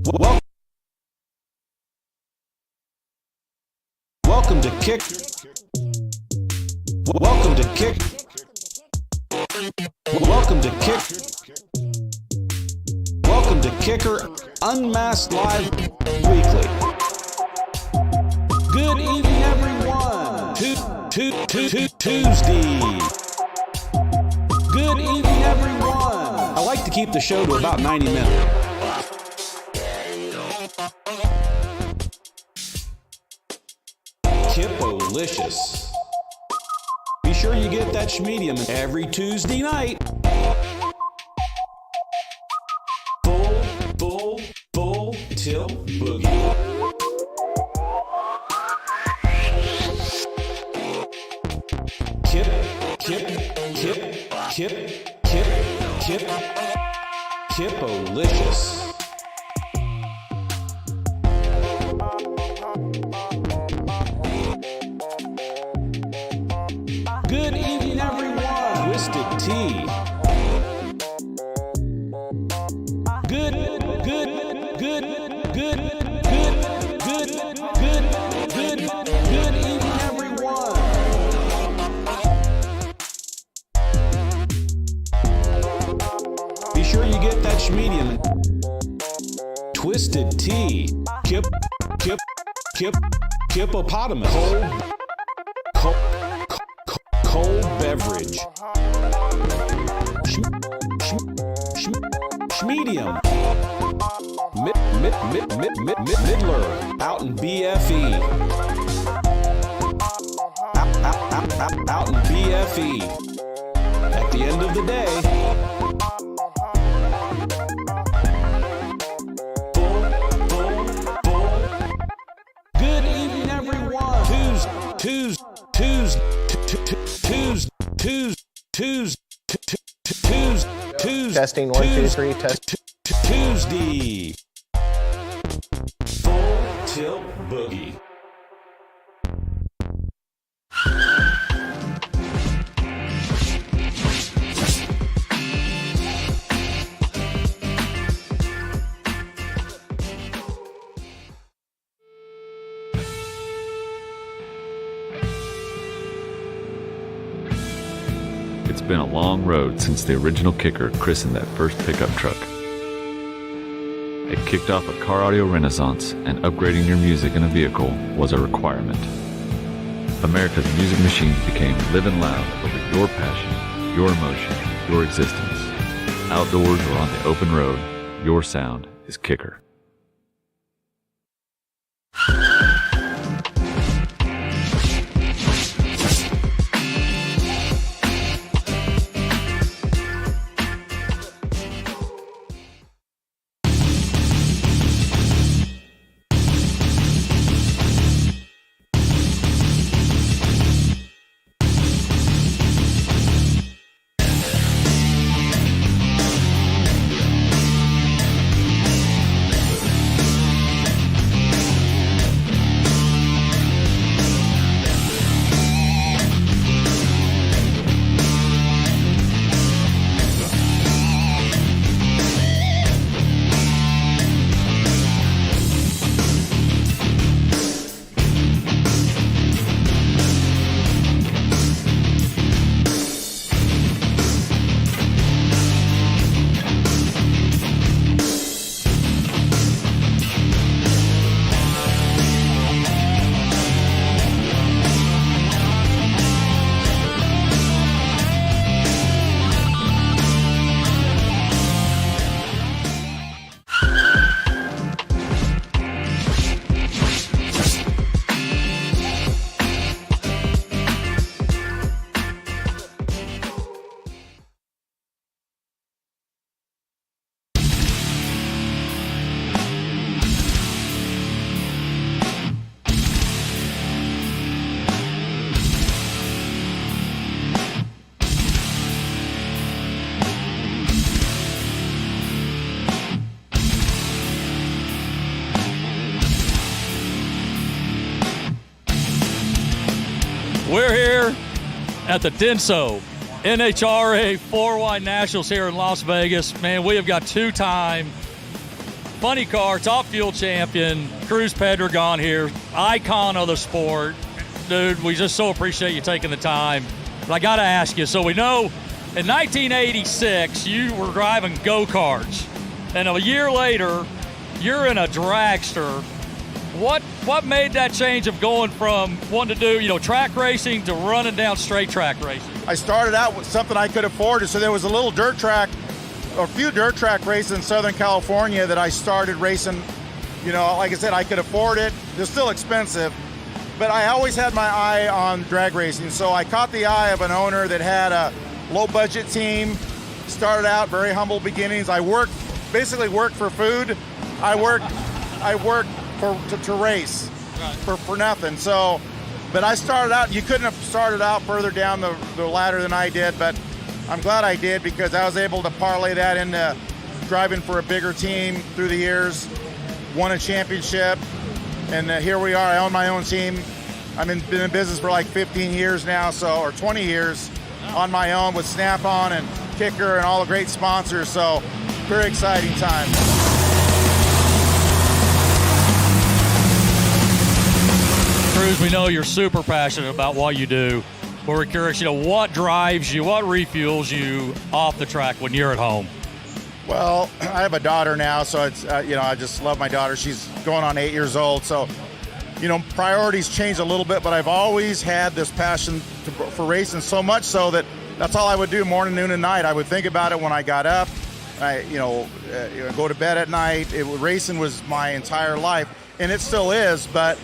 Welcome to Kick. Welcome to Kick. Welcome to Kick. Welcome to Kicker Unmasked Live Weekly. Good evening, everyone. Tuesday. Good evening, everyone. I like to keep the show to about 90 minutes. Kippolicious. Be sure you get that schmedium every Tuesday night. Full tilt boogie. Kippolicious. Good evening, everyone. Twisted Tea. Good evening, everyone. Be sure you get that schmedium. Twisted Tea. Hippopotamus. Cold beverage. Schmedium. Midler. Out in BFE. Out in BFE. At the end of the day. Good evening, everyone. Testing 1, 2, 3. Test. Tuesday. Full tilt boogie. It's been a long road since the original Kicker christened that first pickup truck. It kicked off a car audio renaissance, and upgrading your music in a vehicle was a requirement. America's music machines became living loud over your passion, your emotion, your existence. Outdoors or on the open road, your sound is Kicker. We're here at the Dyno NHRA 4Y Nationals here in Las Vegas. Man, we have got two-time funny car, top fuel champion, Cruz Pedregon here, icon of the sport. Dude, we just so appreciate you taking the time. But I got to ask you, so we know in 1986 you were driving go-karts, and a year later you're in a dragster. What made that change of going from wanting to do, track racing to running down straight track racing? I started out with something I could afford, so there was a little dirt track, a few dirt track races in Southern California that I started racing. Like I said, I could afford it. They're still expensive, but I always had my eye on drag racing. So I caught the eye of an owner that had a low budget team, started out very humble beginnings. I basically worked for food. I worked to race for nothing. So, but I started out, you couldn't have started out further down the ladder than I did, but I'm glad I did because I was able to parlay that into driving for a bigger team through the years, won a championship, and here we are. I own my own team. I've been in business for like 15 years now, or 20 years on my own with Snap-on and KICKER and all the great sponsors, so very exciting time. Cruz, we know you're super passionate about what you do. We're curious, what drives you, what refuels you off the track when you're at home? Well, I have a daughter now, so it's I just love my daughter. She's going on 8 years old, so priorities change a little bit, but I've always had this passion for racing, so much so that that's all I would do morning, noon, and night. I would think about it when I got up. I go to bed at night. Racing was my entire life, and it still is, but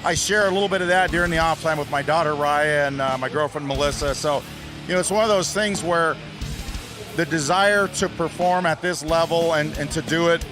I share a little bit of that during the off time with my daughter Raya and my girlfriend Melissa. So, it's one of those things where the desire to perform at this level and to do it,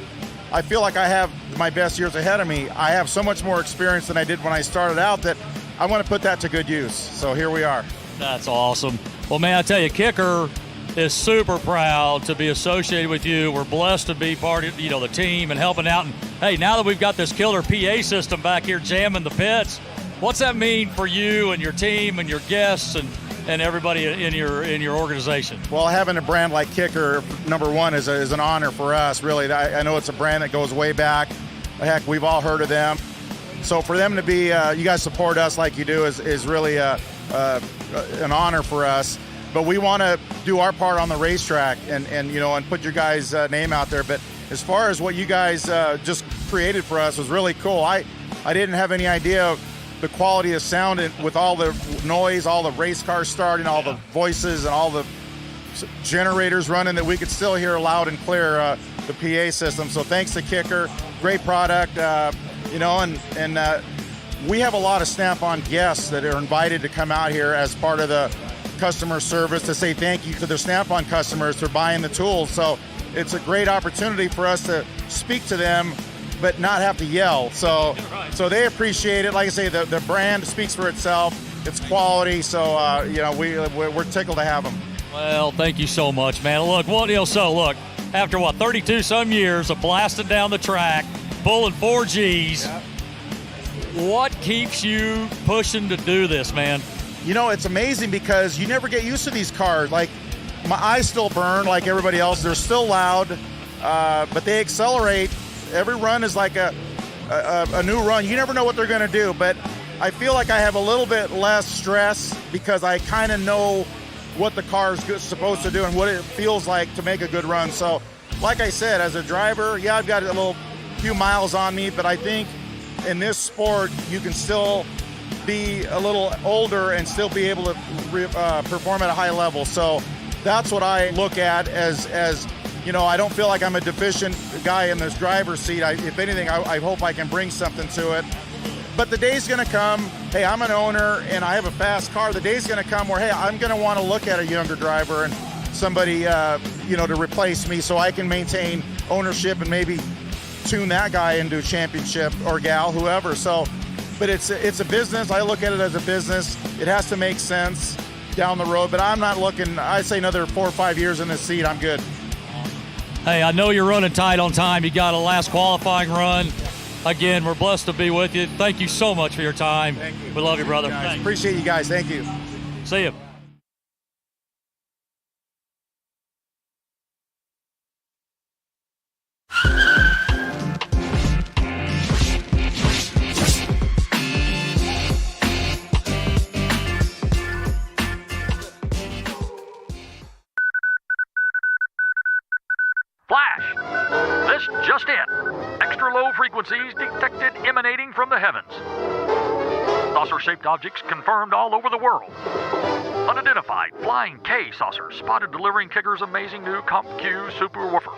I feel like I have my best years ahead of me. I have so much more experience than I did when I started out that I want to put that to good use. So here we are. That's awesome. Well, man, I tell you, KICKER is super proud to be associated with you. We're blessed to be part of the team and helping out. And hey, now that we've got this killer PA system back here jamming the pits, what's that mean for you and your team and your guests and everybody in your organization? Well, having a brand like KICKER, number one, is an honor for us. Really, I know it's a brand that goes way back. Heck, we've all heard of them. So for them to be, you guys support us like you do is really an honor for us. But we want to do our part on the racetrack and put your guys' name out there. But as far as what you guys just created for us was really cool. I didn't have any idea the quality of sound with all the noise, all the race cars starting, all the voices and all the generators running, that we could still hear loud and clear the PA system. So thanks to KICKER, great product, and we have a lot of Snap-on guests that are invited to come out here as part of the customer service to say thank you to the Snap-on customers for buying the tools. So it's a great opportunity for us to speak to them but not have to yell. So they appreciate it. Like I say, the brand speaks for itself. It's quality. So we're tickled to have them. Well, thank you so much, man. Look, after 32 some years of blasting down the track, pulling 4 Gs, what keeps you pushing to do this, man? It's amazing because you never get used to these cars. Like, my eyes still burn like everybody else. They're still loud, but they accelerate. Every run is like a new run. You never know what they're going to do, but I feel like I have a little bit less stress because I kind of know what the car is supposed to do and what it feels like to make a good run. So, like I said, as a driver, I've got a few miles on me, but I think in this sport, you can still be a little older and still be able to perform at a high level. So that's what I look at as I don't feel like I'm a deficient guy in this driver's seat. If anything, I hope I can bring something to it. But the day's going to come, hey, I'm an owner and I have a fast car. The day's going to come where, hey, I'm going to want to look at a younger driver and somebody, to replace me so I can maintain ownership and maybe tune that guy into a championship or gal, whoever. So, but it's a business. I look at it as a business. It has to make sense down the road, but I'm not looking, I'd say another 4 or 5 years in this seat, I'm good. Hey, I know you're running tight on time. You got a last qualifying run. Again, we're blessed to be with you. Thank you so much for your time. Thank you. We love you, brother. Appreciate you guys. Thank you. See you. Flash! This just in. Extra low frequencies detected emanating from the heavens. Saucer-shaped objects confirmed all over the world. Unidentified flying K saucers spotted delivering Kicker's amazing new Comp Q super woofer.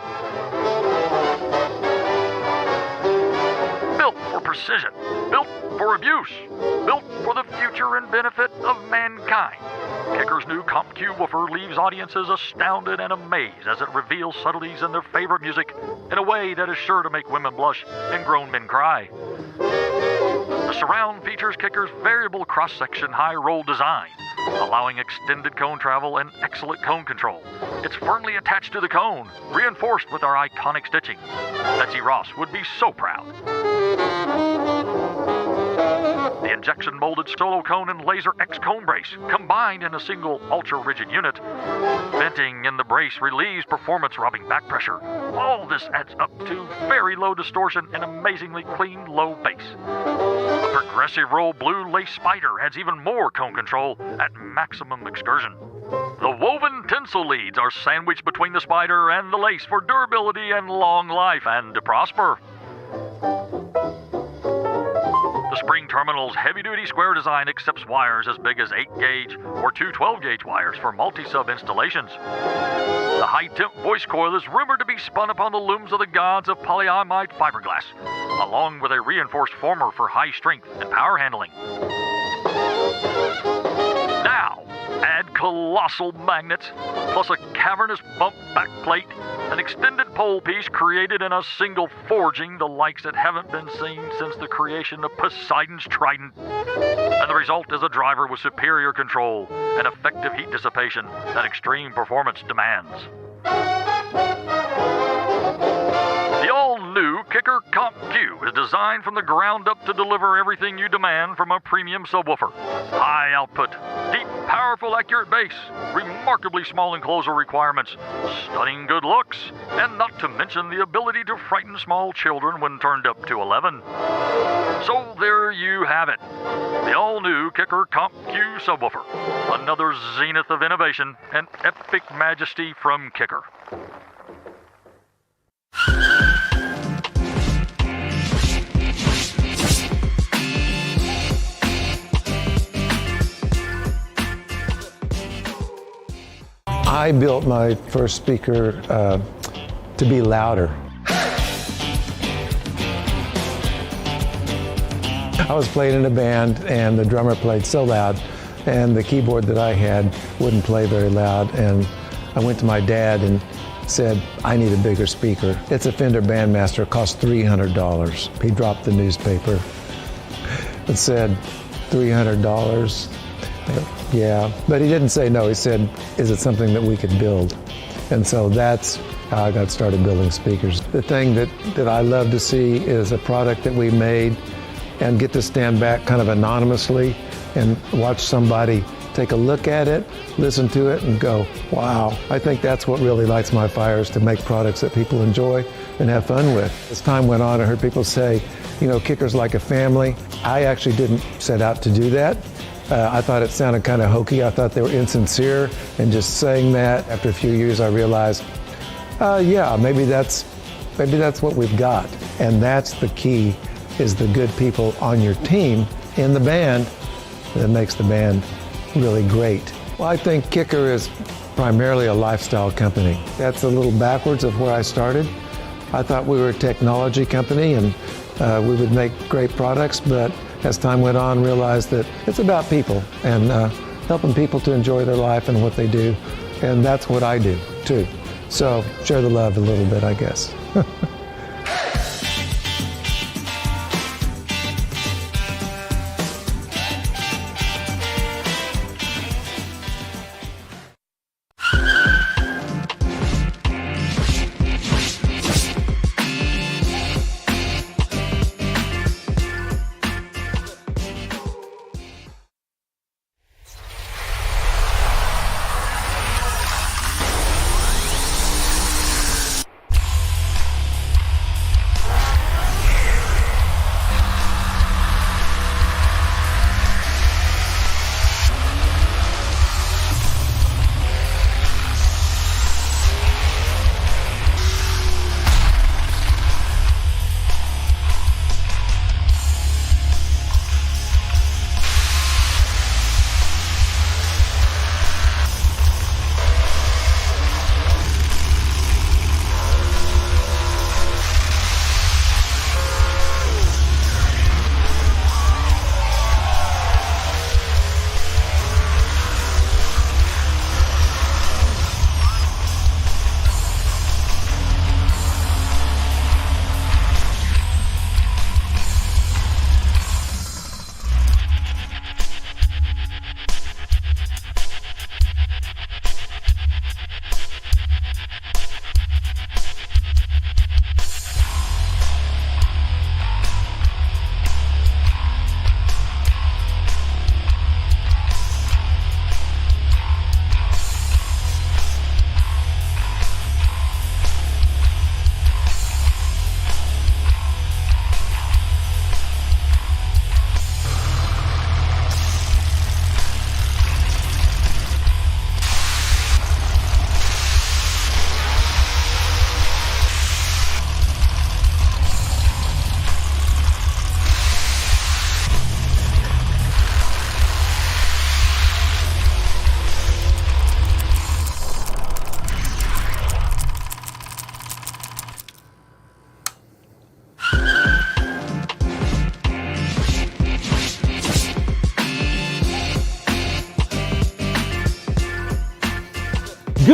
Built for precision, built for abuse, built for the future and benefit of mankind. Kicker's new Comp Q woofer leaves audiences astounded and amazed as it reveals subtleties in their favorite music in a way that is sure to make women blush and grown men cry. The surround features Kicker's variable cross-section high-roll design, allowing extended cone travel and excellent cone control. It's firmly attached to the cone, reinforced with our iconic stitching. Betsy Ross would be so proud. The injection molded solo cone and laser X cone brace combined in a single ultra-rigid unit. Venting in the brace relieves performance-robbing back pressure. All this adds up to very low distortion and amazingly clean low bass. The progressive roll blue lace spider adds even more cone control at maximum excursion. The woven tinsel leads are sandwiched between the spider and the lace for durability and long life and to prosper. The spring terminal's heavy-duty square design accepts wires as big as 8-gauge or two 12-gauge wires for multi-sub installations. The high-temp voice coil is rumored to be spun upon the looms of the gods of polyamide fiberglass, along with a reinforced former for high strength and power handling. Now, add colossal magnets, plus a cavernous bump back plate, an extended pole piece created in a single forging, the likes that haven't been seen since the creation of Poseidon's trident. And the result is a driver with superior control and effective heat dissipation that extreme performance demands. The all-new KICKER Comp Q is designed from the ground up to deliver everything you demand from a premium subwoofer. High output, deep, powerful, accurate bass, remarkably small enclosure requirements, stunning good looks, and not to mention the ability to frighten small children when turned up to 11. So there you have it. The all-new KICKER Comp Q subwoofer. Another zenith of innovation and epic majesty from KICKER. I built my first speaker to be louder. I was playing in a band and the drummer played so loud and the keyboard that I had wouldn't play very loud, and I went to my dad and said, I need a bigger speaker. It's a Fender Bandmaster, it costs $300. He dropped the newspaper. It said, $300? Yeah, but he didn't say no. He said, is it something that we could build? And so that's how I got started building speakers. The thing that I love to see is a product that we made and get to stand back kind of anonymously and watch somebody take a look at it, listen to it, and go, wow. I think that's what really lights my fires, to make products that people enjoy and have fun with. As time went on, I heard people say, you know, Kicker's like a family. I actually didn't set out to do that. I thought it sounded kind of hokey. I thought they were insincere and just saying that. After a few years, I realized, yeah, maybe that's what we've got. And that's the key, is the good people on your team in the band that makes the band really great. Well, I think KICKER is primarily a lifestyle company. That's a little backwards of where I started. I thought we were a technology company and we would make great products, but as time went on, realized that it's about people and helping people to enjoy their life and what they do. And that's what I do, too. So share the love a little bit, I guess.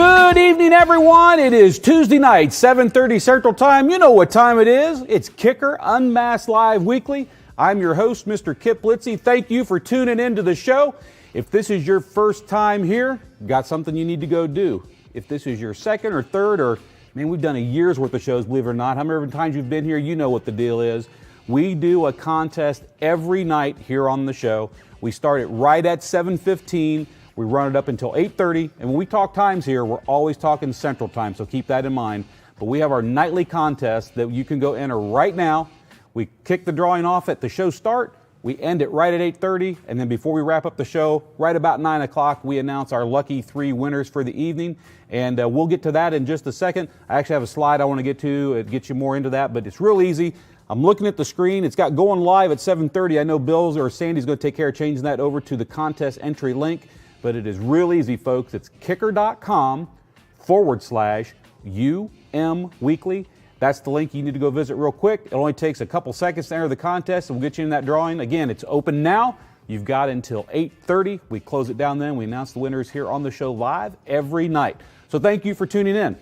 Good evening, everyone. It is Tuesday night, 7:30 Central Time. You know what time it is. It's Kicker Unmasked Live Weekly. I'm your host, Mr. Kip Litzy. Thank you for tuning into the show. If this is your first time here, got something you need to go do. If this is your second or third, or, man, we've done a year's worth of shows, believe it or not. How many times you've been here, you know what the deal is. We do a contest every night here on the show. We start it right at 7:15. We run it up until 8:30, and when we talk times here, we're always talking Central Time, so keep that in mind. But we have our nightly contest that you can go enter right now. We kick the drawing off at the show start. We end it right at 8:30, and then before we wrap up the show, right about 9 o'clock, we announce our lucky 3 winners for the evening, and we'll get to that in just a second. I actually have a slide I want to get to. It gets you more into that, but it's real easy. I'm looking at the screen. It's got going live at 7:30. I know Bill's or Sandy's going to take care of changing that over to the contest entry link. But it is real easy, folks. It's kicker.com/UM Weekly. That's the link you need to go visit real quick. It only takes a couple seconds to enter the contest, and we'll get you in that drawing. Again, it's open now. You've got until 8:30. We close it down then. We announce the winners here on the show live every night. So thank you for tuning in.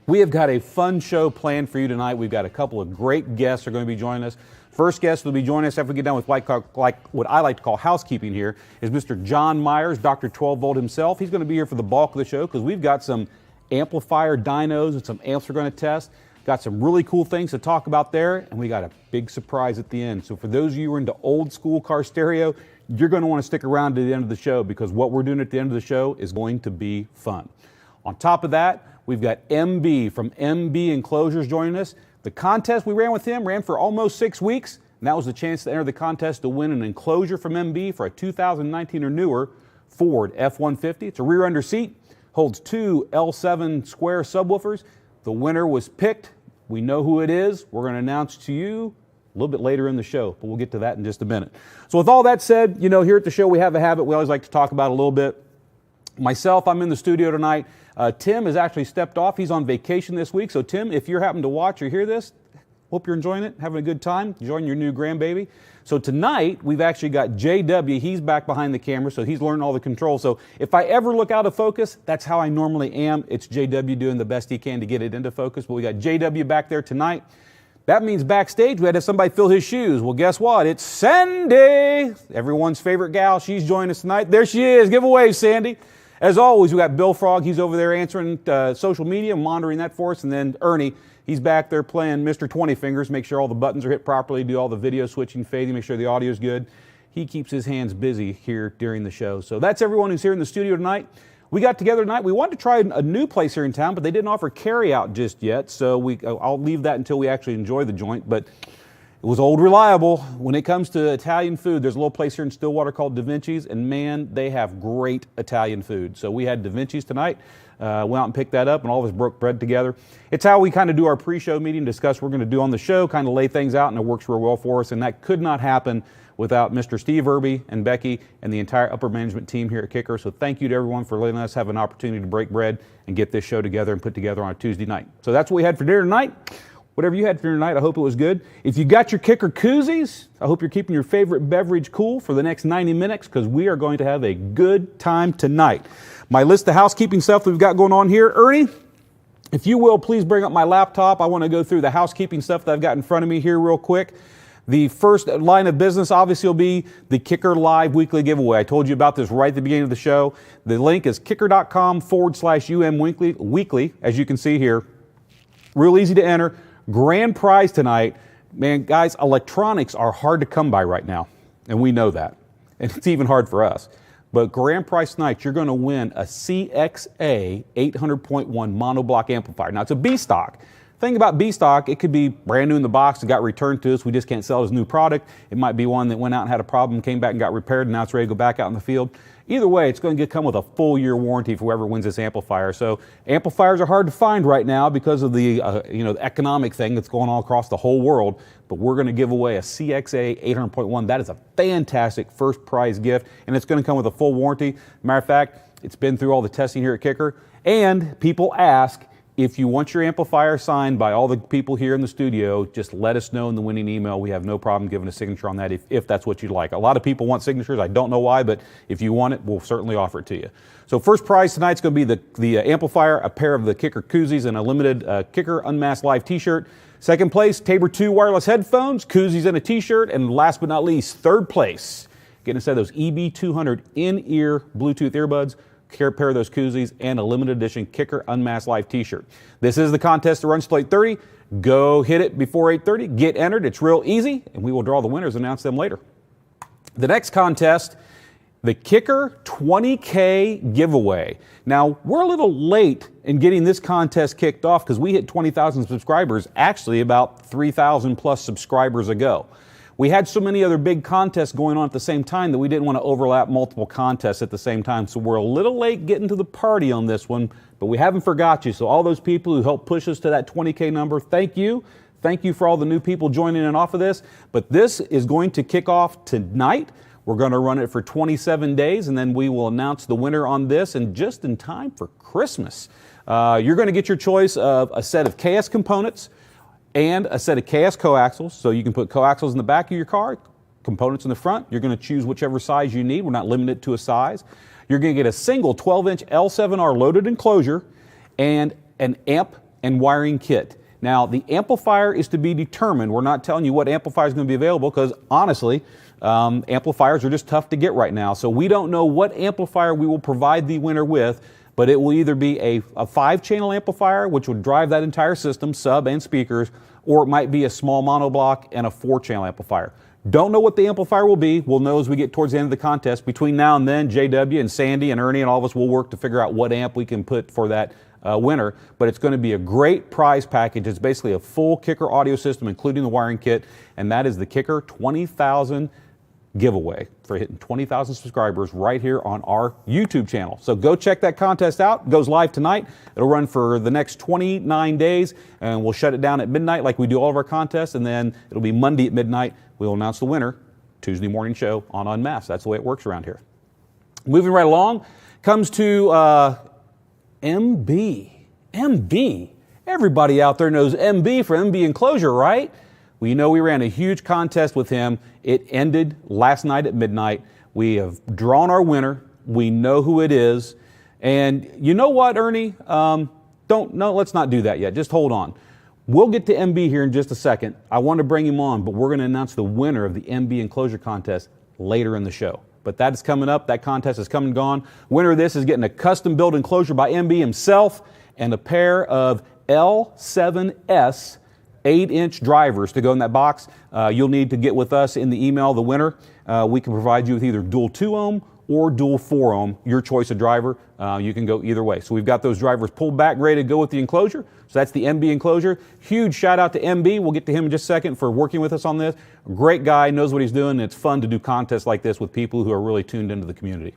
We have got a fun show planned for you tonight. We've got a couple of great guests who are going to be joining us. First guest will be joining us after we get done with like what I like to call housekeeping here is Mr. John Myers, Dr. 12 Volt himself. He's going to be here for the bulk of the show because we've got some Amplifier dynos and some amps we're going to test. Got some really cool things to talk about there, and we got a big surprise at the end. So for those of you who are into old school car stereo, you're going to want to stick around to the end of the show because what we're doing at the end of the show is going to be fun. On top of that, we've got MB from MB Enclosures joining us. The contest we ran with him ran for almost 6 weeks, and that was the chance to enter the contest to win an enclosure from MB for a 2019 or newer Ford F-150. It's a rear under seat, holds 2 L7 square subwoofers. The winner was picked. We know who it is. We're going to announce to you a little bit later in the show, but we'll get to that in just a minute. So with all that said, you know, here at the show we have a habit we always like to talk about a little bit. Myself, I'm in the studio tonight. Tim has actually stepped off. He's on vacation this week. So Tim, if you're happening to watch or hear this, hope you're enjoying it, having a good time, enjoying your new grandbaby. So tonight, we've actually got JW. He's back behind the camera, so he's learning all the controls. So if I ever look out of focus, that's how I normally am. It's JW doing the best he can to get it into focus. But we got JW back there tonight. That means backstage, we had to have somebody fill his shoes. Well, guess what? It's Sandy, everyone's favorite gal. She's joining us tonight. There she is. Give a wave, Sandy. As always, we got Bill Frog. He's over there answering social media, monitoring that for us. And then Ernie, he's back there playing Mr. 20 Fingers, make sure all the buttons are hit properly, do all the video switching, fading, make sure the audio is good. He keeps his hands busy here during the show. So that's everyone who's here in the studio tonight. We got together tonight. We wanted to try a new place here in town, but they didn't offer carry out just yet. So I'll leave that until we actually enjoy the joint. But it was old reliable. When it comes to Italian food, there's a little place here in Stillwater called Da Vinci's, and man, they have great Italian food. So we had Da Vinci's tonight. Went out and picked that up, and all of us broke bread together. It's how we kind of do our pre-show meeting, discuss what we're going to do on the show, kind of lay things out, and it works real well for us. And that could not happen without Mr. Steve Irby and Becky and the entire upper management team here at Kicker. So thank you to everyone for letting us have an opportunity to break bread and get this show together and put together on a Tuesday night. So that's what we had for dinner tonight. Whatever you had for dinner tonight, I hope it was good. If you got your Kicker koozies, I hope you're keeping your favorite beverage cool for the next 90 minutes because we are going to have a good time tonight. My list of housekeeping stuff that we've got going on here. Ernie, if you will, please bring up my laptop. I want to go through the housekeeping stuff that I've got in front of me here real quick. The first line of business obviously will be the Kicker Live Weekly Giveaway. I told you about this right at the beginning of the show. The link is kicker.com/UM Weekly, as you can see here. Real easy to enter. Grand prize tonight. Man, guys, electronics are hard to come by right now, and we know that. And it's even hard for us. But grand prize tonight, you're going to win a CXA 800.1 monoblock amplifier. Now, it's a B-stock. Thing about B-stock, it could be brand new in the box, it got returned to us, we just can't sell it as a new product. It might be one that went out and had a problem, came back and got repaired, and now it's ready to go back out in the field. Either way, it's going to come with a full year warranty for whoever wins this amplifier. So amplifiers are hard to find right now because of the the economic thing that's going on across the whole world. But we're going to give away a CXA 800.1. That is a fantastic first prize gift, and it's going to come with a full warranty. Matter of fact, it's been through all the testing here at Kicker, and people ask, If you want your amplifier signed by all the people here in the studio, just let us know in the winning email. We have no problem giving a signature on that if that's what you'd like. A lot of people want signatures. I don't know why, but if you want it, we'll certainly offer it to you. So first prize tonight's going to be the amplifier, a pair of the Kicker koozies, and a limited Kicker Unmasked Live t-shirt. Second place, Tabor 2 wireless headphones, koozies, and a t-shirt. And last but not least, third place, getting a set of those EB200 in-ear Bluetooth earbuds, a pair of those koozies, and a limited edition Kicker Unmasked Live t-shirt. This is the contest that runs till 8:30. Go hit it before 8:30. Get entered. It's real easy, and we will draw the winners and announce them later. The next contest, the Kicker 20K giveaway. Now, we're a little late in getting this contest kicked off because we hit 20,000 subscribers actually about 3,000 plus subscribers ago. We had so many other big contests going on at the same time that we didn't want to overlap multiple contests at the same time. So we're a little late getting to the party on this one, but we haven't forgot you. So all those people who helped push us to that 20K number, thank you. Thank you for all the new people joining in off of this. But this is going to kick off tonight. We're going to run it for 27 days, and then we will announce the winner on this, and just in time for Christmas. You're going to get your choice of a set of KS components and a set of KS coaxials. So you can put coaxials in the back of your car, components in the front. You're going to choose whichever size you need. We're not limited to a size. You're going to get a single 12-inch L7R loaded enclosure and an amp and wiring kit. Now, the amplifier is to be determined. We're not telling you what amplifier is going to be available because, honestly, amplifiers are just tough to get right now. So we don't know what amplifier we will provide the winner with, but it will either be a 5-channel amplifier, which would drive that entire system, sub and speakers, or it might be a small monoblock and a 4-channel amplifier. Don't know what the amplifier will be. We'll know as we get towards the end of the contest. Between now and then, JW and Sandy and Ernie and all of us will work to figure out what amp we can put for that winner. But it's going to be a great prize package. It's basically a full Kicker audio system, including the wiring kit, and that is the Kicker 20,000 giveaway for hitting 20,000 subscribers right here on our YouTube channel. So go check that contest out. It goes live tonight. It'll run for the next 29 days, and we'll shut it down at midnight like we do all of our contests, and then it'll be Monday at midnight. We'll announce the winner Tuesday morning show on UnMasked. That's the way it works around here. Moving right along, comes to MB. MB. Everybody out there knows MB for MB Enclosure, right? Well, you know we ran a huge contest with him. It ended last night at midnight. We have drawn our winner. We know who it is. And you know what, Ernie? Let's not do that yet. Just hold on. We'll get to MB here in just a second. I want to bring him on, but we're going to announce the winner of the MB Enclosure contest later in the show. But that is coming up. That contest is come and gone. Winner of this is getting a custom-built enclosure by MB himself and a pair of L7S 8-inch drivers to go in that box. You'll need to get with us in the email, the winner. We can provide you with either dual 2-ohm or dual 4-ohm, your choice of driver. You can go either way. So we've got those drivers pulled back, ready to go with the enclosure. So that's the MB enclosure. Huge shout out to MB. We'll get to him in just a second for working with us on this. Great guy, knows what he's doing. And it's fun to do contests like this with people who are really tuned into the community.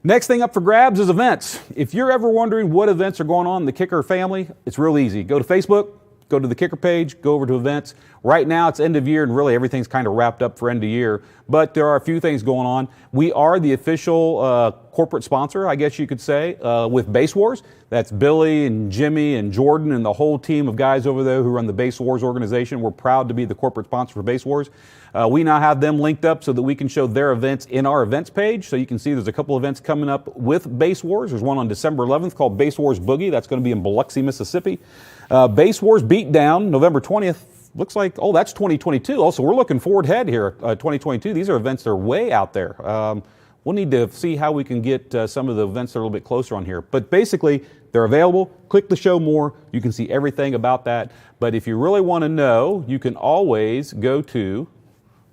Next thing up for grabs is events. If you're ever wondering what events are going on in the Kicker family, it's real easy. Go to Facebook, go to the Kicker page, go over to events. Right now it's end of year and really everything's kind of wrapped up for end of year, but there are a few things going on. We are the official corporate sponsor, I guess you could say, with Bass Wars. That's Billy and Jimmy and Jordan and the whole team of guys over there who run the Bass Wars organization. We're proud to be the corporate sponsor for Bass Wars. We now have them linked up so that we can show their events in our events page. So you can see there's a couple events coming up with Bass Wars. There's one on December 11th called Bass Wars Boogie. That's going to be in Biloxi, Mississippi. Bass Wars Beatdown, November 20th. Looks like, oh, that's 2022. Also, we're looking forward ahead here, 2022. These are events that are way out there. We'll need to see how we can get some of the events that are a little bit closer on here. But basically, they're available. Click the show more. You can see everything about that. But if you really want to know, you can always go to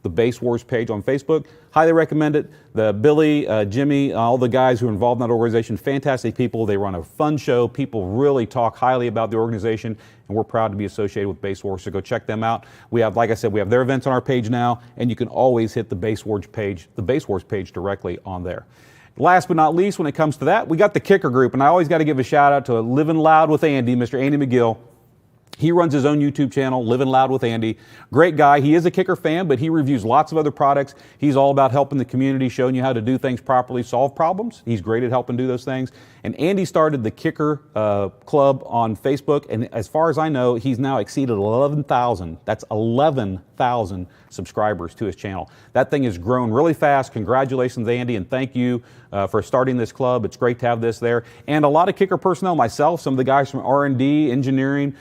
the Bass Wars page on Facebook. Highly recommend it. The Billy, Jimmy, all the guys who are involved in that organization, fantastic people. They run a fun show. People really talk highly about the organization, and we're proud to be associated with Bass Wars, so go check them out. We have, like I said, we have their events on our page now, and you can always hit the Bass Wars page directly on there. Last but not least, when it comes to that, we got the Kicker group, and I always got to give a shout out to Living Loud with Andy, Mr. Andy McGill. He runs his own YouTube channel, Living Loud with Andy. Great guy. He is a Kicker fan, but he reviews lots of other products. He's all about helping the community, showing you how to do things properly, solve problems. He's great at helping do those things. And Andy started the Kicker Club on Facebook, and as far as I know, he's now exceeded 11,000. That's 11,000 subscribers to his channel. That thing has grown really fast. Congratulations, Andy, and thank you for starting this club. It's great to have this there. And a lot of Kicker personnel, myself, some of the guys from R&D, engineering,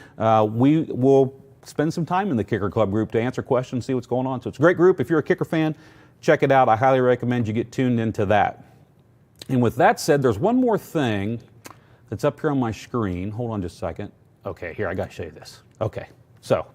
we will spend some time in the Kicker Club group to answer questions, see what's going on. So it's a great group. If you're a Kicker fan, check it out. I highly recommend you get tuned into that. And with that said, there's one more thing that's up here on my screen. Hold on just a second. Okay, here, I got to show you this. Okay, so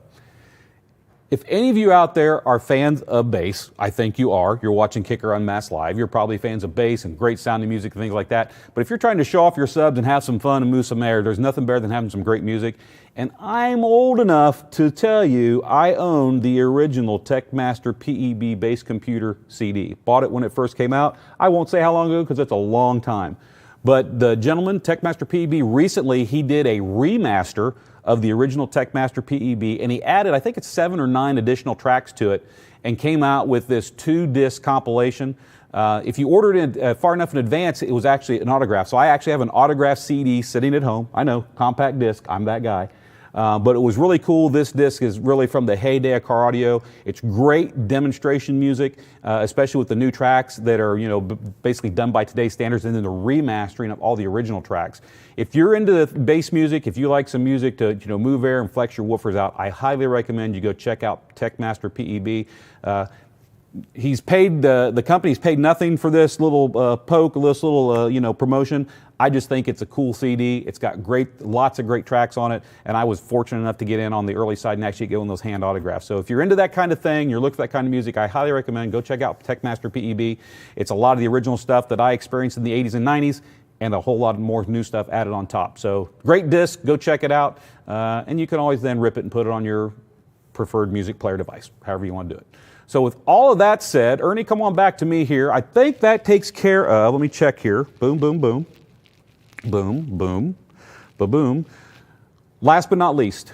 if any of you out there are fans of bass, I think you are. You're watching Kicker Unmasked Live. You're probably fans of bass and great sounding music and things like that. But if you're trying to show off your subs and have some fun and move some air, there's nothing better than having some great music. And I'm old enough to tell you I own the original Techmaster PEB bass computer CD. Bought it when it first came out. I won't say how long ago because it's a long time. But the gentleman, Techmaster PEB, recently he did a remaster of the original Techmaster PEB, and he added, I think it's 7 or 9 additional tracks to it, and came out with this 2-disc compilation. If you ordered it far enough in advance, it was actually an autograph. So I actually have an autographed CD sitting at home. I know, compact disc, I'm that guy. But it was really cool. This disc is really from the heyday of car audio. It's great demonstration music, especially with the new tracks that are, basically done by today's standards, and then the remastering of all the original tracks. If you're into the bass music, if you like some music to, move air and flex your woofers out, I highly recommend you go check out Techmaster PEB. He's paid, the company's paid nothing for this little poke, this little, promotion. I just think it's a cool CD. It's got lots of great tracks on it, and I was fortunate enough to get in on the early side and actually get one of those hand autographs. So if you're into that kind of thing, you're looking for that kind of music, I highly recommend go check out Techmaster PEB. It's a lot of the original stuff that I experienced in the 80s and 90s, and a whole lot more new stuff added on top. So great disc, go check it out, and you can always then rip it and put it on your preferred music player device, however you want to do it. So with all of that said, Ernie, come on back to me here. I think that takes care of, let me check here. Boom, boom, boom. Boom, boom, ba-boom. Last but not least,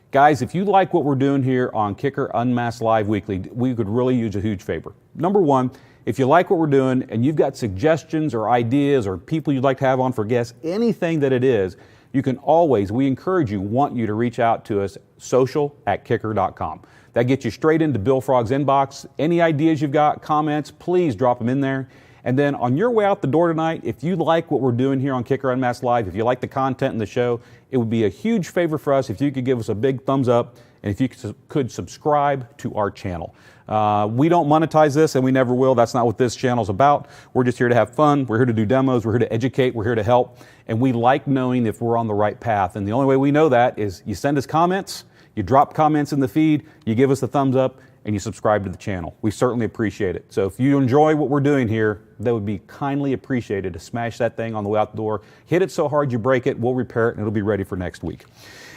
guys, if you like what we're doing here on Kicker Unmasked Live Weekly, we could really use a huge favor. Number one, if you like what we're doing and you've got suggestions or ideas or people you'd like to have on for guests, anything that it is, you can always, we encourage you, want you to reach out to us, social@kicker.com. That gets you straight into Bill Frog's inbox. Any ideas you've got, comments, please drop them in there. And then on your way out the door tonight, if you like what we're doing here on Kicker Unmasked Live, if you like the content in the show, it would be a huge favor for us if you could give us a big thumbs up and if you could subscribe to our channel. We don't monetize this, and we never will. That's not what this channel's about. We're just here to have fun. We're here to do demos. We're here to educate. We're here to help. And we like knowing if we're on the right path. And the only way we know that is you send us comments, you drop comments in the feed, you give us a thumbs up, and you subscribe to the channel. We certainly appreciate it. So if you enjoy what we're doing here, that would be kindly appreciated to smash that thing on the way out the door. Hit it so hard you break it, we'll repair it, and it'll be ready for next week.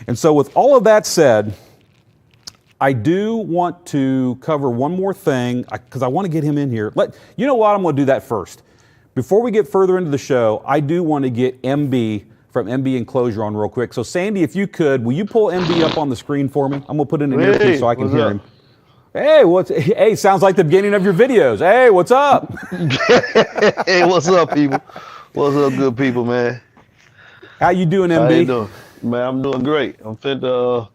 And so with all of that said, I do want to cover one more thing, because I want to get him in here. You know what, I'm going to do that first. Before we get further into the show, I do want to get MB from MB Enclosure on real quick. So Sandy, if you could, will you pull MB up on the screen for me? I'm going to put in an earpiece so I can hear him. Hey, sounds like the beginning of your videos. Hey, what's up? Hey, what's up, people? What's up, good people, man? How you doing, MB? How you doing? Man, I'm doing great. I'm fit to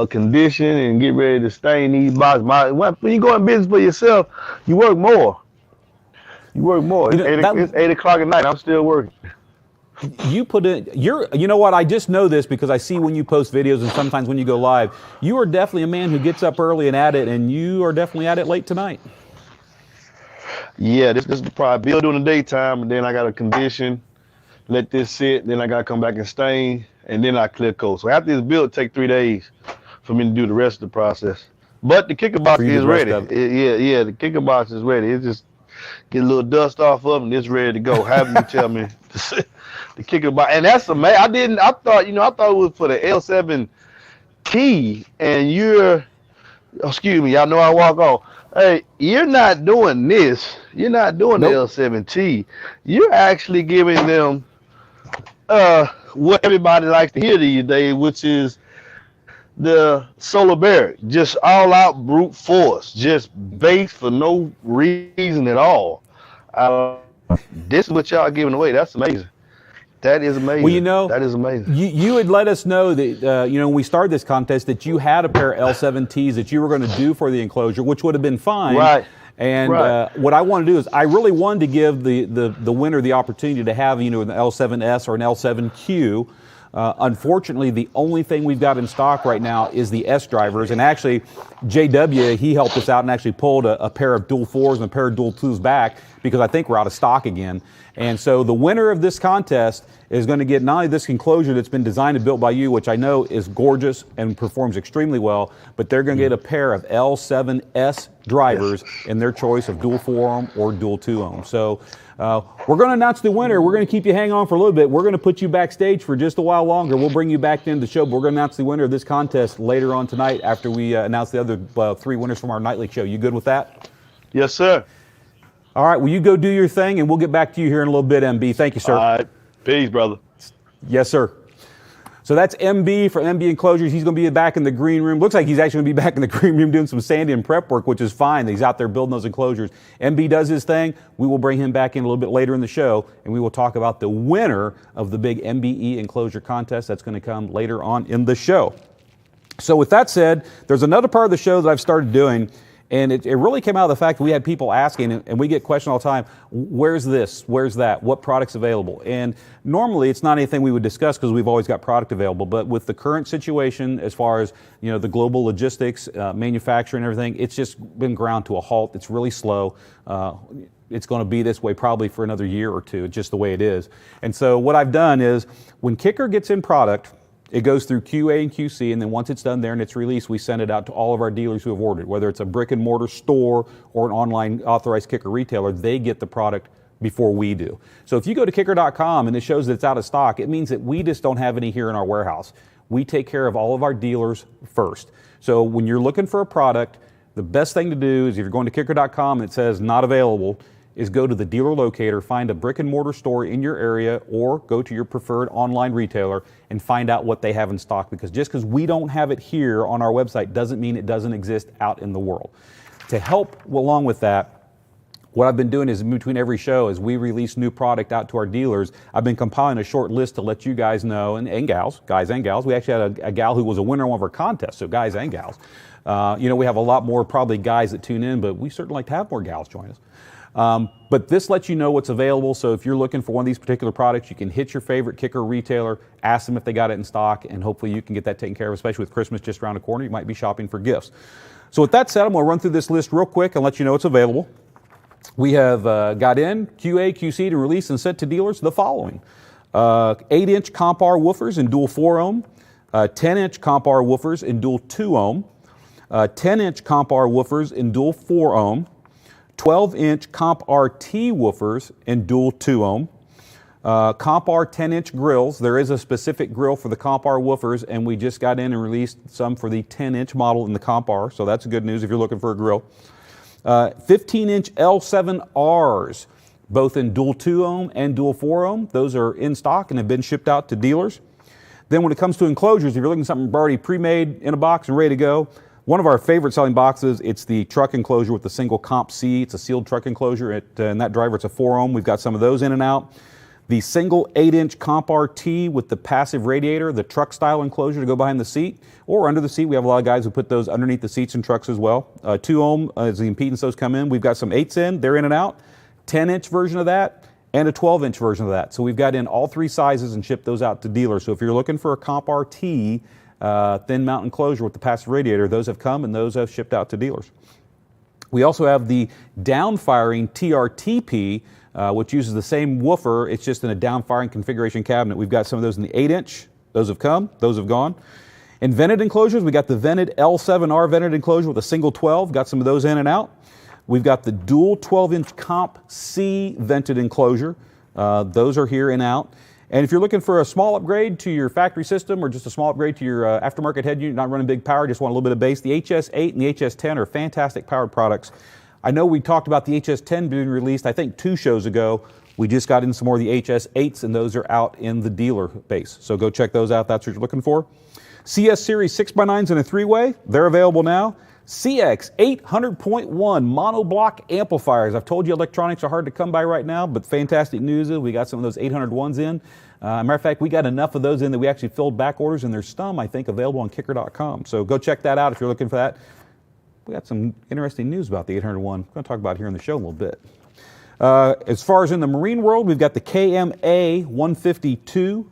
condition and get ready to stain these boxes. When you go in business for yourself, you work more. It's 8 o'clock at night. I'm still working. You put in, you know what, I just know this because I see when you post videos and sometimes when you go live, you are definitely a man who gets up early and at it, and you are definitely at it late tonight. Yeah, this is probably build during the daytime, and then I got to condition, let this sit, then I got to come back and stain, and then I clear coat. So after this build, it take 3 days for me to do the rest of the process. But the kicker box is ready. Yeah, the kicker box is ready. It just get a little dust off of it, and it's ready to go. Have you tell me the kicker box, and that's amazing. I thought it was for the L7T, and excuse me, y'all know I walk on. Hey, you're not doing this. You're not doing the L7T. You're actually giving them what everybody likes to hear these days, which is the Solar Bear, just all out brute force, just bass for no reason at all. This is what y'all giving away. That's amazing. That is amazing. Well, you know, that is amazing. You had let us know that, when we started this contest, that you had a pair of L7Ts that you were going to do for the enclosure, which would have been fine. Right. And what I want to do is I really wanted to give the winner the opportunity to have, an L7S or an L7Q. Unfortunately, the only thing we've got in stock right now is the S drivers. And actually, JW, he helped us out and actually pulled a pair of dual 4s and a pair of dual 2s back because I think we're out of stock again. And so the winner of this contest is going to get not only this enclosure that's been designed and built by you, which I know is gorgeous and performs extremely well, but they're going to get a pair of L7S drivers in their choice of dual 4-ohm or dual 2-ohm. So we're going to announce the winner. We're going to keep you hang on for a little bit. We're going to put you backstage for just a while longer. We'll bring you back into the show, but we're going to announce the winner of this contest later on tonight after we announce the other 3 winners from our nightly show. You good with that? Yes, sir. All right, well, you go do your thing, and we'll get back to you here in a little bit, MB. Thank you, sir. All right. Peace, brother. Yes, sir. So that's MB from MB Enclosures. He's going to be back in the green room. Looks like he's actually going to be back in the green room doing some sanding and prep work, which is fine. He's out there building those enclosures. MB does his thing. We will bring him back in a little bit later in the show, and we will talk about the winner of the big MBE enclosure contest. That's going to come later on in the show. So with that said, there's another part of the show that I've started doing, and it really came out of the fact that we had people asking, and we get questions all the time, where's this, where's that, what product's available? And normally it's not anything we would discuss because we've always got product available, but with the current situation as far as the global logistics, manufacturing and everything, it's just been ground to a halt. It's really slow. It's going to be this way probably for another year or two, just the way it is. And so what I've done is when KICKER gets in product, it goes through QA and QC, and then once it's done there and it's released, we send it out to all of our dealers who have ordered. Whether it's a brick and mortar store or an online authorized KICKER retailer, they get the product before we do. So if you go to kicker.com and it shows that it's out of stock, it means that we just don't have any here in our warehouse. We take care of all of our dealers first. So when you're looking for a product, the best thing to do is if you're going to kicker.com and it says not available, is go to the dealer locator, find a brick and mortar store in your area, or go to your preferred online retailer and find out what they have in stock, because just because we don't have it here on our website doesn't mean it doesn't exist out in the world. To help along with that, what I've been doing is in between every show, as we release new product out to our dealers, I've been compiling a short list to let you guys know, and gals, guys and gals. We actually had a gal who was a winner in one of our contests, so guys and gals. We have a lot more probably guys that tune in, but we certainly like to have more gals join us. But this lets you know what's available. So if you're looking for one of these particular products, you can hit your favorite KICKER retailer, ask them if they got it in stock, and hopefully you can get that taken care of, especially with Christmas just around the corner. You might be shopping for gifts. So with that said, I'm going to run through this list real quick and let you know what's available. We have got in QA, QC to release and sent to dealers the following. 8-inch comp R woofers in dual 4-ohm, 10-inch comp R woofers in dual 2-ohm, 10-inch comp R woofers in dual 4-ohm, 12-inch Comp RT woofers in dual 2-ohm, Comp R 10-inch grills. There is a specific grill for the Comp R woofers, and we just got in and released some for the 10-inch model in the Comp R, so that's good news if you're looking for a grill. 15-inch L7Rs, both in dual 2-ohm and dual 4-ohm. Those are in stock and have been shipped out to dealers. Then when it comes to enclosures, if you're looking for something already pre-made in a box and ready to go, one of our favorite selling boxes, it's the truck enclosure with the single Comp C. It's a sealed truck enclosure. And that driver, it's a 4-ohm. We've got some of those in and out. The single 8-inch Comp RT with the passive radiator, the truck style enclosure to go behind the seat or under the seat. We have a lot of guys who put those underneath the seats in trucks as well. 2-ohm as the impedance those come in. We've got some 8s in. They're in and out. 10-inch version of that and a 12-inch version of that. So we've got in all 3 sizes and shipped those out to dealers. So if you're looking for a Comp RT, thin mount enclosure with the passive radiator, those have come and those have shipped out to dealers. We also have the down-firing TRTP, which uses the same woofer. It's just in a down-firing configuration cabinet. We've got some of those in the 8-inch. Those have come. Those have gone. In vented enclosures, we got the vented L7R vented enclosure with a single 12. Got some of those in and out. We've got the dual 12-inch Comp C vented enclosure. Those are here and out. And if you're looking for a small upgrade to your factory system or just a small upgrade to your aftermarket head unit, not running big power, just want a little bit of bass, the HS8 and the HS10 are fantastic powered products. I know we talked about the HS10 being released, I think 2 shows ago. We just got in some more of the HS8s, and those are out in the dealer base. So go check those out. That's what you're looking for. CS Series 6x9s and a 3-way, they're available now. CX 800.1 monoblock amplifiers. I've told you electronics are hard to come by right now, but fantastic news is we got some of those 801s in. Matter of fact, we got enough of those in that we actually filled back orders, and there's some, I think, available on kicker.com. So go check that out if you're looking for that. We got some interesting news about the 801. We're going to talk about it here in the show in a little bit. As far as in the marine world, we've got the KMA 152,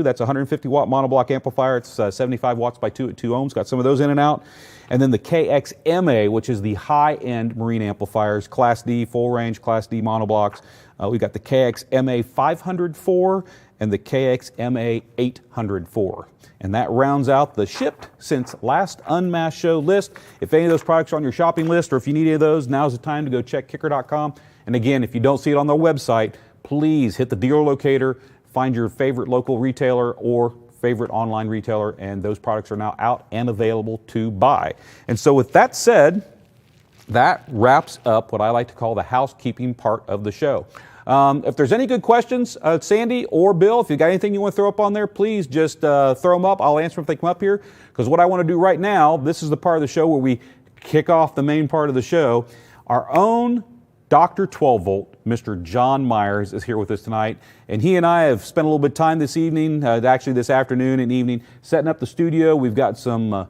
that's a 150 watt monoblock amplifier. It's 75 watts by 2 at 2 ohms. Got some of those in and out. And then the KXMA, which is the high-end marine amplifiers, Class D full range, Class D monoblocks. We've got the KXMA 504 and the KXMA 804. And that rounds out the shipped since last Unmasked show list. If any of those products are on your shopping list, or if you need any of those, now's the time to go check kicker.com. And again, if you don't see it on their website, please hit the dealer locator, find your favorite local retailer or favorite online retailer, and those products are now out and available to buy. And so with that said, that wraps up what I like to call the housekeeping part of the show. If there's any good questions, Sandy or Bill, if you got anything you want to throw up on there, please just throw them up. I'll answer them if they come up here. Because what I want to do right now, this is the part of the show where we kick off the main part of the show. Our own Dr. 12 Volt, Mr. John Myers, is here with us tonight. And he and I have spent a little bit of time this evening, actually this afternoon and evening, setting up the studio. We've got some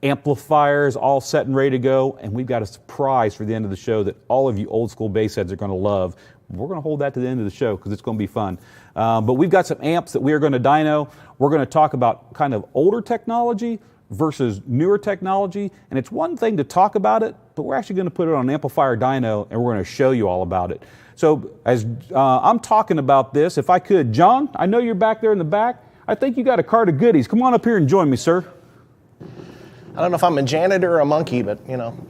amplifiers all set and ready to go. And we've got a surprise for the end of the show that all of you old school bass heads are going to love. We're going to hold that to the end of the show because it's going to be fun. But we've got some amps that we are going to dyno. We're going to talk about kind of older technology versus newer technology. And it's one thing to talk about it, but we're actually going to put it on an amplifier dyno and we're going to show you all about it. So as I'm talking about this, if I could, John, I know you're back there in the back. I think you got a cart of goodies. Come on up here and join me, sir. I don't know if I'm a janitor or a monkey, but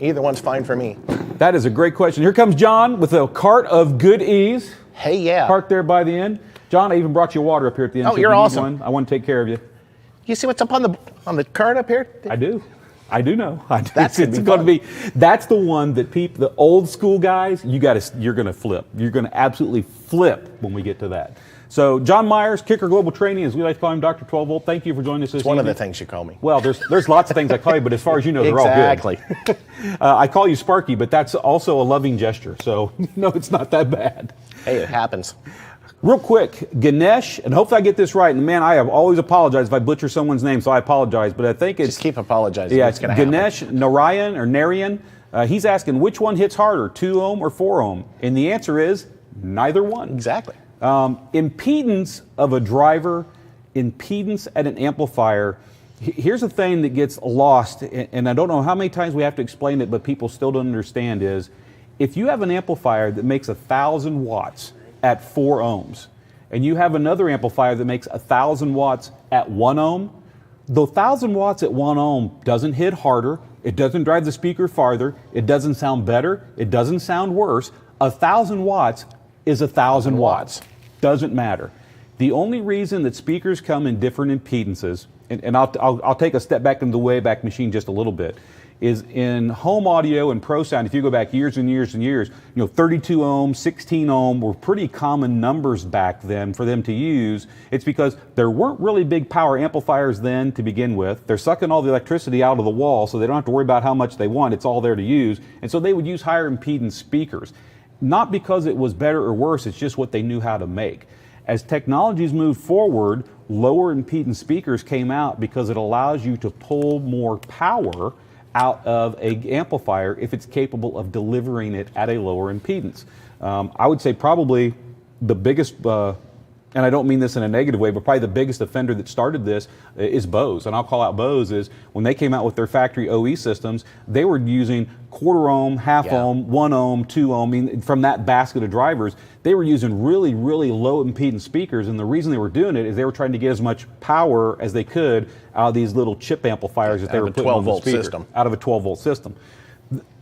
either one's fine for me. That is a great question. Here comes John with a cart of goodies. Hey, yeah. Parked there by the end. John, I even brought you water up here at the end. Oh, you're awesome. I want to take care of you. You see what's up on the cart up here? I do. I do know. That's it's going to be. That's the one that the old school guys, you're going to flip. You're going to absolutely flip when we get to that. So John Myers, Kicker Global Training, as we like to call him, Dr. 12 Volt. Thank you for joining us this evening. One of the things you call me. Well, there's lots of things I call you, but as far as you know, they're all good. Exactly. I call you Sparky, but that's also a loving gesture. So no, it's not that bad. Hey, it happens. Real quick, Ganesh, and hopefully I get this right. And man, I have always apologized if I butcher someone's name, so I apologize. But I think it's just keep apologizing. Yeah, it's Ganesh Narayan or Narayan. He's asking which one hits harder, 2 ohm or 4 ohm, and the answer is neither one. Exactly. Impedance of a driver, impedance at an amplifier. Here's a thing that gets lost, and I don't know how many times we have to explain it, but people still don't understand is, if you have an amplifier that makes 1,000 watts at 4 ohms, and you have another amplifier that makes 1,000 watts at 1 ohm, the 1,000 watts at 1 ohm doesn't hit harder, it doesn't drive the speaker farther, it doesn't sound better, it doesn't sound worse. 1,000 watts is 1,000 watts. Doesn't matter. The only reason that speakers come in different impedances, and I'll take a step back into the Wayback Machine just a little bit, is in home audio and pro sound, if you go back years and years and years, 32 ohm, 16 ohm were pretty common numbers back then for them to use. It's because there weren't really big power amplifiers then to begin with. They're sucking all the electricity out of the wall, so they don't have to worry about how much they want. It's all there to use. And so they would use higher impedance speakers. Not because it was better or worse, it's just what they knew how to make. As technologies moved forward, lower impedance speakers came out because it allows you to pull more power out of an amplifier if it's capable of delivering it at a lower impedance. I would say probably the biggest, and I don't mean this in a negative way, but probably the biggest offender that started this is Bose. And I'll call out Bose is when they came out with their factory OE systems, they were using 1/4 ohm, half ohm, 1 ohm, 2 ohm. I mean, from that basket of drivers, they were using really, really low impedance speakers. And the reason they were doing it is they were trying to get as much power as they could out of these little chip amplifiers that they were putting on the speaker. Out of a 12 volt system.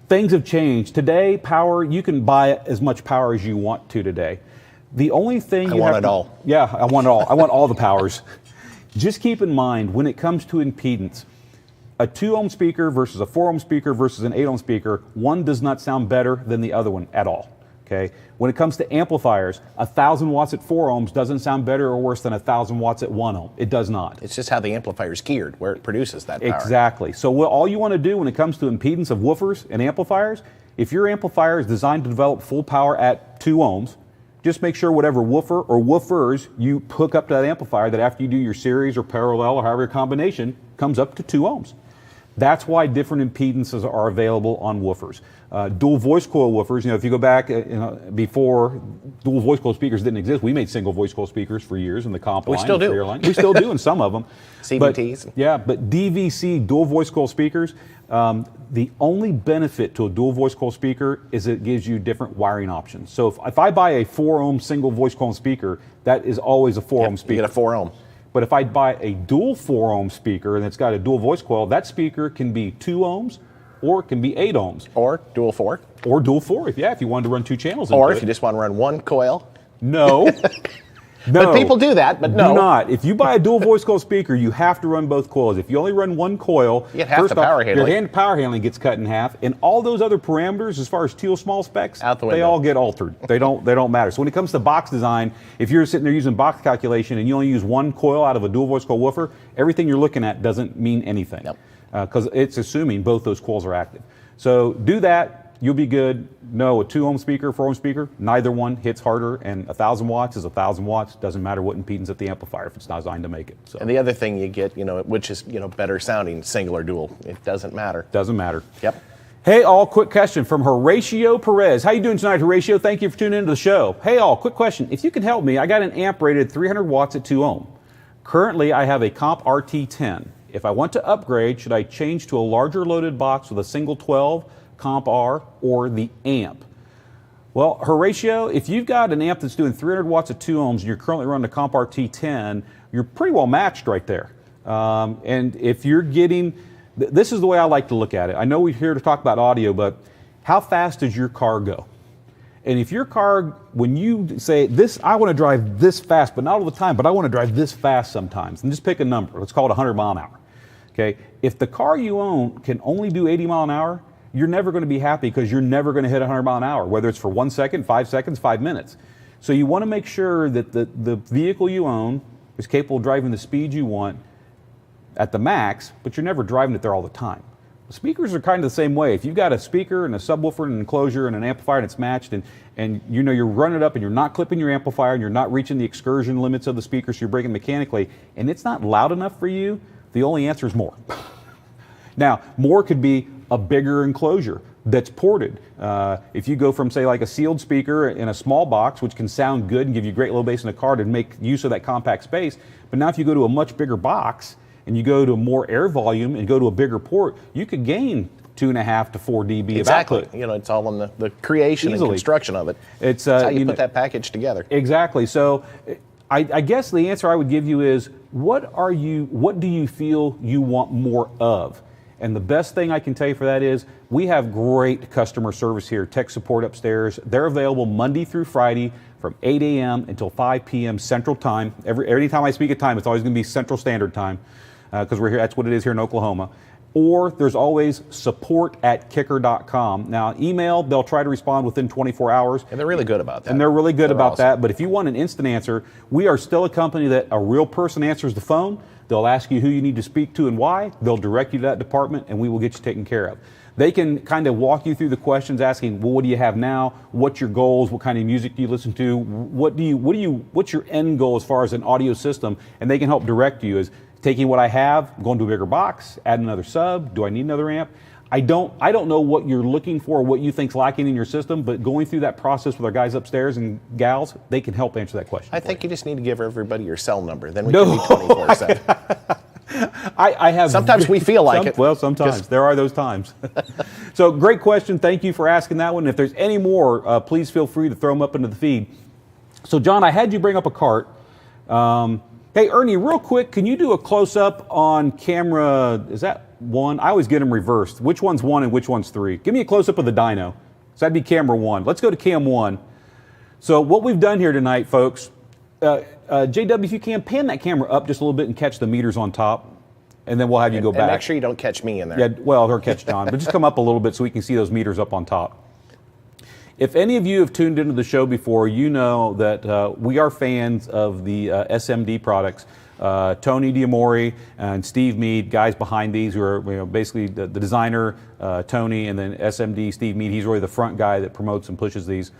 Things have changed. Today, power, you can buy as much power as you want to today. The only thing I want it all. Yeah, I want it all. I want all the powers. Just keep in mind, when it comes to impedance, a 2 ohm speaker versus a 4 ohm speaker versus an 8 ohm speaker, one does not sound better than the other one at all. Okay. When it comes to amplifiers, 1,000 watts at 4 ohms doesn't sound better or worse than 1,000 watts at 1 ohm. It does not. It's just how the amplifier is geared, where it produces that power. Exactly. So all you want to do when it comes to impedance of woofers and amplifiers, if your amplifier is designed to develop full power at 2 ohms, just make sure whatever woofer or woofers you hook up to that amplifier, that after you do your series or parallel or however your combination, comes up to 2 ohms. That's why different impedances are available on woofers. Dual voice coil woofers, if you go back before dual voice coil speakers didn't exist, we made single voice coil speakers for years in the comp line. We still do. Line. We still do in some of them. CVTs. But DVC, dual voice coil speakers, the only benefit to a dual voice coil speaker is it gives you different wiring options. So if I buy a 4 ohm single voice coil speaker, that is always a 4 ohm speaker. You get a 4 ohm. But if I buy a dual 4 ohm speaker and it's got a dual voice coil, that speaker can be 2 ohms or it can be 8 ohms. Or dual 4. Or dual 4, if you wanted to run 2 channels Or into if it. you just want to run 1 coil. No. No. But people do that, but no. Do not. If you buy a dual voice coil speaker, you have to run both coils. If you only run 1 coil, you get half the power handling. Your power handling gets cut in half, and all those other parameters, as far as teal small specs, out the window. They all get altered. They don't matter. So when it comes to box design, if you're sitting there using box calculation and you only use 1 coil out of a dual voice coil woofer, everything you're looking at doesn't mean anything. Because it's assuming both those coils are active. So do that. You'll be good. No, a 2 ohm speaker, 4 ohm speaker, neither one hits harder, and 1,000 watts is 1,000 watts. Doesn't matter what impedance at the amplifier if it's not designed to make it. So. And the other thing you get, which is better sounding, single or dual, it doesn't matter. Doesn't matter. Yep. Hey all, quick question from Horatio Perez. How you doing tonight, Horatio? Thank you for tuning into the show. Hey all, quick question. If you can help me, I got an amp rated 300 watts at 2 ohm. Currently, I have a Comp RT10. If I want to upgrade, should I change to a larger loaded box with a single 12? Comp R, or the amp? Well, Horatio, if you've got an amp that's doing 300 watts at 2 ohms and you're currently running a Comp RT10, you're pretty well matched right there. And if you're getting, this is the way I like to look at it. I know we're here to talk about audio, but how fast does your car go? And if your car, when you say this, I want to drive this fast, but not all the time, but I want to drive this fast sometimes, and just pick a number. Let's call it 100 mile an hour. Okay? If the car you own can only do 80 mile an hour, you're never going to be happy because you're never going to hit 100 mile an hour, whether it's for 1 second, 5 seconds, 5 minutes. So you want to make sure that the vehicle you own is capable of driving the speed you want at the max, but you're never driving it there all the time. Speakers are kind of the same way. If you've got a speaker and a subwoofer and an enclosure and an amplifier and it's matched and you're running it up and you're not clipping your amplifier and you're not reaching the excursion limits of the speaker, so you're breaking mechanically, and it's not loud enough for you, the only answer is more. Now, more could be a bigger enclosure that's ported. If you go from, say, like a sealed speaker in a small box, which can sound good and give you great low bass in a car to make use of that compact space, but now if you go to a much bigger box and you go to more air volume and go to a bigger port, you could gain 2.5 to 4 dB of output. It's all in the creation Easily. and construction of it. It's how you put that package together. Exactly. So I guess the answer I would give you is, what do you feel you want more of? And the best thing I can tell you for that is we have great customer service here, tech support upstairs. They're available Monday through Friday from 8 a.m. until 5 p.m. Central Time. Every time I speak of time, it's always going to be Central Standard Time because we're here. That's what it is here in Oklahoma. Or there's always support@kicker.com. Now, email, they'll try to respond within 24 hours. And they're really good about that. And they're really good about awesome. that. But if you want an instant answer, we are still a company that a real person answers the phone. They'll ask you who you need to speak to and why. They'll direct you to that department, and we will get you taken care of. They can kind of walk you through the questions, asking, well, what do you have now? What's your goals? What kind of music do you listen to? What's your end goal as far as an audio system? And they can help direct you as taking what I have, going to a bigger box, add another sub. Do I need another amp? I don't know what you're looking for or what you think's lacking in your system, but going through that process with our guys upstairs and gals, they can help answer that question. I think you just need to give everybody your cell number. Then we can be 24/7. I have. Sometimes we feel like it. Well, sometimes. There are those times. So great question. Thank you for asking that one. If there's any more, please feel free to throw them up into the feed. So John, I had you bring up a cart. Hey, Ernie, real quick, can you do a close-up on camera, is that 1? I always get them reversed. Which one's 1 and which one's 3? Give me a close-up of the dyno. So that'd be camera 1. Let's go to cam 1. So what we've done here tonight, folks, JW, if you can, pan that camera up just a little bit and catch the meters on top, and then we'll have you go back. And make sure you don't catch me in there. Yeah, well, or catch John, but just come up a little bit so we can see those meters up on top. If any of you have tuned into the show before, you know that we are fans of the SMD products. Tony Diamori and Steve Mead, guys behind these, who are basically the designer, Tony, and then SMD, Steve Mead. He's really the front guy that promotes and pushes these.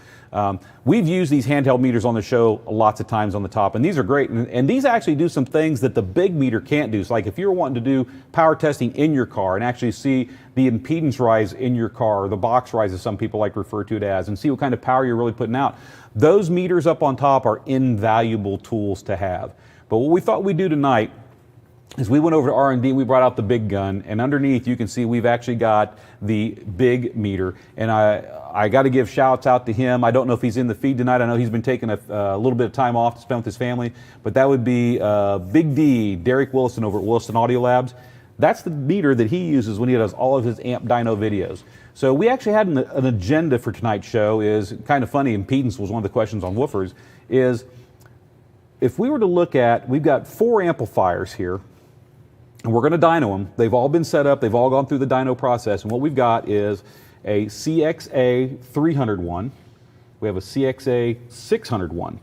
We've used these handheld meters on the show lots of times on the top, and these are great. And these actually do some things that the big meter can't do. So like if you're wanting to do power testing in your car and actually see the impedance rise in your car, or the box rise as some people like to refer to it as, and see what kind of power you're really putting out, those meters up on top are invaluable tools to have. But what we thought we'd do tonight is we went over to R&D, we brought out the big gun, and underneath you can see we've actually got the big meter. And I got to give shouts out to him. I don't know if he's in the feed tonight. I know he's been taking a little bit of time off to spend with his family, but that would be Big D, Derek Wilson over at Wilson Audio Labs. That's the meter that he uses when he does all of his amp dyno videos. So we actually had an agenda for tonight's show. Is kind of funny, impedance was one of the questions on woofers, is if we were to look at, we've got 4 amplifiers here, and we're going to dyno them. They've all been set up. They've all gone through the dyno process. And what we've got is a CXA 301. We have a CXA 601.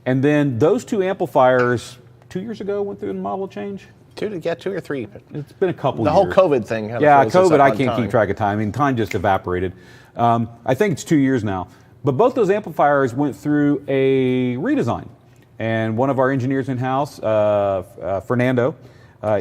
And then those 2 amplifiers, 2 years ago, went through a model change? 2 or 3. It's been a couple years. The whole COVID thing. Yeah, COVID, I can't keep track of time. I mean, time just evaporated. I think it's 2 years now. But both those amplifiers went through a redesign. And one of our engineers in-house, Fernando,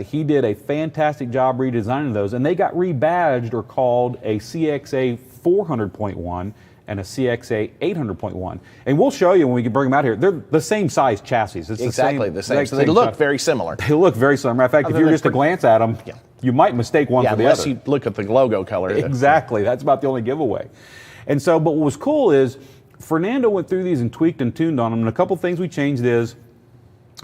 he did a fantastic job redesigning those, and they got rebadged or called a CXA 400.1 and a CXA 800.1. And we'll show you when we can bring them out here. They're the same size chassis. It's exactly the same. So they look very similar. They look very similar. Matter of fact, if you were just to glance at them, you might mistake one for the other. Unless you look at the logo color. Exactly. That's about the only giveaway. And so, but what was cool is Fernando went through these and tweaked and tuned on them, and a couple things we changed is,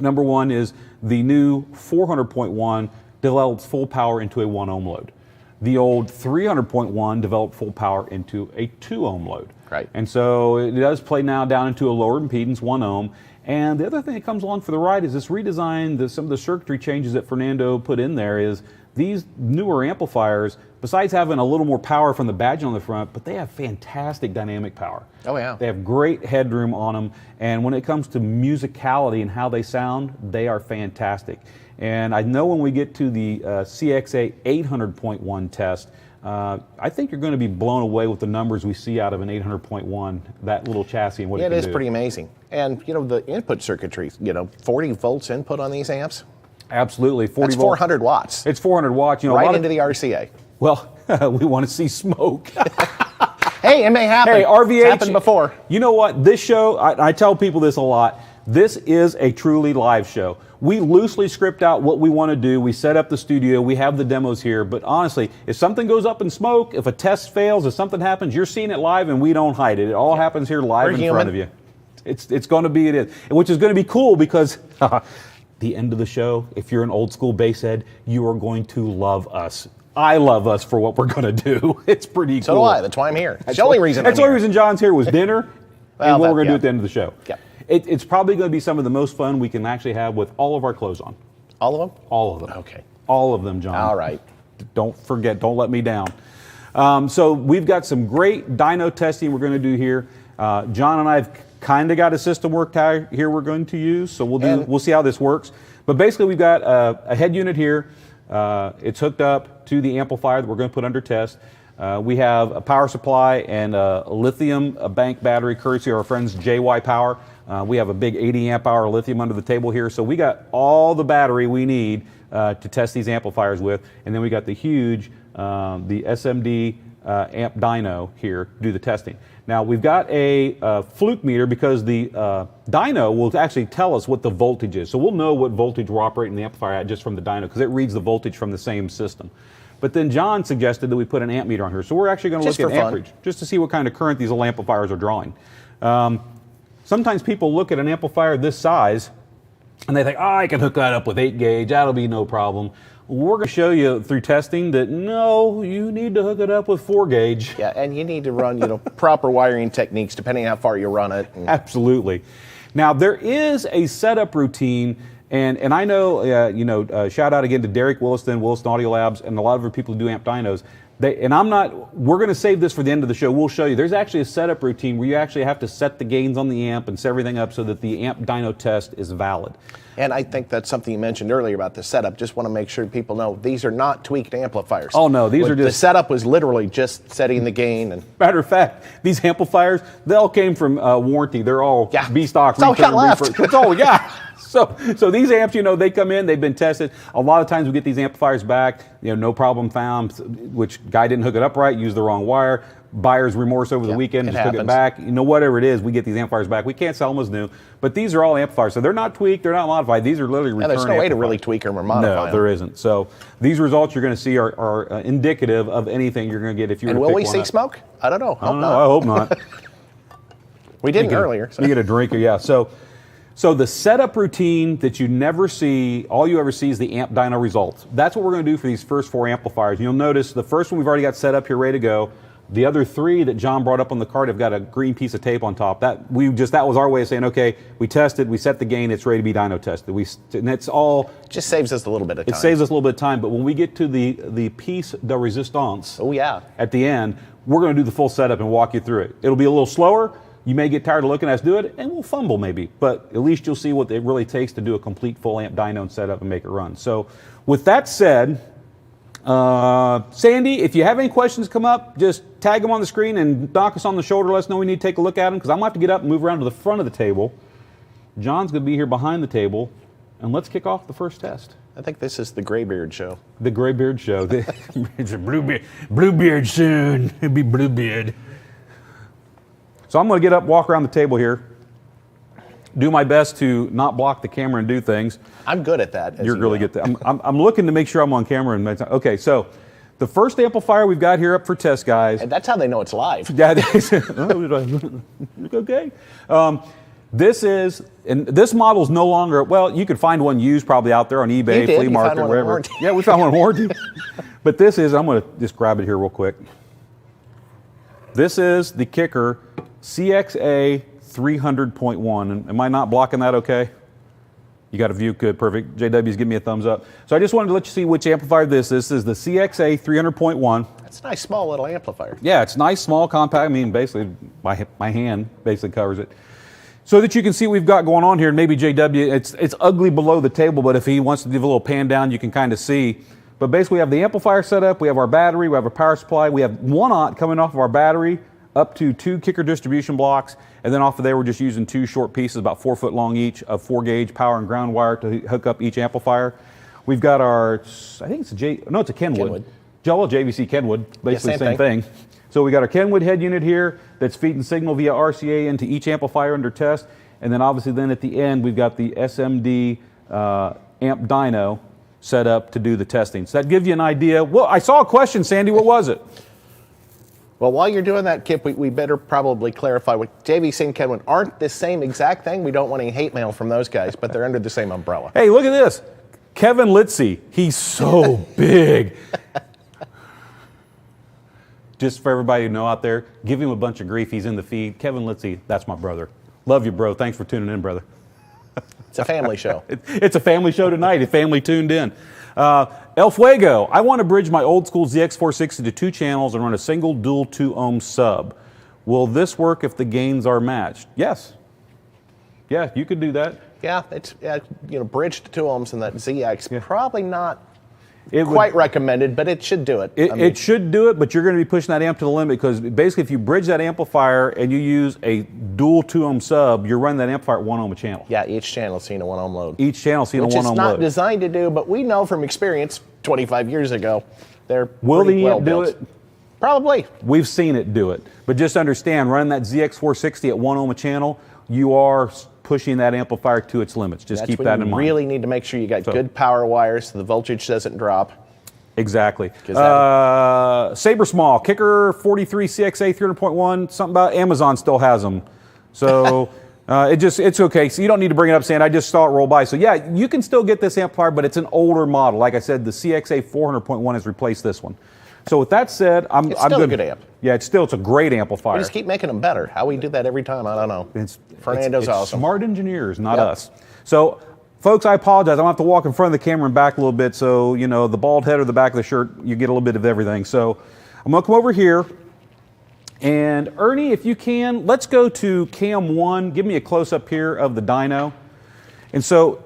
number one is the new 400.1 develops full power into a 1 ohm load. The old 300.1 developed full power into a 2 ohm load. Right. And so it does play now down into a lower impedance, 1 ohm. And the other thing that comes along for the ride is this redesign, some of the circuitry changes that Fernando put in there is these newer amplifiers, besides having a little more power from the badge on the front, but they have fantastic dynamic power. Oh yeah. They have great headroom on them, and when it comes to musicality and how they sound, they are fantastic. And I know when we get to the CXA 800.1 test, I think you're going to be blown away with the numbers we see out of an 800.1, that little chassis and what it can do. It is pretty amazing. And you know, the input circuitry, 40 volts input on these amps. Absolutely, 40 That's volts. 400 watts. It's 400 watts. Right into the RCA. Well, we want to see smoke. Hey, it may happen. Hey, RVH. It's happened before. You know what? This show, I tell people this a lot. This is a truly live show. We loosely script out what we want to do. We set up the studio. We have the demos here. But honestly, if something goes up in smoke, if a test fails, if something happens, you're seeing it live and we don't hide it. It all happens here live in front of you. It's going to be it is. Which is going to be cool because the end of the show, if you're an old school bass head, you are going to love us. I love us for what we're going to do. It's pretty cool. So do I. That's why I'm here. That's the only reason That's the only reason John's here was dinner and what we're going to do at the end of the show. Yeah. It's probably going to be some of the most fun we can actually have with all of our clothes on. All of them? All of them. Okay. All of them, John. All right. Don't forget. Don't let me down. So we've got some great dyno testing we're going to do here. John and I have kind of got a system worked out here we're going to use. So we'll see how this works. But basically we've got a head unit here. It's hooked up to the amplifier that we're going to put under test. We have a power supply and a lithium bank battery courtesy of our friends JY Power. We have a big 80 amp hour lithium under the table here. So we got all the battery we need to test these amplifiers with. And then we got the huge, the SMD amp dyno here to do the testing. Now we've got a fluke meter because the dyno will actually tell us what the voltage is. So we'll know what voltage we're operating the amplifier at just from the dyno because it reads the voltage from the same system. But then John suggested that we put an amp meter on here. So we're actually going to look at amperage just to see what kind of current these little amplifiers are drawing. Sometimes people look at an amplifier this size and they think, oh, I can hook that up with 8 gauge. That'll be no problem. We're going to show you through testing that no, you need to hook it up with 4 gauge. Yeah, and you need to run, proper wiring techniques depending on how far you run it. Absolutely. Now there is a setup routine, and I know, shout out again to Derek Williston, Williston Audio Labs, and a lot of other people who do amp dynos. We're going to save this for the end of the show. We'll show you. There's actually a setup routine where you actually have to set the gains on the amp and set everything up so that the amp dyno test is valid. And I think that's something you mentioned earlier about the setup. Just want to make sure people know these are not tweaked amplifiers. Oh no, these are just... The setup was literally just setting the gain. And matter of fact, these amplifiers, they all came from warranty. They're all B-stock. That's all we got left. That's all we got. So these amps, they come in, they've been tested. A lot of times we get these amplifiers back, no problem found, which guy didn't hook it up right, used the wrong wire. Buyer's remorse over the weekend, just took it back. Whatever it is, we get these amplifiers back. We can't sell them as new, but these are all amplifiers. So they're not tweaked, they're not modified. These are literally return there's no way to really tweak them or modify them. No, there isn't. So these results you're going to see are indicative of anything you're going to get if you're going to pick one up. And will we see smoke? I don't know. I don't know. I hope not. We didn't earlier. You get a drink, yeah. So the setup routine that you never see, all you ever see is the amp dyno results. That's what we're going to do for these first 4 amplifiers. You'll notice the first one we've already got set up here, ready to go. The other 3 that John brought up on the card have got a green piece of tape on top. That was our way of saying, okay, we tested, we set the gain, it's ready to be dyno tested. And it's all... Just saves us a little bit of time. It saves us a little bit of time, but when we get to the piece de resistance at the end, we're going to do the full setup and walk you through it. It'll be a little slower. You may get tired of looking at us do it, and we'll fumble maybe, but at least you'll see what it really takes to do a complete full amp dyno and setup and make it run. So with that said, Sandy, if you have any questions come up, just tag them on the screen and knock us on the shoulder. Let us know we need to take a look at them, because I'm going to have to get up and move around to the front of the table. John's going to be here behind the table, and let's kick off the first test. I think this is the Graybeard show. The Graybeard show. It's a Bluebeard soon. It'll be Bluebeard. So I'm going to get up, walk around the table here, do my best to not block the camera and do things. I'm good at that. You're really good at that. I'm looking to make sure I'm on camera. Okay, so the first amplifier we've got here up for test, guys. And that's how they know it's live. Yeah, okay. This model is no longer, well, you could find one used probably out there on eBay, flea market, wherever. Yeah, we found one on warranty. But this is, I'm going to just grab it here real quick. This is the KICKER CXA 300.1. Am I not blocking that okay? You got a view? Good, perfect. JW's giving me a thumbs up. So I just wanted to let you see which amplifier this is. This is the CXA 300.1. That's a nice small little amplifier. Yeah, it's nice, small, compact. I mean, basically, my hand basically covers it. So that you can see what we've got going on here. And maybe JW, it's ugly below the table, but if he wants to give a little pan down, you can kind of see. But basically, we have the amplifier set up, we have our battery, we have a power supply, we have 1 aught coming off of our battery, up to 2 KICKER distribution blocks, and then off of there we're just using 2 short pieces, about 4 foot long each, of 4-gauge power and ground wire to hook up each amplifier. We've got our, I think it's a Kenwood. JVC Kenwood, basically same thing. So we got our Kenwood head unit here that's feeding signal via RCA into each amplifier under test, and then obviously then at the end we've got the SMD amp dyno set up to do the testing. So that gives you an idea. Well, I saw a question, Sandy. What was it? Well, while you're doing that, Kip, we better probably clarify what JVC and Kenwood aren't the same exact thing. We don't want any hate mail from those guys, but they're under the same umbrella. Hey, look at this. Kevin Litzy. He's so big. Just for everybody to know out there, give him a bunch of grief. He's in the feed. Kevin Litzy, that's my brother. Love you, bro. Thanks for tuning in, brother. It's a family show. It's a family show tonight. A family tuned in. El Fuego, I want to bridge my old school ZX460 to 2 channels and run a single dual 2 ohm sub. Will this work if the gains are matched? Yes. Yeah, you could do that. Yeah, it's bridge to 2 ohms and that ZX. Probably not quite recommended, but it should do it. It should do it, but you're going to be pushing that amp to the limit, because basically if you bridge that amplifier and you use a dual 2 ohm sub, you're running that amplifier at 1 ohm a channel. Yeah, each channel is seeing a 1 ohm load. Each channel is seeing a 1 ohm load. Which it's not designed to do, but we know from experience 25 years ago, they're Will the well amp do built. it? Probably. We've seen it do it. But just understand, running that ZX460 at 1 ohm a channel, you are pushing that amplifier to its limits. Just keep that in mind. You really need to make sure you got good power wires so the voltage doesn't drop. Exactly. Saber Small, KICKER 43 CXA 300.1, something about Amazon still has them. So it's okay. So you don't need to bring it up, Sandy. I just saw it roll by. So yeah, you can still get this amplifier, but it's an older model. Like I said, the CXA 400.1 has replaced this one. So with that said, I'm still a good amp. Yeah, it's a great amplifier. We just keep making them better. How we do that every time, I don't know. Fernando's awesome. Smart engineers, not us. So, folks, I apologize. I'm going to have to walk in front of the camera and back a little bit, so, the bald head or the back of the shirt, you get a little bit of everything. So, I'm going to come over here. And Ernie, if you can, let's go to cam 1. Give me a close-up here of the dyno. And so,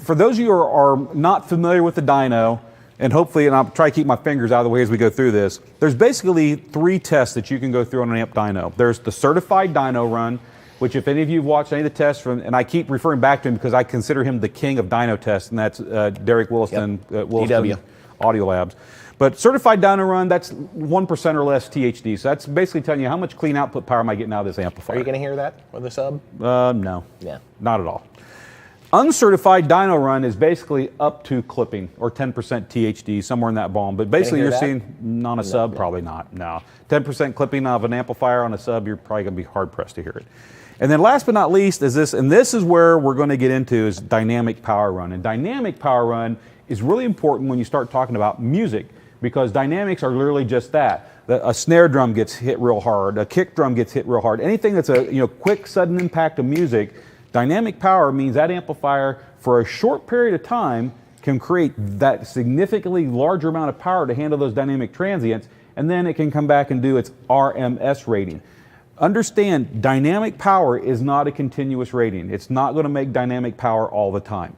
for those of you who are not familiar with the dyno, and hopefully, and I'll try to keep my fingers out of the way as we go through this, there's basically 3 tests that you can go through on an amp dyno. There's the certified dyno run, which if any of you have watched any of the tests from, and I keep referring back to him because I consider him the king of dyno tests, and that's Derek Williston, Williston Audio Labs. But certified dyno run, that's 1% or less THD. So that's basically telling you how much clean output power am I getting out of this amplifier. Are you going to hear that with a sub? No. Yeah. Not at all. Uncertified dyno run is basically up to clipping or 10% THD, somewhere in that ball. But basically you're seeing on a sub, probably not. No. 10% clipping of an amplifier on a sub, you're probably going to be hard pressed to hear it. And then last but not least is this, and this is where we're going to get into, is dynamic power run. And dynamic power run is really important when you start talking about music, because dynamics are literally just that. A snare drum gets hit real hard, a kick drum gets hit real hard. Anything that's a quick, sudden impact of music, dynamic power means that amplifier, for a short period of time, can create that significantly larger amount of power to handle those dynamic transients, and then it can come back and do its RMS rating. Understand, dynamic power is not a continuous rating. It's not going to make dynamic power all the time.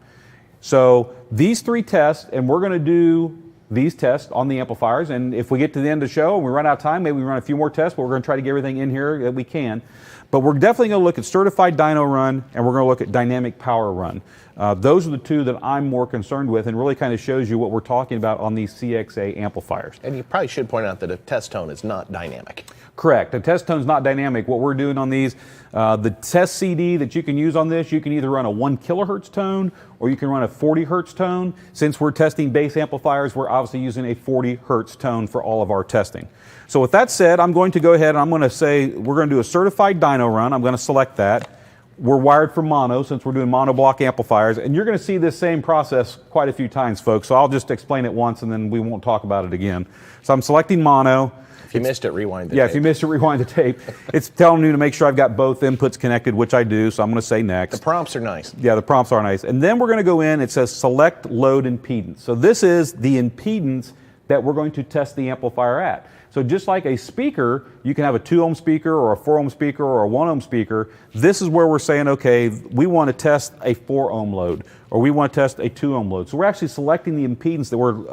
So these 3 tests, and we're going to do these tests on the amplifiers, and if we get to the end of the show and we run out of time, maybe we run a few more tests, but we're going to try to get everything in here that we can. But we're definitely going to look at certified dyno run, and we're going to look at dynamic power run. Those are the 2 that I'm more concerned with, and really kind of shows you what we're talking about on these CXA amplifiers. And you probably should point out that a test tone is not dynamic. Correct. The test tone is not dynamic. What we're doing on these, the test CD that you can use on this, you can either run a 1 kilohertz tone or you can run a 40 hertz tone. Since we're testing bass amplifiers, we're obviously using a 40 hertz tone for all of our testing. So with that said, I'm going to go ahead and I'm going to say we're going to do a certified dyno run. I'm going to select that. We're wired for mono since we're doing mono block amplifiers, and you're going to see this same process quite a few times, folks. So I'll just explain it once and then we won't talk about it again. So I'm selecting mono. If you missed it, rewind the tape. Yeah, if you missed it, rewind the tape. It's telling you to make sure I've got both inputs connected, which I do, so I'm going to say next. The prompts are nice. Yeah, the prompts are nice. And then we're going to go in, it says select load impedance. So this is the impedance that we're going to test the amplifier at. So just like a speaker, you can have a 2 ohm speaker or a 4 ohm speaker or a 1 ohm speaker. This is where we're saying, okay, we want to test a 4 ohm load or we want to test a 2 ohm load. So we're actually selecting the impedance that we're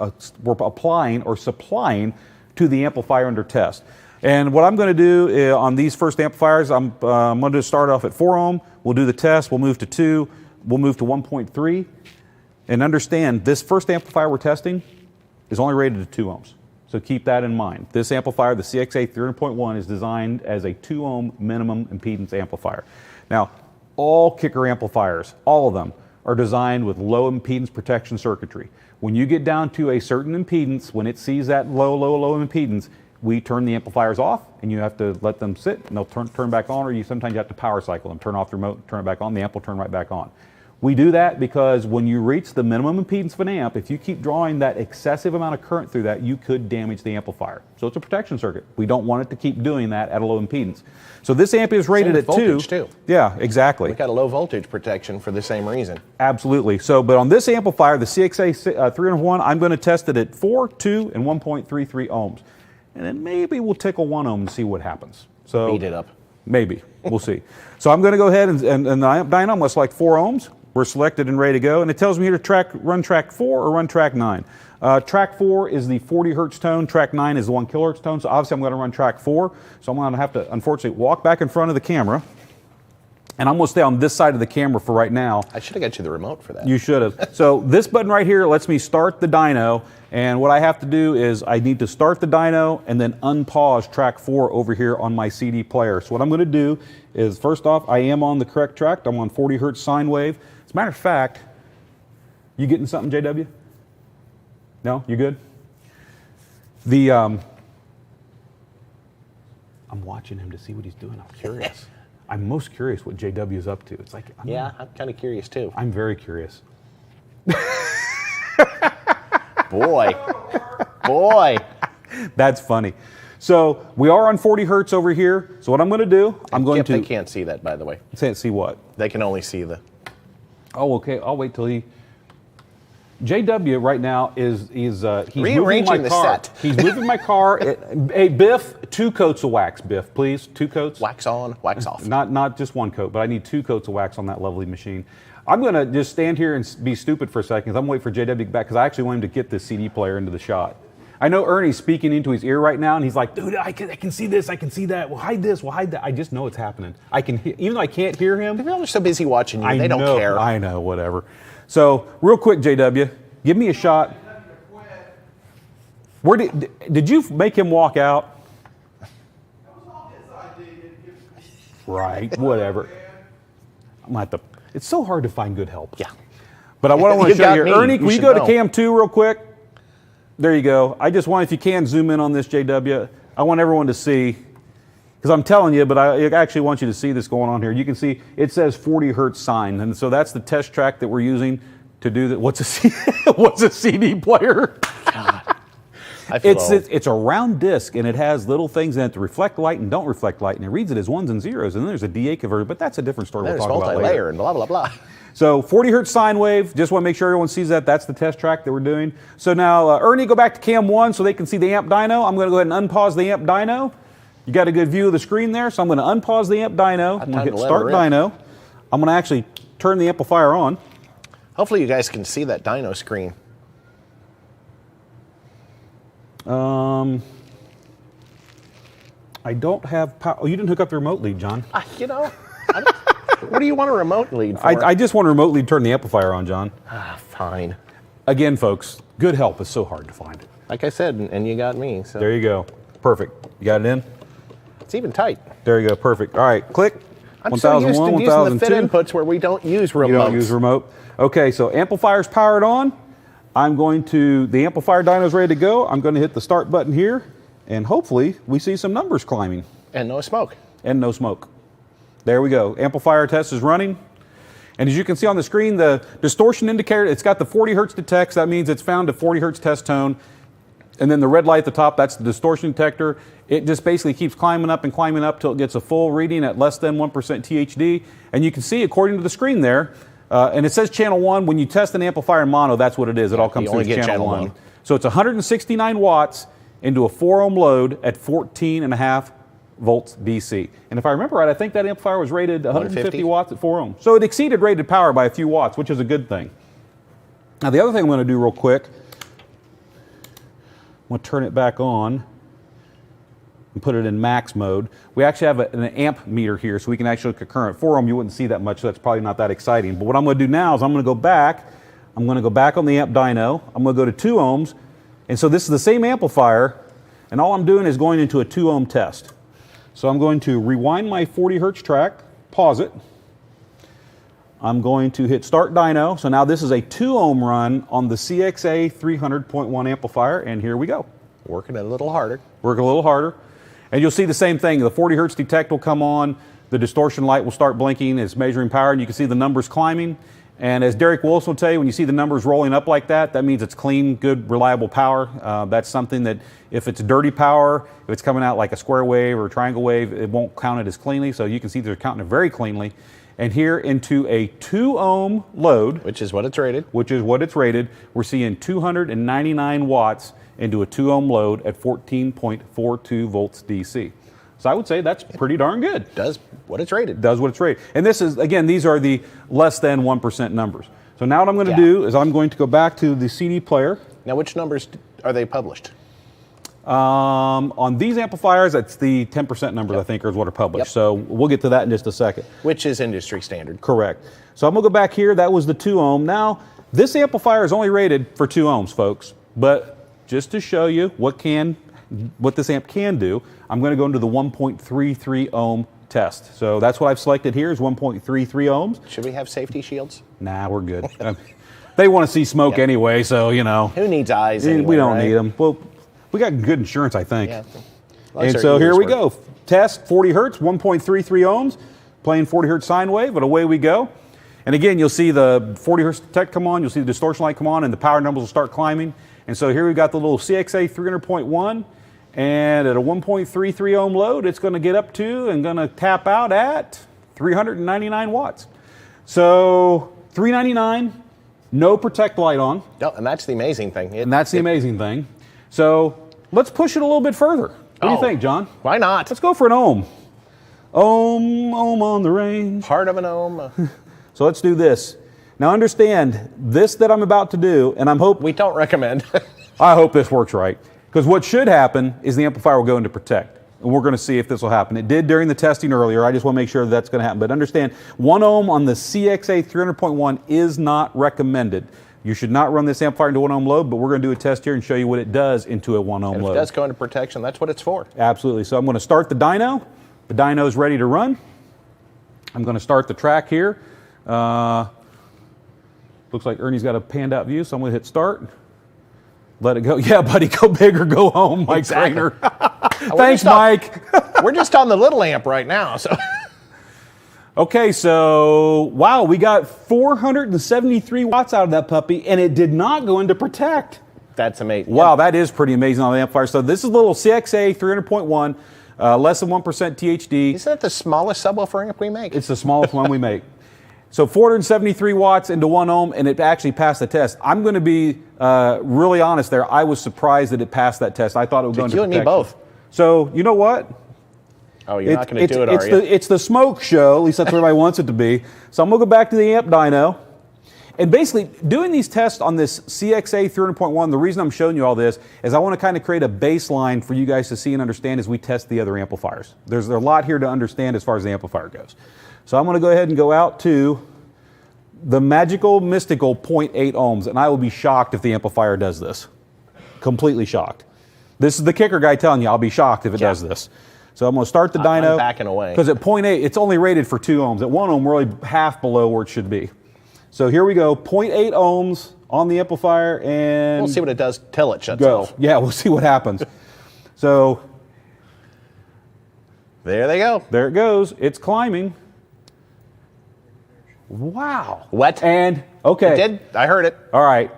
applying or supplying to the amplifier under test. And what I'm going to do on these first amplifiers, I'm going to start off at 4 ohm. We'll do the test. We'll move to 2. We'll move to 1.3. And understand, this first amplifier we're testing is only rated to 2 ohms. So keep that in mind. This amplifier, the CXA 300.1, is designed as a 2 ohm minimum impedance amplifier. Now, all KICKER amplifiers, all of them, are designed with low impedance protection circuitry. When you get down to a certain impedance, when it sees that low impedance, we turn the amplifiers off, and you have to let them sit, and they'll turn back on, or you sometimes have to power cycle them, turn off the remote, turn it back on, the amp will turn right back on. We do that because when you reach the minimum impedance of an amp, if you keep drawing that excessive amount of current through that, you could damage the amplifier. So it's a protection circuit. We don't want it to keep doing that at a low impedance. So this amp is rated at 2. Voltage too. Yeah, exactly. We got a low voltage protection for the same reason. Absolutely. So, but on this amplifier, the CXA 301, I'm going to test it at 4, 2, and 1.33 ohms. And then maybe we'll tickle 1 ohm and see what happens. So beat it up. Maybe. We'll see. So I'm going to go ahead and the dyno, I'm going to select 4 ohms. We're selected and ready to go, and it tells me here to run track 4 or run track 9. Track 4 is the 40 hertz tone, track 9 is the 1 kilohertz tone, so obviously I'm going to run track 4, so I'm going to have to, unfortunately, walk back in front of the camera, and I'm going to stay on this side of the camera for right now. I should have got you the remote for that. You should have. So this button right here lets me start the dyno, and what I have to do is I need to start the dyno and then unpause track 4 over here on my CD player. So what I'm going to do is, first off, I am on the correct track. I'm on 40 hertz sine wave. As a matter of fact, you getting something, JW? No? You good? I'm watching him to see what he's doing. I'm curious. I'm most curious what JW is up to. It's like, I'm kind of curious too. I'm very curious. Boy. That's funny. So we are on 40 hertz over here. So what I'm going to do, They can't see that, by the way. See what? They can only see the... Oh, okay. I'll wait till he... JW right now is he's moving rearranging my the car. set. He's moving my car. Hey, Biff, 2 coats of wax, Biff, please. 2 coats. Wax on, wax off. Not just 1 coat, but I need 2 coats of wax on that lovely machine. I'm going to just stand here and be stupid for a second. I'm waiting for JW to get back because I actually want him to get this CD player into the shot. I know Ernie's speaking into his ear right now, and he's like, dude, I can see this, I can see that. Well, hide this, well, hide that. I just know it's happening. I can, even though I can't hear him. People are so busy watching you, they don't care. I know, whatever. So, real quick, JW, give me a shot. Where did you make him walk out? Right, whatever. I'm gonna have to. It's so hard to find good help. Yeah. But I want to show you, Ernie, will you go to know. cam 2 real quick? There you go. I just want, if you can, zoom in on this, JW. I want everyone to see, because I'm telling you, but I actually want you to see this going on here. You can see it says 40 hertz sign, and so that's the test track that we're using to do that. What's a CD player? God. I feel old. It's a round disc, and it has little things in it to reflect light and don't reflect light, and it reads it as 1s and 0s, and then there's a DA converter, but that's a different story There's we'll talk about multi-layer later. and blah, blah, blah. So 40 hertz sine wave, just want to make sure everyone sees that. That's the test track that we're doing. So now, Ernie, go back to cam 1 so they can see the amp dyno. I'm going to go ahead and unpause the amp dyno. You got a good view of the screen there, so I'm going to unpause the amp dyno. I'm going to hit start dyno. I'm going to actually turn the amplifier on. Hopefully you guys can see that dyno screen. I don't have power. Oh, you didn't hook up the remote lead, John. You know, what do you want a remote lead for? I just want to remotely turn the amplifier on, John. Fine. Again, folks, good help is so hard to find. Like I said, and you got me. So There you go. Perfect. You got it in? it's even tight. There you go. Perfect. All right, click. I'm so used to 1001, using the fit 1002. inputs where we don't use remotes. You don't use remote. Okay, so amplifier's powered on. The amplifier dyno's ready to go. I'm going to hit the start button here, and hopefully we see some numbers climbing. And no smoke. And no smoke. There we go. Amplifier test is running. And as you can see on the screen, the distortion indicator, it's got the 40 hertz detects. That means it's found a 40 hertz test tone. And then the red light at the top, that's the distortion detector. It just basically keeps climbing up till it gets a full reading at less than 1% THD. And you can see, according to the screen there, and it says channel 1. When you test an amplifier in mono, that's what it is. It all comes through as channel 1. So it's 169 watts into a 4 ohm load at 14.5 volts DC. And if I remember right, I think that amplifier was rated 150 watts at 4 ohms. So it exceeded rated power by a few watts, which is a good thing. Now the other thing I'm going to do real quick, I'm going to turn it back on and put it in max mode. We actually have an amp meter here, so we can actually look at current. 4 ohm, you wouldn't see that much, so that's probably not that exciting. But what I'm going to do now is I'm going to go back. I'm going to go back on the amp dyno. I'm going to go to 2 ohms. And so this is the same amplifier, and all I'm doing is going into a 2 ohm test. So I'm going to rewind my 40 hertz track, pause it. I'm going to hit start dyno. So now this is a 2 ohm run on the CXA 300.1 amplifier, and here we go. Working a little harder. Work a little harder. And you'll see the same thing. The 40 hertz detect will come on. The distortion light will start blinking. It's measuring power, and you can see the numbers climbing. And as Derek Wilson will tell you, when you see the numbers rolling up like that, that means it's clean, good, reliable power. That's something that if it's dirty power, if it's coming out like a square wave or a triangle wave, it won't count it as cleanly. So you can see they're counting it very cleanly. And here into a 2 ohm load, Which is what it's rated. we're seeing 299 watts into a 2 ohm load at 14.42 volts DC. So I would say that's pretty darn good. Does what it's rated. Does what it's rated. And this is, again, these are the less than 1% numbers. So now what I'm going to do is I'm going to go back to the CD player. Now, which numbers are they published? On these amplifiers, that's the 10% numbers, I think, is what are published. So we'll get to that in just a second. Which is industry standard. Correct. So I'm going to go back here. That was the 2 ohm. Now, this amplifier is only rated for 2 ohms, folks. But just to show you what this amp can do, I'm going to go into the 1.33 ohm test. So that's what I've selected here is 1.33 ohms. Should we have safety shields? Nah, we're good. They want to see smoke anyway, so, you know. Who needs eyes anyway, we don't right? need them. Well, we got good insurance, I think. Yeah. And so here we go. Test 40 hertz, 1.33 ohms, playing 40 hertz sine wave, and away we go. And again, you'll see the 40 hertz detect come on, you'll see the distortion light come on, and the power numbers will start climbing. And so here we've got the little CXA 300.1, and at a 1.33 ohm load, it's going to get up to and going to tap out at 399 watts. So 399, No protect light on. No, and that's the amazing thing. And that's the amazing thing. So let's push it a little bit further. What do you think, John? Why not? Let's go for an ohm. Ohm on the range. Part of an ohm. So let's do this. Now understand, this that I'm about to do, and We don't recommend. I hope this works right. Because what should happen is the amplifier will go into protect. And we're going to see if this will happen. It did during the testing earlier. I just want to make sure that's going to happen. But understand, 1 ohm on the CXA 300.1 is not recommended. You should not run this amplifier into 1 ohm load, but we're going to do a test here and show you what it does into a 1 ohm And if load. it does go into protection, that's what it's for. Absolutely. So I'm going to start the dyno. The dyno is ready to run. I'm going to start the track here. Looks like Ernie's got a panned out view, so I'm going to hit start. Let it go. Yeah, buddy, go big or go home, Mike Exactly. Trainer. Thanks, Mike. We're just on the little amp right now. So. Okay, so, wow, we got 473 watts out of that puppy, and it did not go into protect. That's amazing. Wow, that is pretty amazing on the amplifier. So this is a little CXA 300.1, less than 1% THD. Isn't that the smallest subwoofer amp we make? It's the smallest one we make. So 473 watts into 1 ohm, and it actually passed the test. I'm going to be really honest there. I was surprised that it passed that test. I thought it would go into you and me protection. both. So you know what? Oh, you're not going to do it, are you? It's the smoke show. At least that's what everybody wants it to be. So I'm going to go back to the amp dyno. And basically, doing these tests on this CXA 300.1, the reason I'm showing you all this is I want to kind of create a baseline for you guys to see and understand as we test the other amplifiers. There's a lot here to understand as far as the amplifier goes. So I'm going to go ahead and go out to the magical, mystical 0.8 ohms, and I will be shocked if the amplifier does this. Completely shocked. This is the kicker guy telling you I'll be shocked if it does this. So I'm going to start the dyno. I'm backing away. Because at 0.8, it's only rated for 2 ohms. At 1 ohm, we're only half below where it should be. So here we go, 0.8 ohms on the amplifier, and We'll see what it does till it shuts go. off. Yeah, we'll see what happens. So There they go. there it goes. It's climbing. Wow. What? And, okay. It did. I heard it. All right.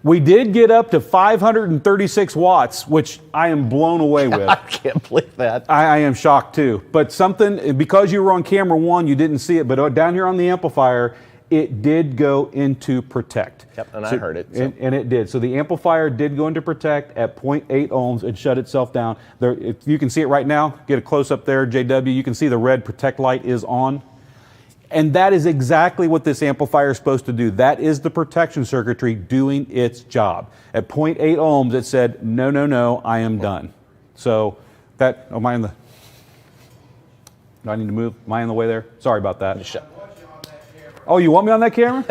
We did get up to 536 watts, which I am blown away with. I can't believe that. I am shocked too. But something, because you were on camera 1, you didn't see it, but down here on the amplifier, it did go into protect. Yep, and I heard it. So. And it did. So the amplifier did go into protect at 0.8 ohms and shut itself down. There, if you can see it right now, get a close up there, JW, you can see the red protect light is on. And that is exactly what this amplifier is supposed to do. That is the protection circuitry doing its job. At 0.8 ohms, it said, no, no, no, I am done. So that, am I in the, do I need to move? Am I in the way there? Sorry about that. Oh, you want me on that camera?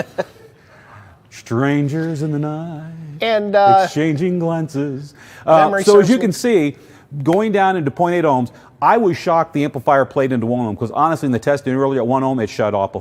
Strangers in the night, And exchanging glances. Memory So as you serves can me. see, going down into 0.8 ohms, I was shocked the amplifier played into 1 ohm because honestly, in the testing earlier at 1 ohm, it shut off.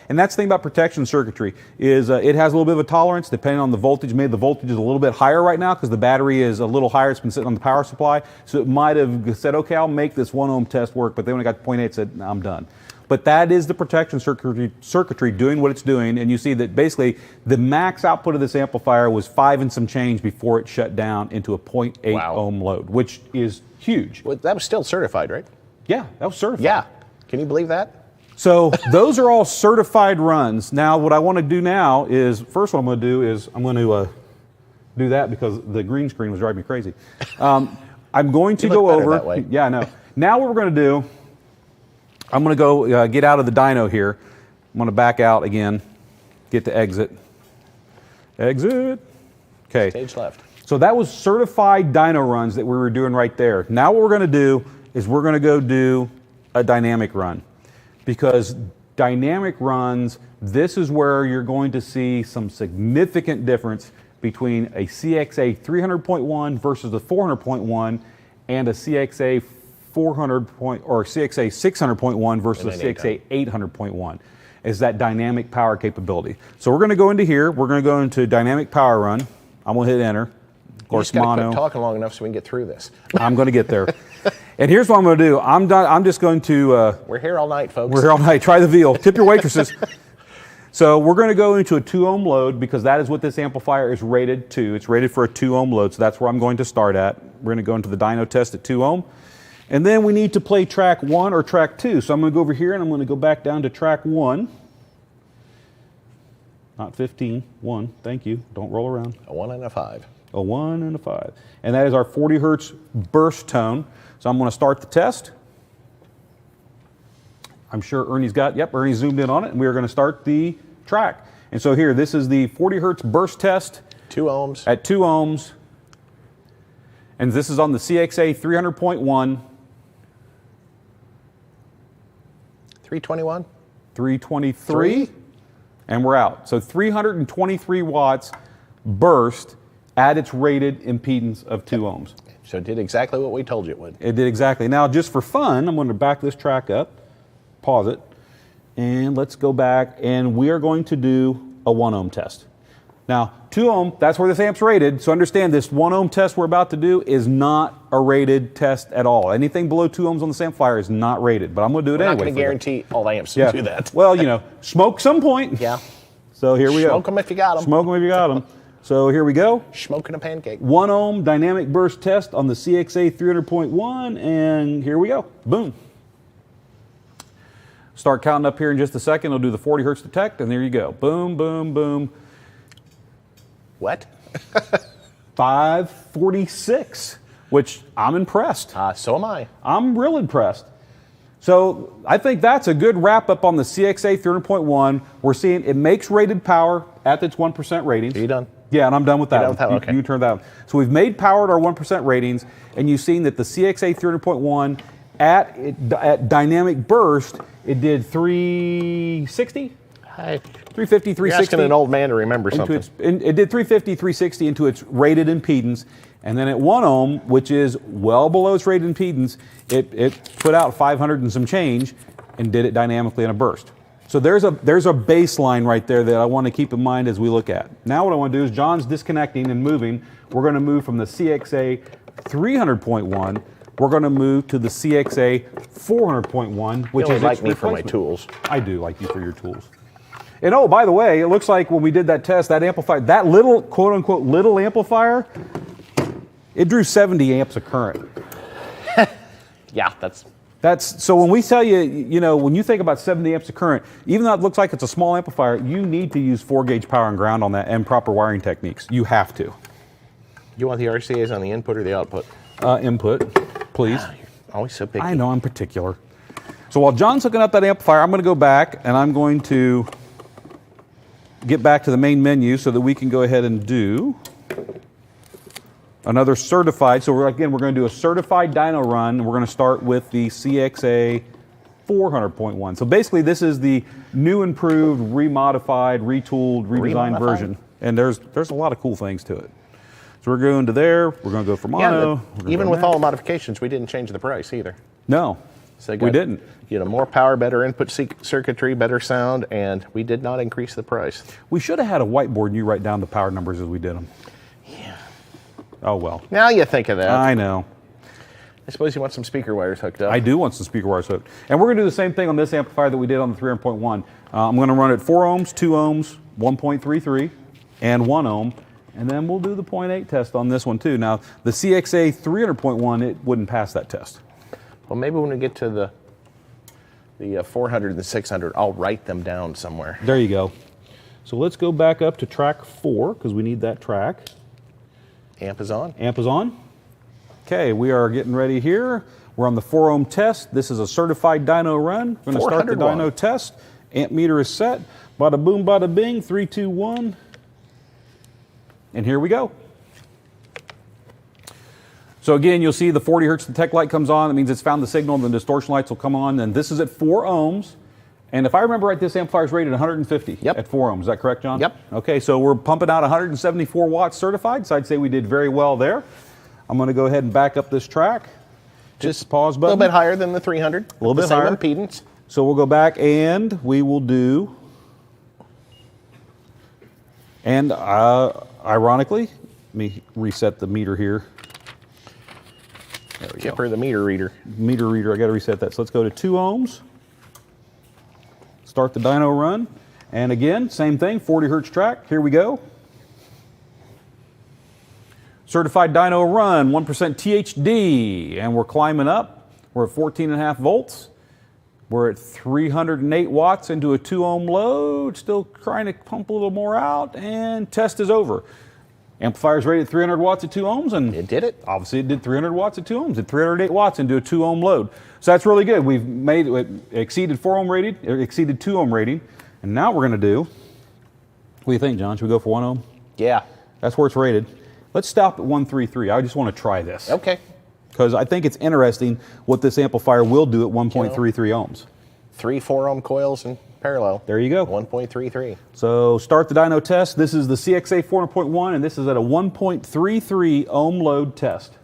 And that's the thing about protection circuitry is it has a little bit of a tolerance depending on the voltage. Maybe the voltage is a little bit higher right now because the battery is a little higher. It's been sitting on the power supply, so it might have said, "Okay, I'll make this 1 ohm test work." But then when it got to 0.8, it said, "No, I'm done." But that is the protection circuitry doing what it's doing, and you see that basically the max output of this amplifier was 5 and some change before it shut down into a 0.8 Wow. ohm load, which is huge. well, that was still certified, right? Yeah, that was certified. Yeah. Can you believe that? So those are all certified runs. Now, what I want to do now is, first what I'm going to do is I'm going to do that because the green screen was driving me crazy. I'm going to You look go better over. that way. Yeah, I know. Now what we're going to do, I'm going to go get out of the dyno here. I'm going to back out again, get to exit. Exit. Okay. Stage left. So that was certified dyno runs that we were doing right there. Now what we're going to do is we're going to go do a dynamic run. Because dynamic runs, this is where you're going to see some significant difference between a CXA 300.1 versus a 400.1 and a CXA 400 point or CXA 600.1 versus a CXA 800.1 is that dynamic power capability. So we're going to go into here. We're going to go into dynamic power run. I'm going to hit enter. Of course, You just gotta mono. quit talking long enough so we can get through this. I'm going to get there. And here's what I'm going to do. I'm done. I'm just going to. We're here all night, folks. We're here all night. Try the veal. Tip your waitresses. So we're going to go into a 2 ohm load because that is what this amplifier is rated to. It's rated for a 2 ohm load, so that's where I'm going to start at. We're going to go into the dyno test at 2 ohm. And then we need to play track 1 or track 2. So I'm going to go over here and I'm going to go back down to track 1. not 15. 1. Thank you. Don't roll around. A 1 and a 5. A 1 and a 5. And that is our 40 hertz burst tone. So I'm going to start the test. I'm sure Ernie's Ernie zoomed in on it, and we are going to start the track. And so here, this is the 40 hertz burst test. 2 ohms. At 2 ohms. And this is on the CXA 300.1. 321. 323. And we're out. So 323 watts burst at its rated impedance of 2 ohms. So it did exactly what we told you it would. It did exactly. Now, just for fun, I'm going to back this track up, pause it, and let's go back, and we are going to do a 1 ohm test. Now, 2 ohm, that's where this amp's rated, so understand this 1 ohm test we're about to do is not a rated test at all. Anything below 2 ohms on this amplifier is not rated, but I'm going to do it We're anyway. not going to guarantee all amps to do that. Well, you know, smoke some point. Yeah. So here we go. Smoke them if you got them. Smoke them if you got them. So here we go. Smoking a pancake. 1 ohm dynamic burst test on the CXA 300.1, and here we go. Boom. Start counting up here in just a second. I'll do the 40 hertz detect, and there you go. Boom, boom, boom. What? 546, which I'm impressed. So am I. I'm real impressed. So I think that's a good wrap up on the CXA 300.1. We're seeing it makes rated power at its 1% ratings. Are you done? Yeah, and I'm done with that. You're done with that? Okay. You turn that on. So we've made power at our 1% ratings, and you've seen that the CXA 300.1 at dynamic burst, it did 360? 350, 360. You're asking an old man to remember something. It did 350, 360 into its rated impedance. And then at 1 ohm, which is well below its rated impedance, it put out 500 and some change and did it dynamically in a burst. So there's a baseline right there that I want to keep in mind as we look at. Now what I want to do is John's disconnecting and moving. We're going to move from the CXA 300.1. We're going to move to the CXA 400.1, which you is like me its for my replacement. tools. I do like you for your tools. And oh, by the way, it looks like when we did that test, that amplifier, that little, quote unquote, little amplifier, it drew 70 amps of current. Yeah, That's so when we tell you, you know, when you think about 70 amps of current, even though it looks like it's a small amplifier, you need to use 4-gauge power and ground on that and proper wiring techniques. You have to. You want the RCAs on the input or the output? Input, please. You're always so picky. I know, I'm particular. So while John's hooking up that amplifier, I'm going to go back and I'm going to get back to the main menu so that we can go ahead and do another certified. So we're going to do a certified dyno run. We're going to start with the CXA 400.1. So basically this is the new, improved, remodified, retooled, redesigned version. And there's a lot of cool things to it. So we're going to there. We're going to go for mono. Even with all the modifications, we didn't change the price either. No, So we didn't. You know, more power, better input circuitry, better sound, and we did not increase the price. We should have had a whiteboard and you write down the power numbers as we did them. Yeah. Oh, well. Now you think of that. I know. I suppose you want some speaker wires hooked up. I do want some speaker wires hooked. And we're going to do the same thing on this amplifier that we did on the 300.1. I'm going to run it 4 ohms, 2 ohms, 1.33, and 1 ohm. And then we'll do the 0.8 test on this one too. Now, the CXA 300.1, it wouldn't pass that test. Well, maybe when we get to the 400 and the 600, I'll write them down somewhere. There you go. So let's go back up to track 4 because we need that track. Amp is on. Amp is on. Okay, we are getting ready here. We're on the 4 ohm test. This is a certified dyno run. We're going to start the dyno test. Amp meter is set. Bada boom, bada bing. 3, 2, 1. And here we go. So again, you'll see the 40 hertz detect light comes on. That means it's found the signal, and the distortion lights will come on. And this is at 4 ohms. And if I remember right, this amplifier is rated 150 at 4 ohms. Is that correct, John? Yep. Okay, so we're pumping out 174 watts certified. So I'd say we did very well there. I'm going to go ahead and back up this track. Just pause button. A little bit higher than the 300. A little bit same higher. impedance. So we'll go back and we will do, and ironically, let me reset the meter here. There we go. Kipper, the meter reader. Meter reader, I got to reset that. So let's go to 2 ohms. Start the dyno run. And again, same thing, 40 hertz track. Here we go. Certified dyno run, 1% THD. And we're climbing up. We're at 14.5 volts. We're at 308 watts into a 2 ohm load, still trying to pump a little more out, and test is over. Amplifier's rated at 300 watts at 2 ohms, and it did it. Obviously, it did 300 watts at 2 ohms, at 308 watts into a 2 ohm load. So that's really good. We've made it exceeded 4 ohm rating, it exceeded 2 ohm rating, and now we're going to do. What do you think, John? Should we go for 1 ohm? Yeah. That's where it's rated. Let's stop at 133. I just want to try this. Okay. Because I think it's interesting what this amplifier will do at 1.33 ohms. 3 4 ohm coils in parallel. There you go. 1.33. So start the dyno test. This is the CXA 400.1, and this is at a 1.33 ohm load test.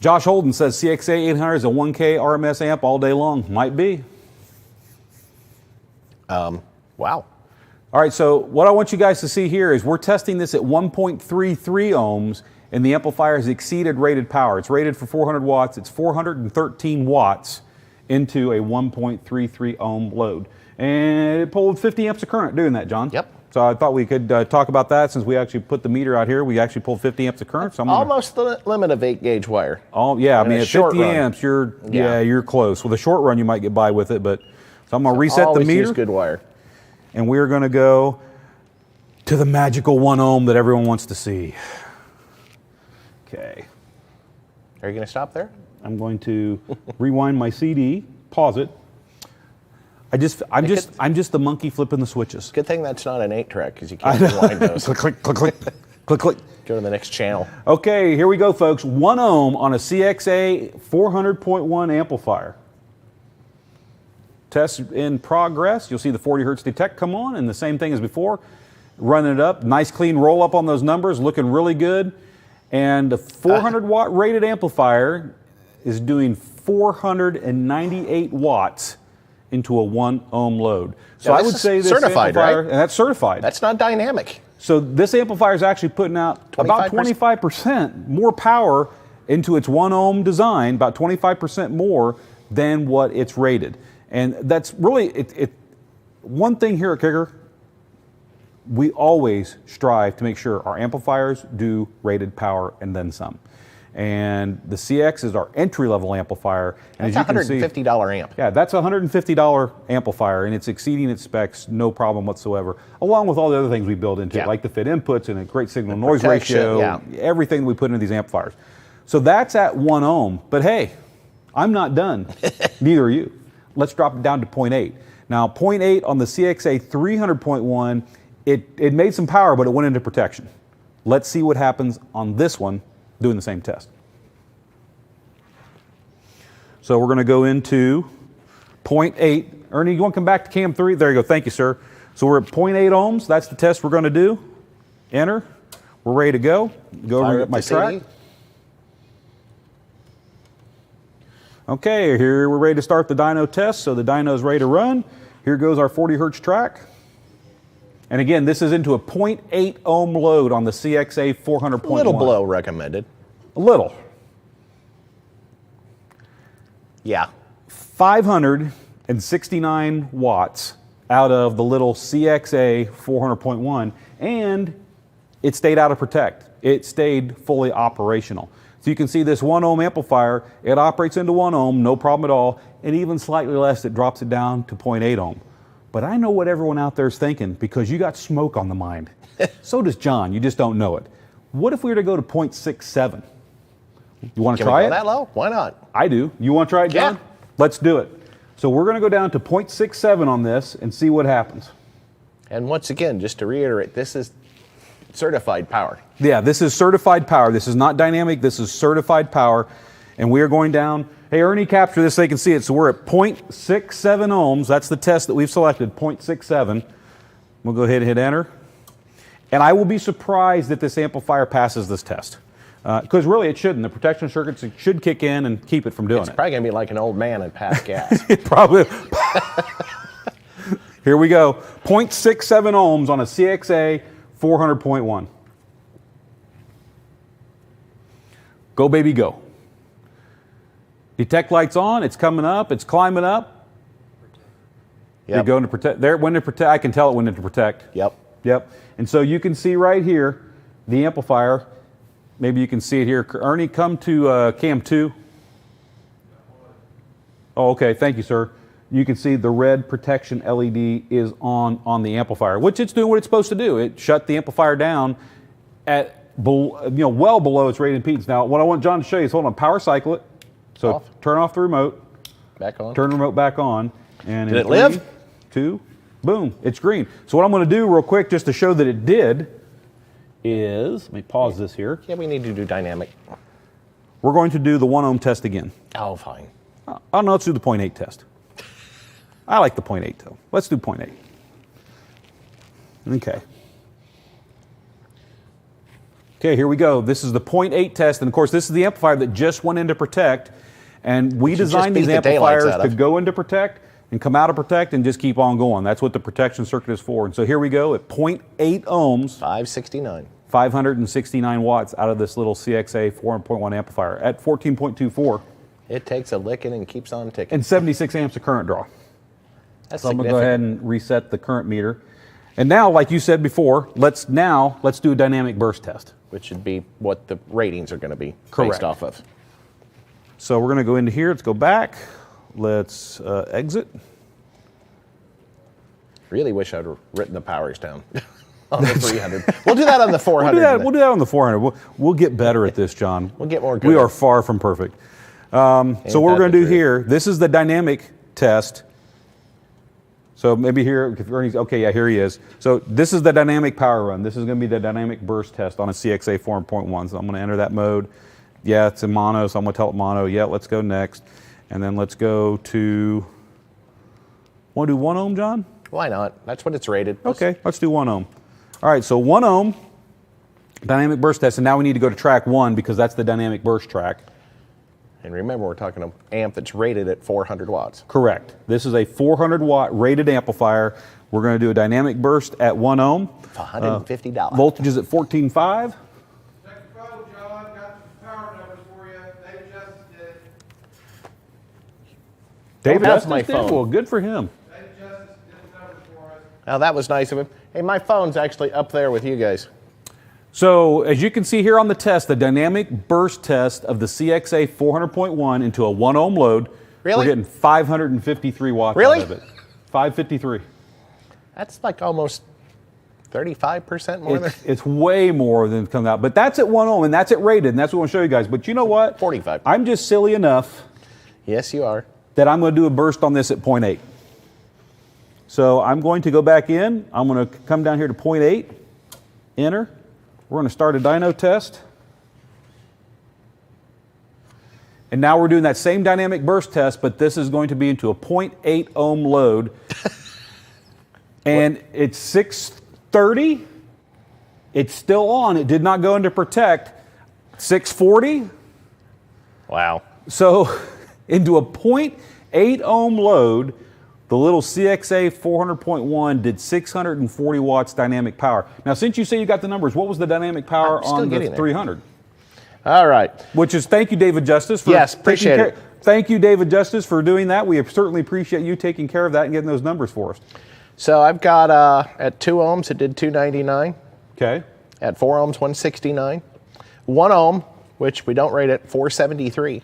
Josh Holden says CXA 800 is a 1K RMS amp all day long. Might be. Wow. All right, so what I want you guys to see here is we're testing this at 1.33 ohms, and the amplifier has exceeded rated power. It's rated for 400 watts. It's 413 watts into a 1.33 ohm load. And it pulled 50 amps of current doing that, John. Yep. So I thought we could talk about that since we actually put the meter out here. We actually pulled 50 amps of current. So almost the limit of 8-gauge wire. Yeah, I mean, at 50 run. amps, you're close. With a short run, you might get by with it, but so I'm going to reset the Always meter. use good wire. And we're going to go to the magical 1 ohm that everyone wants to see. Okay. Are you going to stop there? I'm going to rewind my CD, pause it. I'm just the monkey flipping the switches. Good thing that's not an 8-track because you can't rewind those. Click, click, click, click, click, click. Go to the next channel. Okay, here we go, folks. 1 ohm on a CXA 400.1 amplifier. Test in progress. You'll see the 40 hertz detect come on, and the same thing as before. Running it up, nice clean roll up on those numbers, looking really good. And the 400 watt rated amplifier is doing 498 watts into a 1 ohm load. So I would say this certified, amplifier, right? and that's certified. That's not dynamic. So this amplifier is actually putting out about 25% more power into its 1 ohm design, about 25% more than what it's rated. And that's really, one thing here at KICKER, we always strive to make sure our amplifiers do rated power and then some. And the CX is our entry-level amplifier. And That's as you can see, $150 amp. yeah, that's a $150 amplifier, and it's exceeding its specs, no problem whatsoever, along with all the other things we build into it, like the fit inputs and a great signal-noise ratio, everything we put into these amplifiers. So that's at 1 ohm. But hey, I'm not done. Neither are you. Let's drop it down to 0.8. Now, 0.8 on the CXA 300.1, it made some power, but it went into protection. Let's see what happens on this one doing the same test. So we're going to go into 0.8. Ernie, you want to come back to cam 3? There you go. Thank you, sir. So we're at 0.8 ohms. That's the test we're going to do. Enter. We're ready to go. Go over and get my track. Okay, here we're ready to start the dyno test. So the dyno is ready to run. Here goes our 40 hertz track. And again, this is into a 0.8 ohm load on the CXA 400.1. A little below recommended. A little. Yeah. 569 watts out of the little CXA 400.1, and it stayed out of protect. It stayed fully operational. So you can see this 1 ohm amplifier, it operates into 1 ohm, no problem at all, and even slightly less, it drops it down to 0.8 ohm. But I know what everyone out there is thinking because you got smoke on the mind. So does John, you just don't know it. What if we were to go to 0.67? You want to try it? That low? Why not? I do. You want to try it, John? Yeah. Let's do it. So we're going to go down to 0.67 on this and see what happens. And once again, just to reiterate, this is certified power. Yeah, this is certified power. This is not dynamic. This is certified power. And we are going down. Hey, Ernie, capture this so they can see it. So we're at 0.67 ohms. That's the test that we've selected, 0.67. We'll go ahead and hit enter. And I will be surprised if this amplifier passes this test. Because really it shouldn't. The protection circuits should kick in and keep it from doing it. It's probably going to be like an old man and pass gas. Probably. Here we go. 0.67 ohms on a CXA 400.1. Go, baby, go. Detect light's on. It's coming up. It's climbing up. Yep. Going to protect. There, when to protect. I can tell it when to protect. Yep. Yep. And so you can see right here the amplifier. Maybe you can see it here. Ernie, come to cam 2. Oh, okay. Thank you, sir. You can see the red protection LED is on the amplifier, which it's doing what it's supposed to do. It shut the amplifier down at well below its rated impedance. Now, what I want John to show you is, hold on, power cycle it. So Off. turn off the remote. Back on. Turn the remote back on. And Did in it live? 3, 2, boom, it's green. So what I'm going to do real quick, just to show that it did, is, let me pause this here. Yeah, we need to do dynamic. We're going to do the 1 ohm test again. Oh, fine. Oh no, let's do the 0.8 test. I like the 0.8 though. Let's do 0.8. Okay. Okay, here we go. This is the 0.8 test, and of course, this is the amplifier that just went into Protect, and we designed these amplifiers to go into Protect and come out of Protect and just keep on going. That's what the protection circuit is for. And so here we go at 0.8 ohms. 569. 569 watts out of this little CXA 4.1 amplifier at 14.24. It takes a licking and keeps on ticking. And 76 amps of current draw. That's So I'm going to go ahead and reset the current meter. And now, like you said before, let's do a dynamic burst test. Which should be what the ratings are going to be Correct. based off of. So we're going to go into here. Let's go back. Let's exit. Really wish I'd written the powers down on the 300. We'll do that on the 400. We'll do that on the 400. We'll get better at this, John. We'll get more good. We are far from perfect. So what we're going to do here, this is the dynamic test. So maybe here, if Ernie's, okay, yeah, here he is. So this is the dynamic power run. This is going to be the dynamic burst test on a CXA 4.1. So I'm going to enter that mode. Yeah, it's in mono, so I'm going to tell it mono. Yeah, let's go next. And then let's go to, want to do 1 ohm, John? Why not? That's what it's rated. Okay, let's do 1 ohm. All right, so 1 ohm, dynamic burst test, and now we need to go to track 1 because that's the dynamic burst track. And remember, we're talking an amp that's rated at 400 watts. Correct. This is a 400 watt rated amplifier. We're going to do a dynamic burst at 1 ohm. $150. Voltage is at 14.5. David, that's my phone. Well, good for him. Now, that was nice of him. Hey, my phone's actually up there with you guys. So, as you can see here on the test, the dynamic burst test of the CXA 400.1 into a 1 ohm load, Really? we're getting 553 watts Really? out of it. 553. That's like almost 35% more than It's way more than comes out. But that's at 1 ohm, and that's at rated, and that's what I want to show you guys. But you know what? 45. I'm just silly enough Yes, you are. that I'm going to do a burst on this at 0.8. So I'm going to go back in. I'm going to come down here to 0.8, enter. We're going to start a dyno test. And now we're doing that same dynamic burst test, but this is going to be into a 0.8 ohm load. And it's 630. It's still on. It did not go into Protect. 640. Wow. So into a 0.8 ohm load, the little CXA 400.1 did 640 watts dynamic power. Now, since you say you got the numbers, what was the dynamic power I'm still on the getting there. 300? All right. Which is, thank you, David Justice. For Yes, appreciate taking it. care. Thank you, David Justice, for doing that. We certainly appreciate you taking care of that and getting those numbers for us. So I've got at 2 ohms, it did 299. Okay. At 4 ohms, 169. 1 ohm, which we don't rate at 473.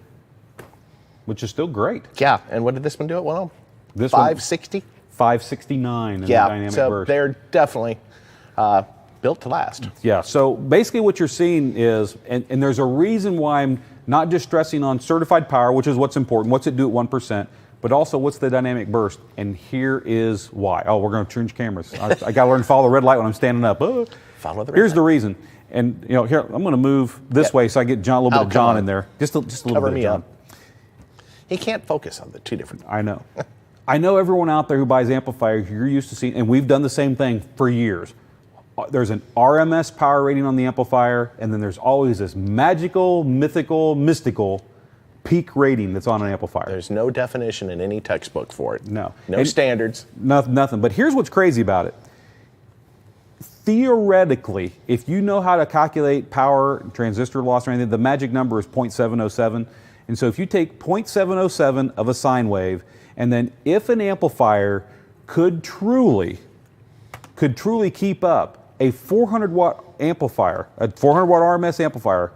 Which is still great. Yeah. And what did this one do at 1 ohm? This one, 560. 569 in the Yeah. dynamic So burst. they're definitely built to last. Yeah, so basically what you're seeing is, and there's a reason why I'm not just stressing on certified power, which is what's important, what's it do at 1%, but also what's the dynamic burst, and here is why. Oh, we're going to change cameras. I got to learn to follow the red light when I'm standing up. Oh. Follow the red Here's light. the reason, and here, I'm going to move this way so I get John, a little bit of come John on. in there. Just a little Cover bit of me John. up. He can't focus on the two different. I know. I know everyone out there who buys amplifiers, you're used to seeing, and we've done the same thing for years. There's an RMS power rating on the amplifier, and then there's always this magical, mystical peak rating that's on an amplifier. There's no definition in any textbook for it. No. No And standards. Nothing. But here's what's crazy about it. Theoretically, if you know how to calculate power, transistor loss, or anything, the magic number is 0.707. And so if you take 0.707 of a sine wave, and then if an amplifier could truly keep up, a 400 watt amplifier, a 400 watt RMS amplifier,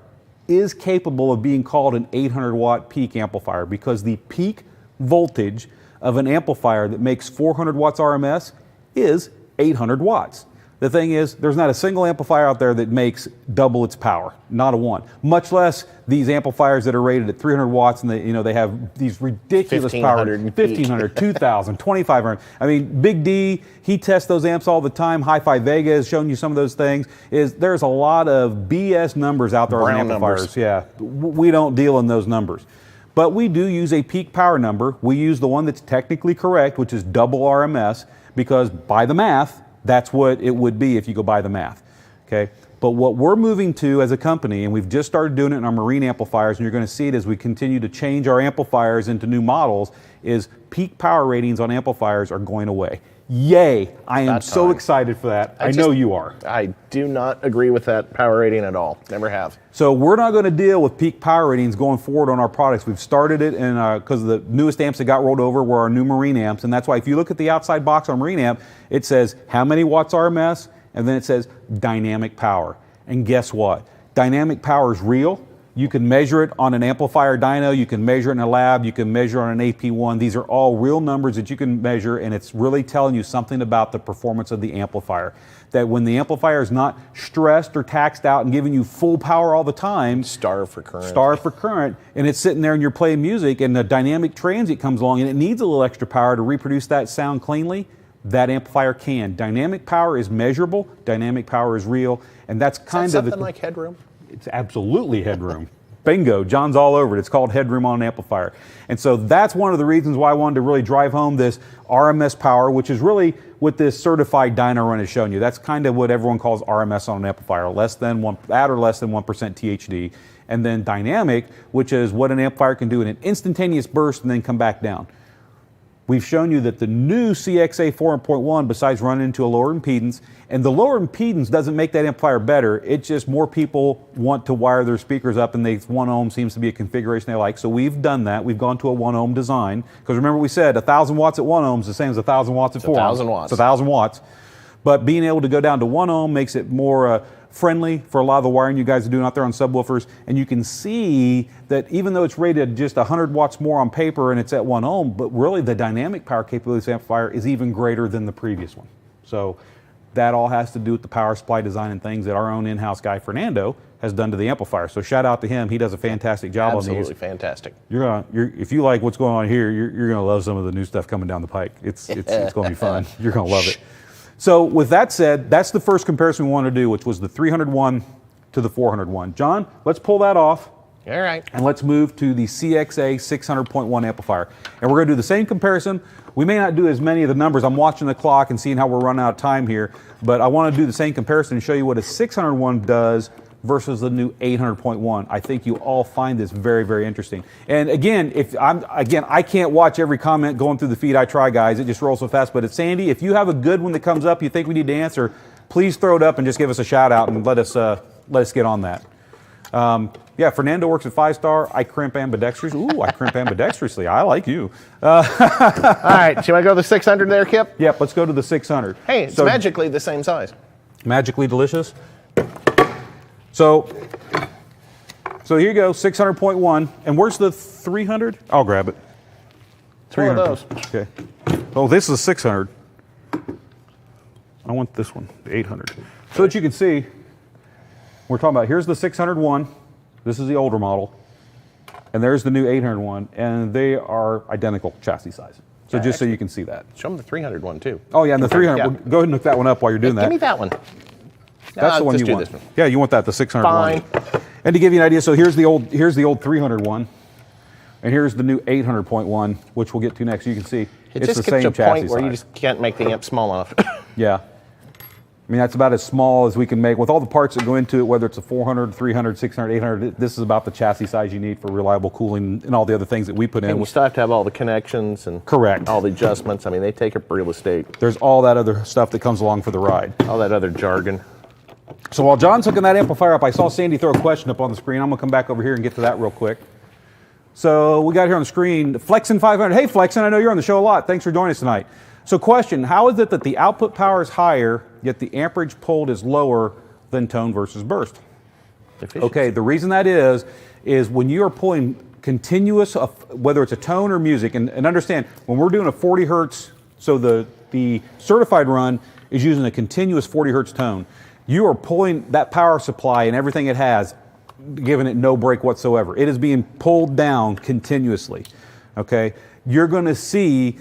is capable of being called an 800 watt peak amplifier because the peak voltage of an amplifier that makes 400 watts RMS is 800 watts. The thing is, there's not a single amplifier out there that makes double its power, not a one. Much less these amplifiers that are rated at 300 watts and they have these ridiculous power, 1,500, 2,000, 2,500. I mean, Big D, he tests those amps all the time. Hi-Fi Vega has shown you some of those things. There's a lot of BS numbers out there on amplifiers. Numbers. Yeah, we don't deal in those numbers. But we do use a peak power number. We use the one that's technically correct, which is double RMS, because by the math, that's what it would be if you go by the math, okay? But what we're moving to as a company, and we've just started doing it in our marine amplifiers, and you're going to see it as we continue to change our amplifiers into new models, is peak power ratings on amplifiers are going away. Yay! I am so excited for that. I know you are. I do not agree with that power rating at all. Never have. So we're not going to deal with peak power ratings going forward on our products. We've started it because the newest amps that got rolled over were our new marine amps, and that's why if you look at the outside box on marine amp, it says how many watts RMS, and then it says dynamic power. And guess what? Dynamic power is real. You can measure it on an amplifier dyno, you can measure it in a lab, you can measure on an AP1. These are all real numbers that you can measure, and it's really telling you something about the performance of the amplifier. That when the amplifier is not stressed or taxed out and giving you full power all the time, starved for current, and it's sitting there and you're playing music and a dynamic transient comes along and it needs a little extra power to reproduce that sound cleanly, that amplifier can. Dynamic power is measurable, dynamic power is real, and that's kind of something like headroom. It's absolutely headroom. Bingo, John's all over it. It's called headroom on an amplifier. And so that's one of the reasons why I wanted to really drive home this RMS power, which is really what this certified dyno run is showing you. That's kind of what everyone calls RMS on an amplifier, less than 1% THD. And then dynamic, which is what an amplifier can do in an instantaneous burst and then come back down. We've shown you that the new CXA 4.1, besides running into a lower impedance, and the lower impedance doesn't make that amplifier better, it's just more people want to wire their speakers up and 1 ohm seems to be a configuration they like. So we've done that. We've gone to a 1 ohm design. Because remember we said 1,000 watts at 1 ohm is the same as 1,000 watts at 4 ohms. 1,000 watts. It's 1,000 watts. But being able to go down to 1 ohm makes it more friendly for a lot of the wiring you guys are doing out there on subwoofers. And you can see that even though it's rated just 100 watts more on paper and it's at 1 ohm, but really the dynamic power capability of this amplifier is even greater than the previous one. So that all has to do with the power supply design and things that our own in-house guy, Fernando, has done to the amplifier. So shout out to him. He does a fantastic job on these. Absolutely fantastic. If you like what's going on here, you're going to love some of the new stuff coming down the pike. It's going to be fun. You're going to love it. So with that said, that's the first comparison we want to do, which was the 301 to the 401. John, let's pull that off. All right. And let's move to the CXA 600.1 amplifier. And we're going to do the same comparison. We may not do as many of the numbers. I'm watching the clock and seeing how we're running out of time here. But I want to do the same comparison and show you what a 601 does versus the new 800.1. I think you all find this very, very interesting. And again, I can't watch every comment going through the feed. I try, guys. It just rolls so fast. But it's Sandy. If you have a good one that comes up you think we need to answer, please throw it up and just give us a shout out and let us get on that. Yeah, Fernando works at 5-star. I crimp ambidextrously. Ooh, I crimp ambidextrously. I like you. All right, should I go to the 600 there, Kip? Yep, let's go to the 600. Hey, it's magically the same size. Magically delicious. So here you go, 600.1. And where's the 300? I'll grab it. It's one of those. Okay. Oh, this is 600. I want this one, the 800. So that you can see, we're talking about, here's the 601. This is the older model. And there's the new 801. And they are identical chassis size. So just so you can see that. Show them the 300 one, too. Oh, yeah, and the 300. Yeah. Well, go ahead and look that one up while you're doing that. Give me that one. That's the one you want. This one. Yeah, you want that, the 600 Fine. one. And to give you an idea, so here's the old 300 one. And here's the new 800.1, which we'll get to next. You can see it it's just the gets same to a point chassis where size. you just can't make the amp small enough. Yeah. I mean, that's about as small as we can make. With all the parts that go into it, whether it's a 400, 300, 600, 800, this is about the chassis size you need for reliable cooling and all the other things that we put in. And you still have to have all the connections and correct all the adjustments. I mean, they take up real estate. There's all that other stuff that comes along for the ride. All that other jargon. So while John's hooking that amplifier up, I saw Sandy throw a question up on the screen. I'm going to come back over here and get to that real quick. So we got here on the screen, Flexin 500. Hey, Flexin, I know you're on the show a lot. Thanks for joining us tonight. So question, how is it that the output power is higher, yet the amperage pulled is lower than tone versus burst? Efficiency. Okay, the reason that is when you are pulling continuous, whether it's a tone or music, and understand, when we're doing a 40 hertz, so the certified run is using a continuous 40 hertz tone. You are pulling that power supply and everything it has, giving it no break whatsoever. It is being pulled down continuously, okay? You're gonna see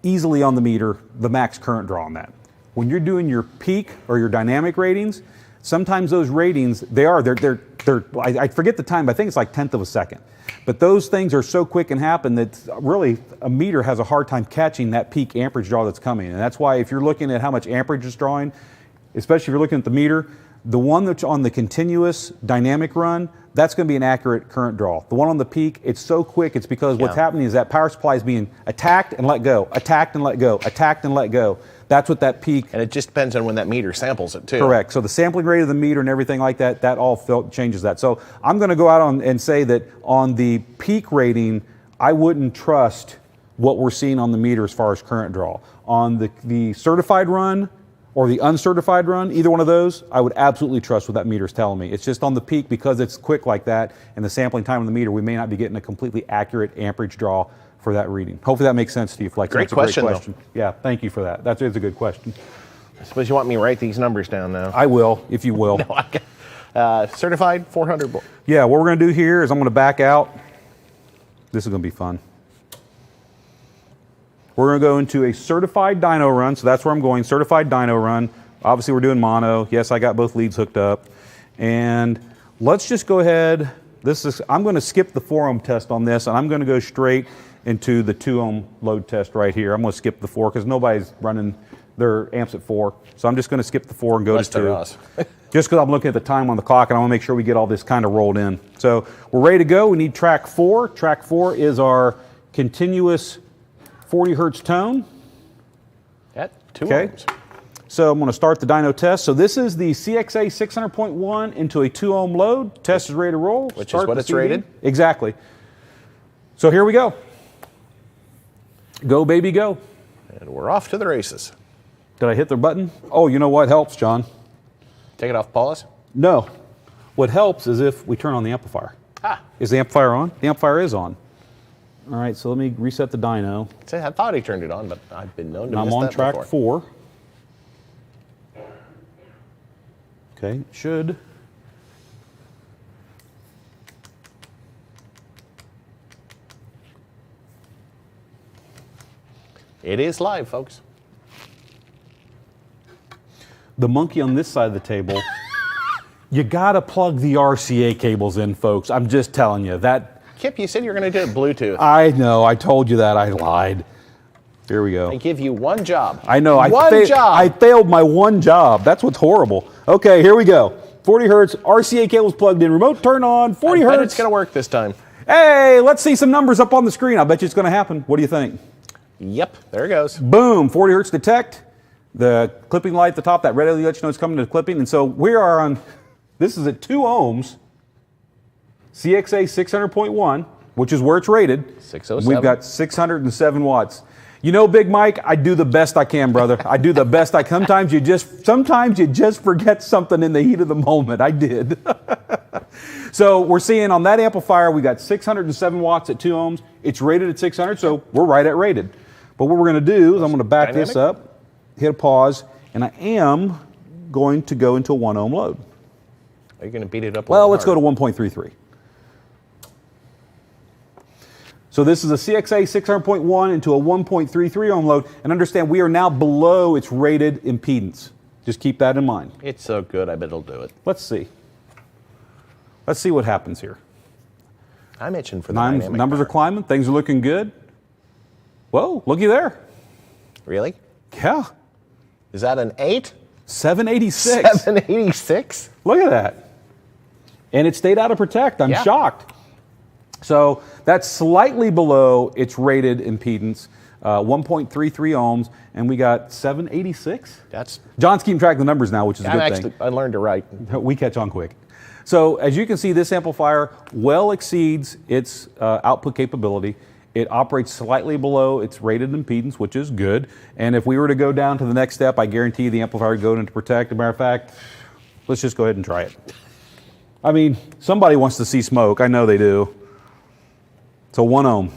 easily on the meter the max current draw on that. When you're doing your peak or your dynamic ratings, sometimes those ratings, I forget the time, but I think it's like 1/10 of a second. But those things are so quick and happen that really a meter has a hard time catching that peak amperage draw that's coming. And that's why if you're looking at how much amperage is drawing, especially if you're looking at the meter, the one that's on the continuous dynamic run, that's going to be an accurate current draw. The one on the peak, it's so quick, it's because what's happening is that power supply is being attacked and let go, attacked and let go, attacked and let go. That's what that peak. And it just depends on when that meter samples it too. Correct. So the sampling rate of the meter and everything like that, that all changes that. So I'm going to go out and say that on the peak rating, I wouldn't trust what we're seeing on the meter as far as current draw. On the certified run or the uncertified run, either one of those, I would absolutely trust what that meter is telling me. It's just on the peak, because it's quick like that and the sampling time on the meter, we may not be getting a completely accurate amperage draw for that reading. Hopefully that makes sense to you, Flex. Great question. Yeah, thank you for that. That is a good question. I suppose you want me to write these numbers down now. I will, if you will. Certified 400 volt. Yeah, what we're going to do here is I'm going to back out. This is going to be fun. We're going to go into a certified dyno run, so that's where I'm going, certified dyno run. Obviously we're doing mono. Yes, I got both leads hooked up. And let's just go ahead. I'm going to skip the 4 ohm test on this, and I'm going to go straight into the 2 ohm load test right here. I'm going to skip the 4 because nobody's running their amps at 4. So I'm just going to skip the 4 and go to 2. Just because I'm looking at the time on the clock and I want to make sure we get all this kind of rolled in. So we're ready to go. We need track 4. Track 4 is our continuous 40 hertz tone. At 2 ohms. So I'm going to start the dyno test. So this is the CXA 600.1 into a 2 ohm load. Test is ready to roll. Which is what it's rated? Exactly. So here we go. Go, baby, go. And we're off to the races. Did I hit the button? Oh, you know what helps, John? Take it off pause? No. What helps is if we turn on the amplifier. Is the amplifier on? The amplifier is on. All right, so let me reset the dyno. I thought he turned it on, but I've been known to miss that I'm on track before. 4. Okay, should. It is live, folks. The monkey on this side of the table, you gotta plug the RCA cables in, folks. I'm just telling you that. Kip, you said you were going to do it Bluetooth. I know, I told you that, I lied. Here we go. I give you one job. I know, One job. I failed my one job. That's what's horrible. Okay, here we go. 40 hertz, RCA cables plugged in, remote turn on, 40 hertz. I bet it's going to work this time. Hey, let's see some numbers up on the screen. I bet you it's going to happen. What do you think? Yep, there it goes. Boom, 40 hertz detect. The clipping light at the top, that red LED lets you know it's coming to clipping. And so we are on, this is at 2 ohms, CXA 600.1, which is where it's rated. 607. We've got 607 watts. You know, Big Mike, I do the best I can, brother. I do the best I can. Sometimes you just forget something in the heat of the moment. I did. So we're seeing on that amplifier, we got 607 watts at 2 ohms. It's rated at 600, so we're right at rated. But what we're going to do is I'm going to back this up, hit a pause, and I am going to go into a 1 ohm load. Are you going to beat it up a Well, little let's go to 1.33. So this is a CXA 600.1 into a 1.33 ohm load, and understand we are now below its rated impedance. Just keep that in mind. It's so good, I bet it'll do it. Let's see. Let's see what happens here. I'm itching for the dynamic numbers power. are climbing. Things are looking good. Whoa, looky there. Really? Yeah. Is that an 8? 786. 786? Look at that. And it stayed out of protect. I'm Yeah. shocked. So that's slightly below its rated impedance, 1.33 ohms, and we got 786. John's keeping track of the numbers now, which is a good thing. I learned to write. We catch on quick. So as you can see, this amplifier well exceeds its output capability. It operates slightly below its rated impedance, which is good. And if we were to go down to the next step, I guarantee the amplifier would go into protect. As a matter of fact, let's just go ahead and try it. I mean, somebody wants to see smoke. I know they do. So 1 ohm.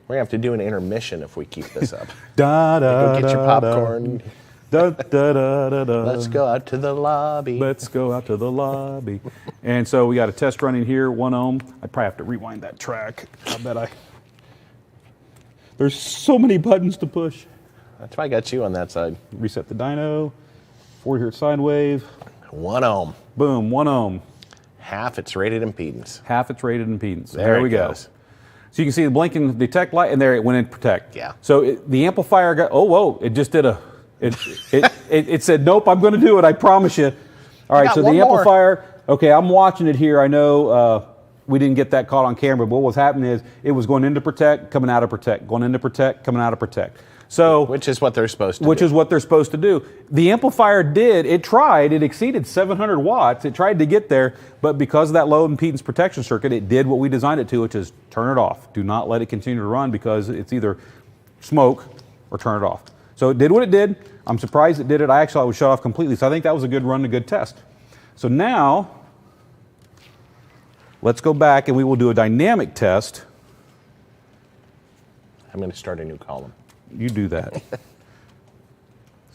We're going to have to do an intermission if we keep this up. Da, da, Go get your da, popcorn. Da, da, da, da, da. Let's go out to the lobby. Let's go out to the lobby. And so we got a test running here, 1 ohm. I probably have to rewind that track. I bet I. There's so many buttons to push. That's why I got you on that side. Reset the dyno. 40 hertz sine wave. 1 ohm. Boom, 1 ohm. Half its rated impedance. Half its rated impedance. There we it go. goes. So you can see the blinking detect light, and there it went in protect. Yeah. So the amplifier got, oh, whoa, it just did a, it said, nope, I'm going to do it, I promise you. All right, so the amplifier, okay, I'm watching it here. I know we didn't get that caught on camera, but what was happening is it was going into protect, coming out of protect, going into protect, coming out of protect. So, which is what they're supposed to do. Which is what they're supposed to do. The amplifier it tried, it exceeded 700 watts. It tried to get there, but because of that low impedance protection circuit, it did what we designed it to, which is turn it off. Do not let it continue to run because it's either smoke or turn it off. So it did what it did. I'm surprised it did it. I was shut off completely. So I think that was a good run, a good test. So now, let's go back and we will do a dynamic test. I'm going to start a new column. You do that.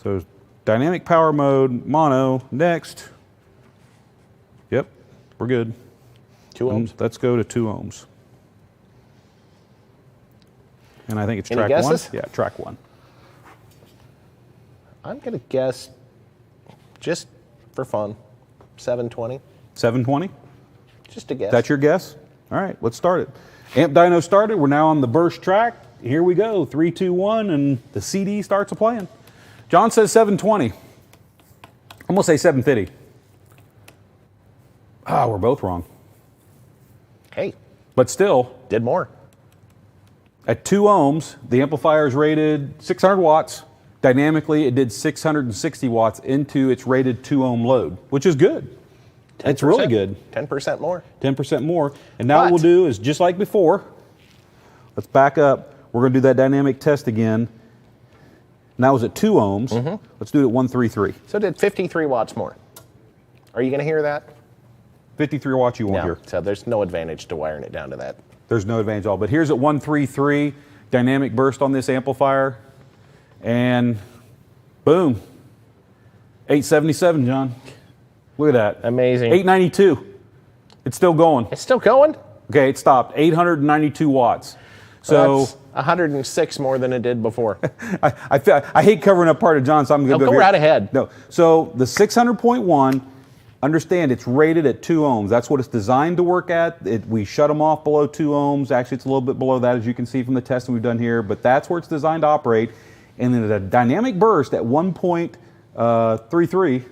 So dynamic power mode, mono, next. Yep, we're good. 2 ohms? Let's go to 2 ohms. And I think it's Any track guesses? 1. Yeah, track 1. I'm going to guess, just for fun, 720. 720? Just a guess. That's your guess? All right, let's start it. Amp dyno started. We're now on the burst track. Here we go, 3, 2, 1, and the CD starts playing. John says 720. I'm gonna say 750. Ah, we're both wrong. Hey. But still. Did more. At 2 ohms, the amplifier is rated 600 watts. Dynamically, it did 660 watts into its rated 2 ohm load, which is good. It's really good. 10% more. 10% more. And now what we'll do is just like before, let's back up. We're going to do that dynamic test again. And that was at 2 ohms. Mm-hmm. Let's do it at 133. So it did 53 watts more. Are you going to hear that? 53 watts you won't hear. So there's no advantage to wiring it down to that. There's no advantage at all. But here's at 133, dynamic burst on this amplifier. And boom, 877, John. Look at that. Amazing. 892. It's still going. It's still going? Okay, it stopped. 892 watts. So that's 106 more than it did before. I hate covering up part of John, so I'm going to go right ahead. No. So the 600.1, understand it's rated at 2 ohms. That's what it's designed to work at. We shut them off below 2 ohms. Actually, it's a little bit below that, as you can see from the testing we've done here, but that's where it's designed to operate. And then at a dynamic burst at 1.33,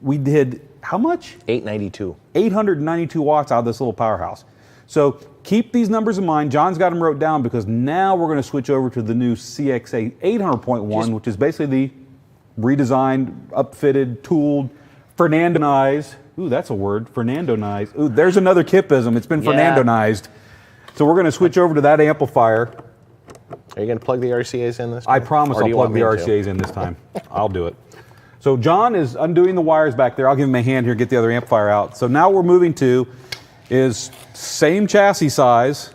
we did how much? 892. 892 watts out of this little powerhouse. So keep these numbers in mind. John's got them wrote down because now we're going to switch over to the new CXA 800.1, which is basically the redesigned, upfitted, tooled, Fernandonized. Ooh, that's a word. Fernandonized. Ooh, there's another Kippism. It's been Fernandonized. So we're going to switch over to that amplifier. Are you going to plug the RCAs in this time? I promise I'll plug the RCAs in this time. I'll do it. So John is undoing the wires back there. I'll give him a hand here, get the other amplifier out. So now we're moving to is same chassis size,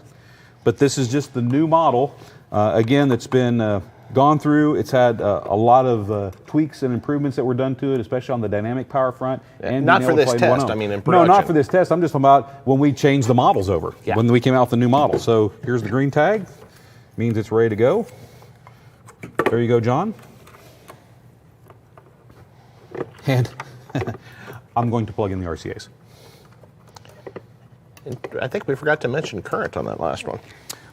but this is just the new model. Again, that's been gone through. It's had a lot of tweaks and improvements that were done to it, especially on the dynamic power front. And not for this test, I mean in production. No, not for this test. I'm just talking about when we changed the models over, when we came out with the new model. So here's the green tag. Means it's ready to go. There you go, John. And I'm going to plug in the RCAs. I think we forgot to mention current on that last one.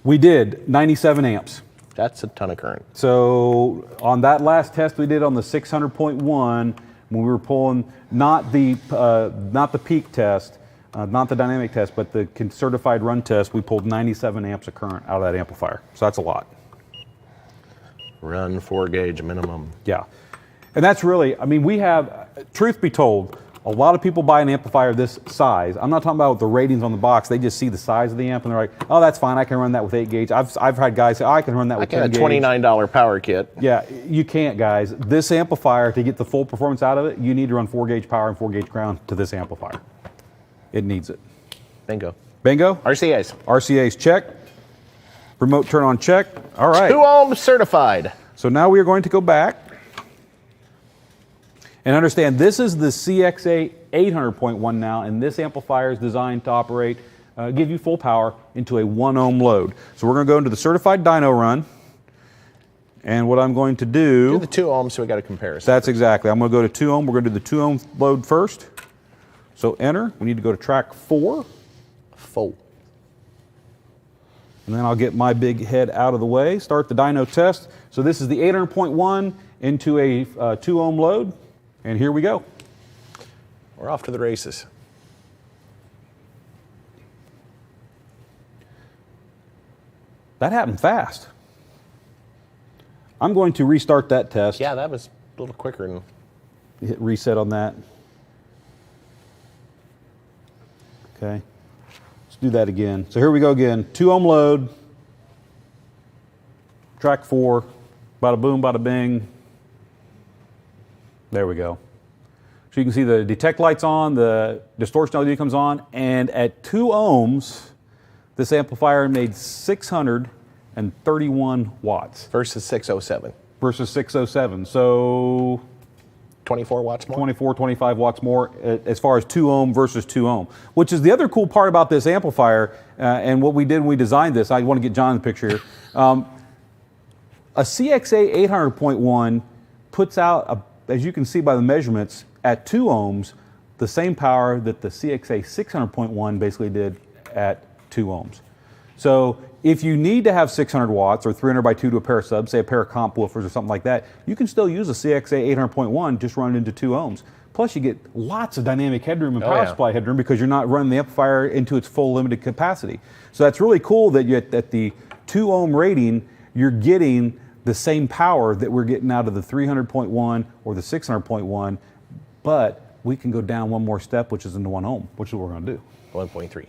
We did, 97 amps. That's a ton of current. So on that last test we did on the 600.1, when we were pulling not the peak test, not the dynamic test, but the certified run test, we pulled 97 amps of current out of that amplifier. So that's a lot. Run 4 gauge minimum. Yeah. And that's really, I mean, we have, truth be told, A lot of people buy an amplifier this size. I'm not talking about the ratings on the box. They just see the size of the amp and they're like, oh, that's fine. I can run that with 8 gauge. I've had guys say, oh, I can run that with 10 gauge. I can a $29 power kit. Yeah, you can't, guys. This amplifier, to get the full performance out of it, you need to run 4 gauge power and 4 gauge ground to this amplifier. It needs it. Bingo. Bingo? RCAs. RCAs, check. Remote turn on, check. All right. 2 ohms certified. So now we are going to go back and understand this is the CXA 800.1 now, and this amplifier is designed to operate, give you full power into a 1 ohm load. So we're going to go into the certified dyno run, and what I'm going to Do the 2 ohms so we got a comparison. That's exactly. I'm going to go to 2 ohm. We're going to do the 2 ohm load first. So enter. We need to go to track 4. 4. And then I'll get my big head out of the way, start the dyno test. So this is the 800.1 into a 2 ohm load, and here we go. We're off to the races. That happened fast. I'm going to restart that test. Yeah, that was a little quicker than... Hit reset on that. Okay. Let's do that again. So here we go again. 2 ohm load. Track 4. Bada boom, bada bing. There we go. So you can see the detect light's on, the distortion LED comes on, and at 2 ohms, this amplifier made 631 watts. Versus 607. Versus 607. So 24 watts more? 24, 25 watts more as far as 2 ohm versus 2 ohm, which is the other cool part about this amplifier, and what we did when we designed this. I want to get John's picture here. A CXA 800.1 puts out, as you can see by the measurements, at 2 ohms, the same power that the CXA 600.1 basically did at 2 ohms. So if you need to have 600 watts or 300 by 2 to a pair of subs, say a pair of comp woofers or something like that, you can still use a CXA 800.1, just run it into 2 ohms. Plus you get lots of dynamic headroom and power supply headroom because you're not running the amplifier into its full limited capacity. So that's really cool that you, at the 2 ohm rating, you're getting the same power that we're getting out of the 300.1 or the 600.1, but we can go down one more step, which is into 1 ohm, which is what we're going to do. 1.3.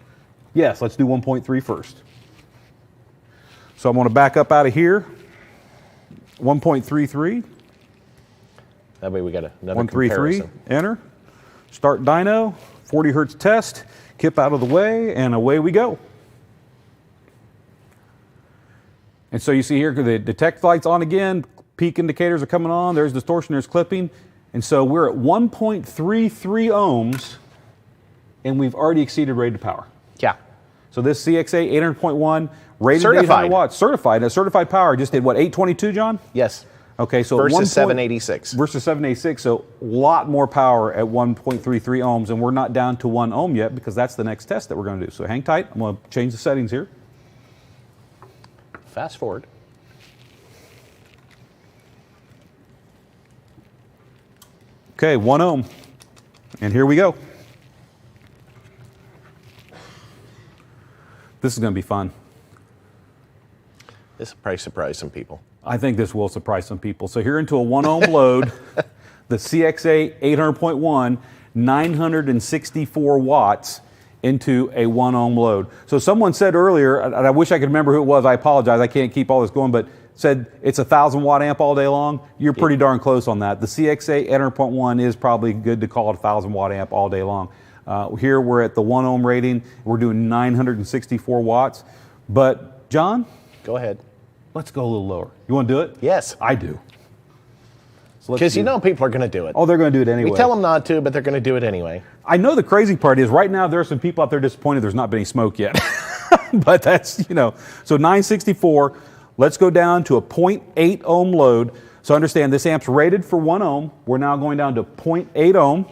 Yes, let's do 1.3 first. So I'm going to back up out of here. 1.33. That way we got another 133. comparison. Enter. Start dyno. 40 hertz test. Kip out of the way, and away we go. And so you see here the detect light's on again. Peak indicators are coming on. There's distortion. There's clipping. And so we're at 1.33 ohms, and we've already exceeded rated power. Yeah. So this CXA 800.1 rated Certified. 800 watts, certified. A certified power just did what, 822, John? Yes. Okay, so versus 786. Versus 786, so a lot more power at 1.33 ohms, and we're not down to 1 ohm yet because that's the next test that we're going to do. So hang tight. I'm going to change the settings here. Fast forward. Okay, 1 ohm. And here we go. This is going to be fun. This will probably surprise some people. I think this will surprise some people. So here into a 1 ohm load, the CXA 800.1, 964 watts into a 1 ohm load. So someone said earlier, and I wish I could remember who it was, I apologize, I can't keep all this going, but said it's a 1,000 watt amp all day long. You're pretty darn close on that. The CXA 800.1 is probably good to call it a 1,000 watt amp all day long. Here we're at the 1 ohm rating. We're doing 964 watts. But John? Go ahead. Let's go a little lower. You want to do it? Yes. I do. Because you know people are going to do it. Oh, they're going to do it anyway. We tell them not to, but they're going to do it anyway. I know the crazy part is right now there are some people out there disappointed there's not been any smoke yet. But that's, you know, so 964. Let's go down to a 0.8 ohm load. So understand this amp's rated for 1 ohm. We're now going down to 0.8 ohm.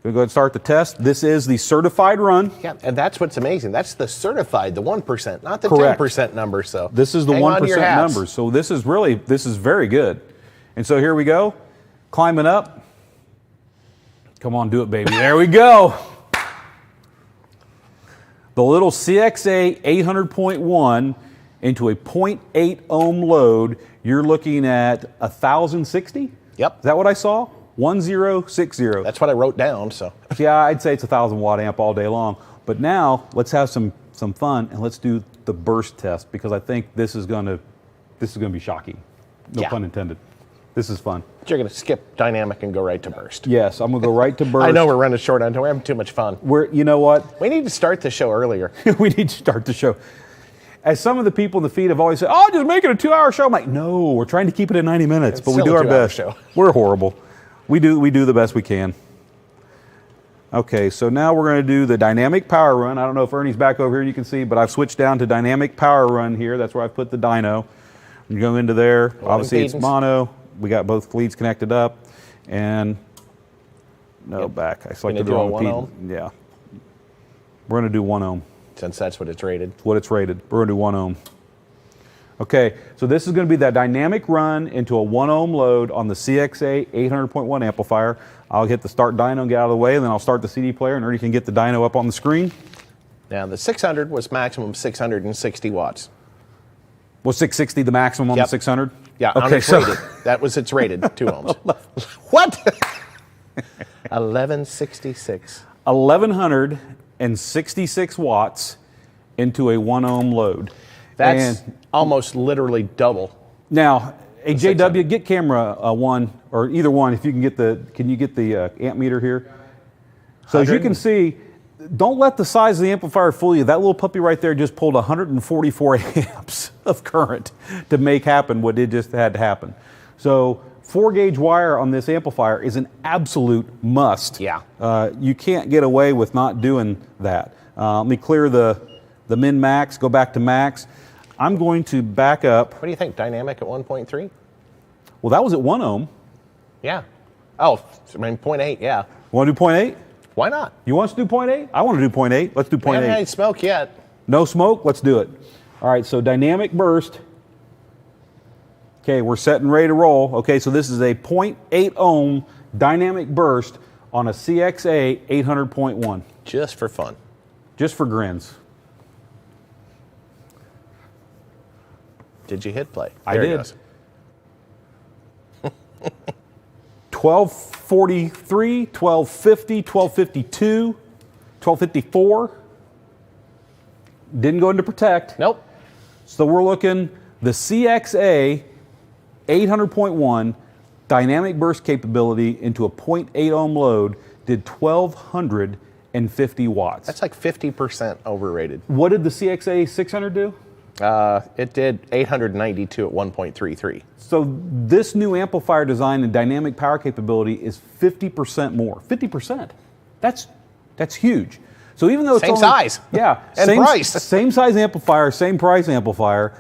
We're going to go ahead and start the test. This is the certified run. Yeah, and that's what's amazing. That's the certified, the 1%, not the Correct. 10% number. So this is the 1% number. So this is very good. And so here we go. Climbing up. Come on, do it, baby. There we go. The little CXA 800.1 into a 0.8 ohm load, you're looking at 1,060? Yep. Is that what I saw? 1060. That's what I wrote down. So Yeah, I'd say it's a 1,000-watt amp all day long. But now let's have some fun and let's do the burst test, because I think this is going to be shocking. No Yeah. pun intended. This is fun. you're going to skip dynamic and go right to burst. Yes, I'm going to go right to burst. I know we're running short on time. We're having too much fun. You know what? We need to start the show earlier. We need to start the show. As some of the people in the feed have always said, "Oh, just make it a 2-hour show." I'm like, no, we're trying to keep it at 90 minutes, but we still do a our 2-hour best. show. We're horrible. We do the best we can. Okay, so now we're going to do the dynamic power run. I don't know if Ernie's back over here, you can see, but I've switched down to dynamic power run here. That's where I've put the dyno. You go into there. Obviously, it's mono. We got both leads connected up, and back. I selected the wrong 1 ohm? Yeah. We're going to do 1 ohm. Since that's what it's rated. What it's rated. We're going to do 1 ohm. Okay, so this is going to be that dynamic run into a 1 ohm load on the CXA 800.1 amplifier. I'll hit the start dyno and get out of the way, and then I'll start the CD player, and Ernie can get the dyno up on the screen. Now, the 600 was maximum 660 watts. Was 660 the maximum on the 600? Yeah, okay, on its rated. That was its rated, 2 ohms. What? 1166. 1,166 watts into a 1 ohm load. That's And almost literally double. now, a JW, 600. get camera one, or either one, if you can get can you get the amp meter here? So as you 100. can see, don't let the size of the amplifier fool you. That little puppy right there just pulled 144 amps of current to make happen what it just had to happen. So 4-gauge wire on this amplifier is an absolute must. Yeah. You can't get away with not doing that. Let me clear the min max, go back to max. I'm going to back up. What do you think? Dynamic at 1.3? Well, that was at 1 ohm. Yeah. Oh, I mean, 0.8, yeah. Want to do 0.8? Why not? You want us to do 0.8? I want to do 0.8. Let's do We haven't had any 0.8. smoke yet. No smoke? Let's do it. All right, so dynamic burst. Okay, we're set and ready to roll. Okay, so this is a 0.8 ohm dynamic burst on a CXA 800.1. Just for fun. Just for grins. Did you hit play? I There it did. goes. 1243, 1250, 1252, 1254. Didn't go into protect. Nope. So we're looking the CXA 800.1 dynamic burst capability into a 0.8 ohm load did 1,250 watts. That's like 50% overrated. What did the CXA 600 do? It did 892 at 1.33. So this new amplifier design and dynamic power capability is 50% more. 50%. That's huge. So even though it's Same only, size. yeah, And same, price. same size amplifier, same price amplifier,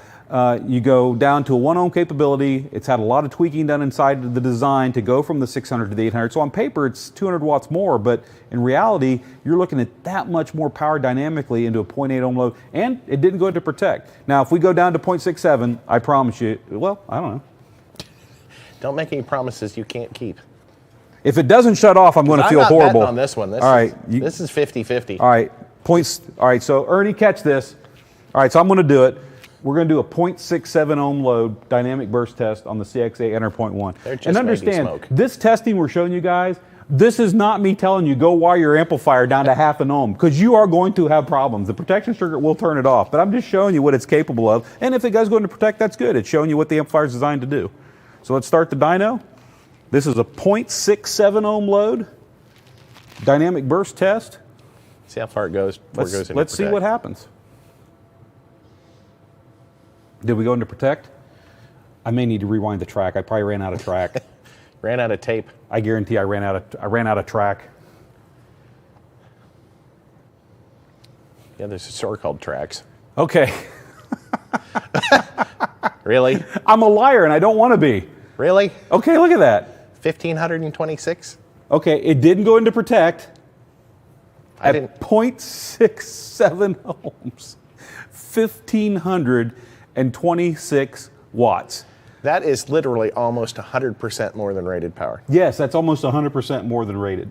you go down to a 1 ohm capability. It's had a lot of tweaking done inside the design to go from the 600 to the 800. So on paper, it's 200 watts more, but in reality, you're looking at that much more power dynamically into a 0.8 ohm load, and it didn't go into protect. Now, if we go down to 0.67, I promise you, well, I don't know. Don't make any promises you can't keep. If it doesn't shut off, I'm going to I'm feel not horrible. betting on this one. All right. This is 50-50. All right. Points. All right. So Ernie, catch this. All right. So I'm going to do it. We're going to do a 0.67 ohm load dynamic burst test on the CXA 800.1. They're just And making understand, smoke. this testing we're showing you guys, this is not me telling you go wire your amplifier down to half an ohm, because you are going to have problems. The protection circuit will turn it off, but I'm just showing you what it's capable of. And if it does go into protect, that's good. It's showing you what the amplifier is designed to do. So let's start the dyno. This is a 0.67 ohm load dynamic burst test. See how far it goes before it goes into Let's see protect. what happens. Did we go into protect? I may need to rewind the track. I probably ran out of track. Ran out of tape. I guarantee I ran out of track. Yeah, there's a store called Tracks. Okay. Really? I'm a liar and I don't want to be. Really? Okay, look at that. 1,526? Okay, it didn't go into protect I at didn't. 0.67 ohms. 1,526 watts. That is literally almost 100% more than rated power. Yes, that's almost 100% more than rated.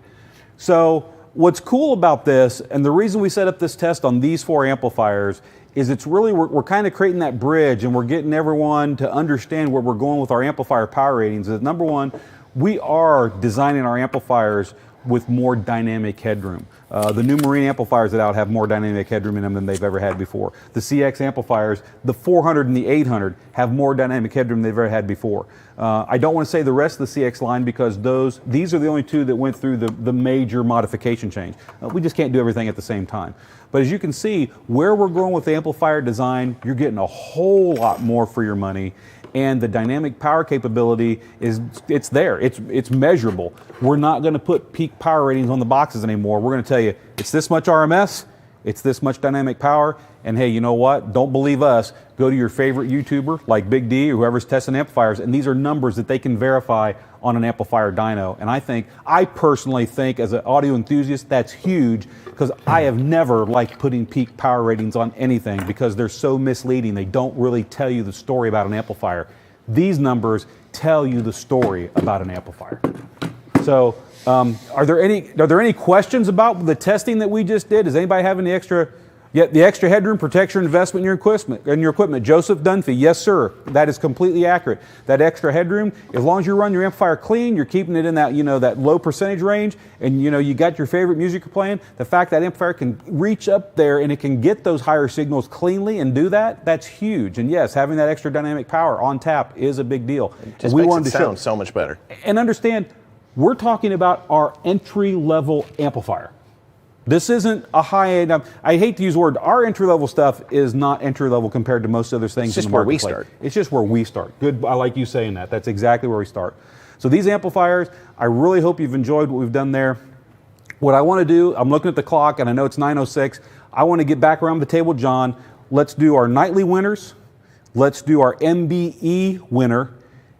So what's cool about this, and the reason we set up this test on these 4 amplifiers, is it's really, we're kind of creating that bridge and we're getting everyone to understand where we're going with our amplifier power ratings. Is number one, we are designing our amplifiers with more dynamic headroom. The new Marine amplifiers that out have more dynamic headroom in them than they've ever had before. The CX amplifiers, the 400 and the 800, have more dynamic headroom than they've ever had before. I don't want to say the rest of the CX line because these are the only two that went through the major modification change. We just can't do everything at the same time. But as you can see, where we're going with the amplifier design, you're getting a whole lot more for your money. And the dynamic power capability it's there. It's measurable. We're not going to put peak power ratings on the boxes anymore. We're going to tell you it's this much RMS, it's this much dynamic power, and hey, you know what? Don't believe us. Go to your favorite YouTuber like Big D or whoever's testing amplifiers, and these are numbers that they can verify on an amplifier dyno. And I personally think as an audio enthusiast, that's huge because I have never liked putting peak power ratings on anything because they're so misleading. They don't really tell you the story about an amplifier. These numbers tell you the story about an amplifier. So are there any questions about the testing that we just did? Does anybody have any extra? Yeah, the extra headroom protects your investment in your equipment. Joseph Dunphy, yes sir, that is completely accurate. That extra headroom, as long as you run your amplifier clean, you're keeping it in that that low percentage range, and you got your favorite music you're playing. The fact that amplifier can reach up there and it can get those higher signals cleanly and do that's huge. And yes, having that extra dynamic power on tap is a big deal. It just makes it sound so much better. And understand, we're talking about our entry-level amplifier. This isn't a high-end. I hate to use the word. Our entry-level stuff is not entry-level compared to most other things. It's just where we start. It's just where we start. Good. I like you saying that. That's exactly where we start. So these amplifiers, I really hope you've enjoyed what we've done there. What I want to do, I'm looking at the clock, and I know it's 9:06. I want to get back around the table, John. Let's do our nightly winners. Let's do our MBE winner.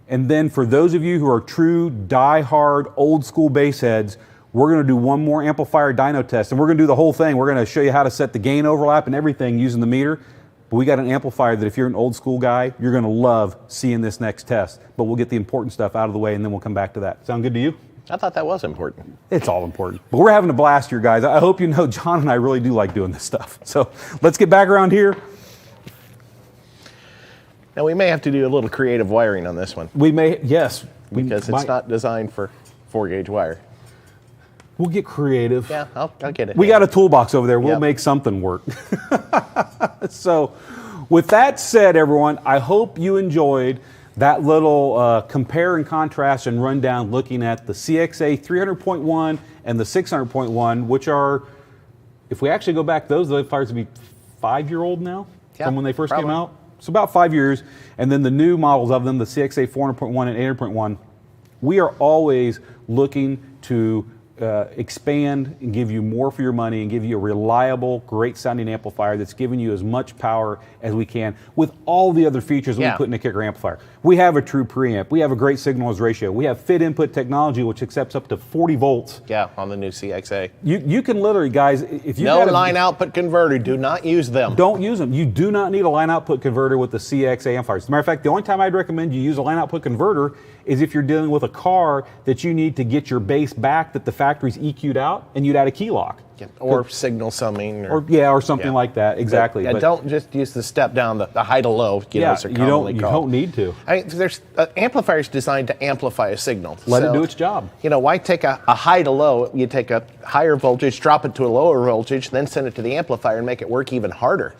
And then for those of you who are true, die-hard, old-school bass heads, we're going to do one more amplifier dyno test, and we're going to do the whole thing. We're going to show you how to set the gain overlap and everything using the meter. But we got an amplifier that if you're an old school guy, you're going to love seeing this next test. But we'll get the important stuff out of the way, and then we'll come back to that. Sound good to you? I thought that was important. It's all important. But we're having a blast here, guys. I hope you know John and I really do like doing this stuff. So let's get back around here. Now we may have to do a little creative wiring on this one. We may, yes. Because it's not designed for 4-gauge wire. We'll get creative. Yeah, I'll get it. We got a toolbox over there. We'll make something work. So with that said, everyone, I hope you enjoyed that little compare and contrast and rundown looking at the CXA 300.1 and the 600.1, which are, if we actually go back, those amplifiers would be 5-year-old now from when they first came out. So about 5 years. And then the new models of them, the CXA 400.1 and 800.1, we are always looking to expand and give you more for your money and give you a reliable, great sounding amplifier that's giving you as much power as we can with all the other features we put in a Kicker amplifier. We have a true preamp. We have a great signal-noise ratio. We have fit input technology, which accepts up to 40 volts. Yeah, on the new CXA. You can literally, guys, if you no line output converter, do not use them. Don't use them. You do not need a line output converter with the CXA amplifiers. As a matter of fact, the only time I'd recommend you use a line output converter is if you're dealing with a car that you need to get your bass back that the factory's EQ'd out, and you'd add a key lock. Yeah, or signal summing. Or something like that, exactly. But don't just use the step down, the high to low, as they're commonly you called. don't need to. There's amplifiers designed to amplify a signal. Let it do its job. Why take a high to low? You take a higher voltage, drop it to a lower voltage, then send it to the amplifier and make it work even harder.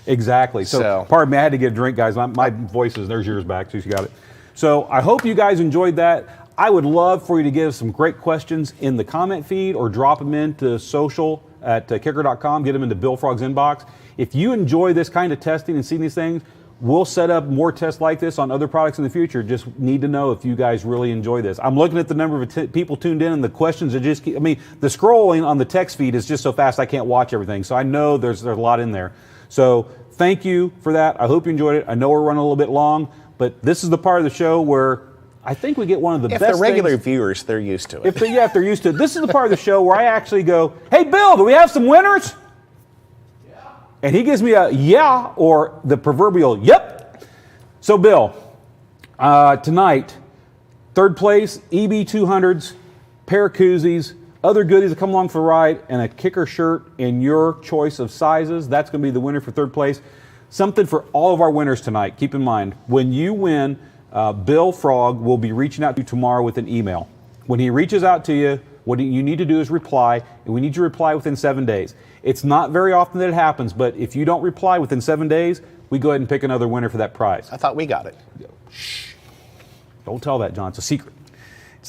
Exactly. So pardon me, I had to get a drink, guys. My voice there's yours back, so you got it. So I hope you guys enjoyed that. I would love for you to give some great questions in the comment feed or drop them into social at kicker.com, get them into Bill Frog's inbox. If you enjoy this kind of testing and seeing these things, we'll set up more tests like this on other products in the future. Just need to know if you guys really enjoy this. I'm looking at the number of people tuned in, and the questions are just, the scrolling on the text feed is just so fast I can't watch everything. So I know there's a lot in there. So thank you for that. I hope you enjoyed it. I know we're running a little bit long, but this is the part of the show where I think we get one of the best things. If they're regular viewers, they're used to it. If they're used to it. This is the part of the show where I actually go, hey, Bill, do we have some winners? Yeah. And he gives me a yeah or the proverbial yep. So, Bill, tonight, third place, EB200s, pair of koozies, other goodies that come along for the ride, and a Kicker shirt in your choice of sizes. That's going to be the winner for third place. Something for all of our winners tonight. Keep in mind, when you win Bill Frog will be reaching out to you tomorrow with an email. When he reaches out to you, what you need to do is reply, and we need you to reply within 7 days. It's not very often that it happens, but if you don't reply within 7 days, we go ahead and pick another winner for that prize. I thought we got it. Shh. Don't tell that, John. It's a secret.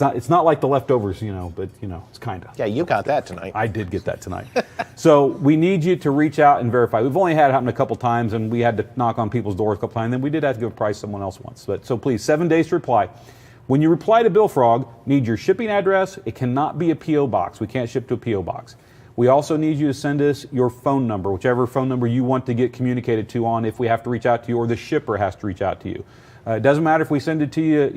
It's not like the leftovers, but it's kind of. Yeah, you got that tonight. I did get that tonight. So we need you to reach out and verify. We've only had it happen a couple times, and we had to knock on people's doors a couple times. And then we did have to give a prize to someone else once. So please, 7 days to reply. When you reply to Bill Frog, need your shipping address. It cannot be a P.O. box. We can't ship to a P.O. box. We also need you to send us your phone number, whichever phone number you want to get communicated to on if we have to reach out to you or the shipper has to reach out to you. It doesn't matter if we send it to you,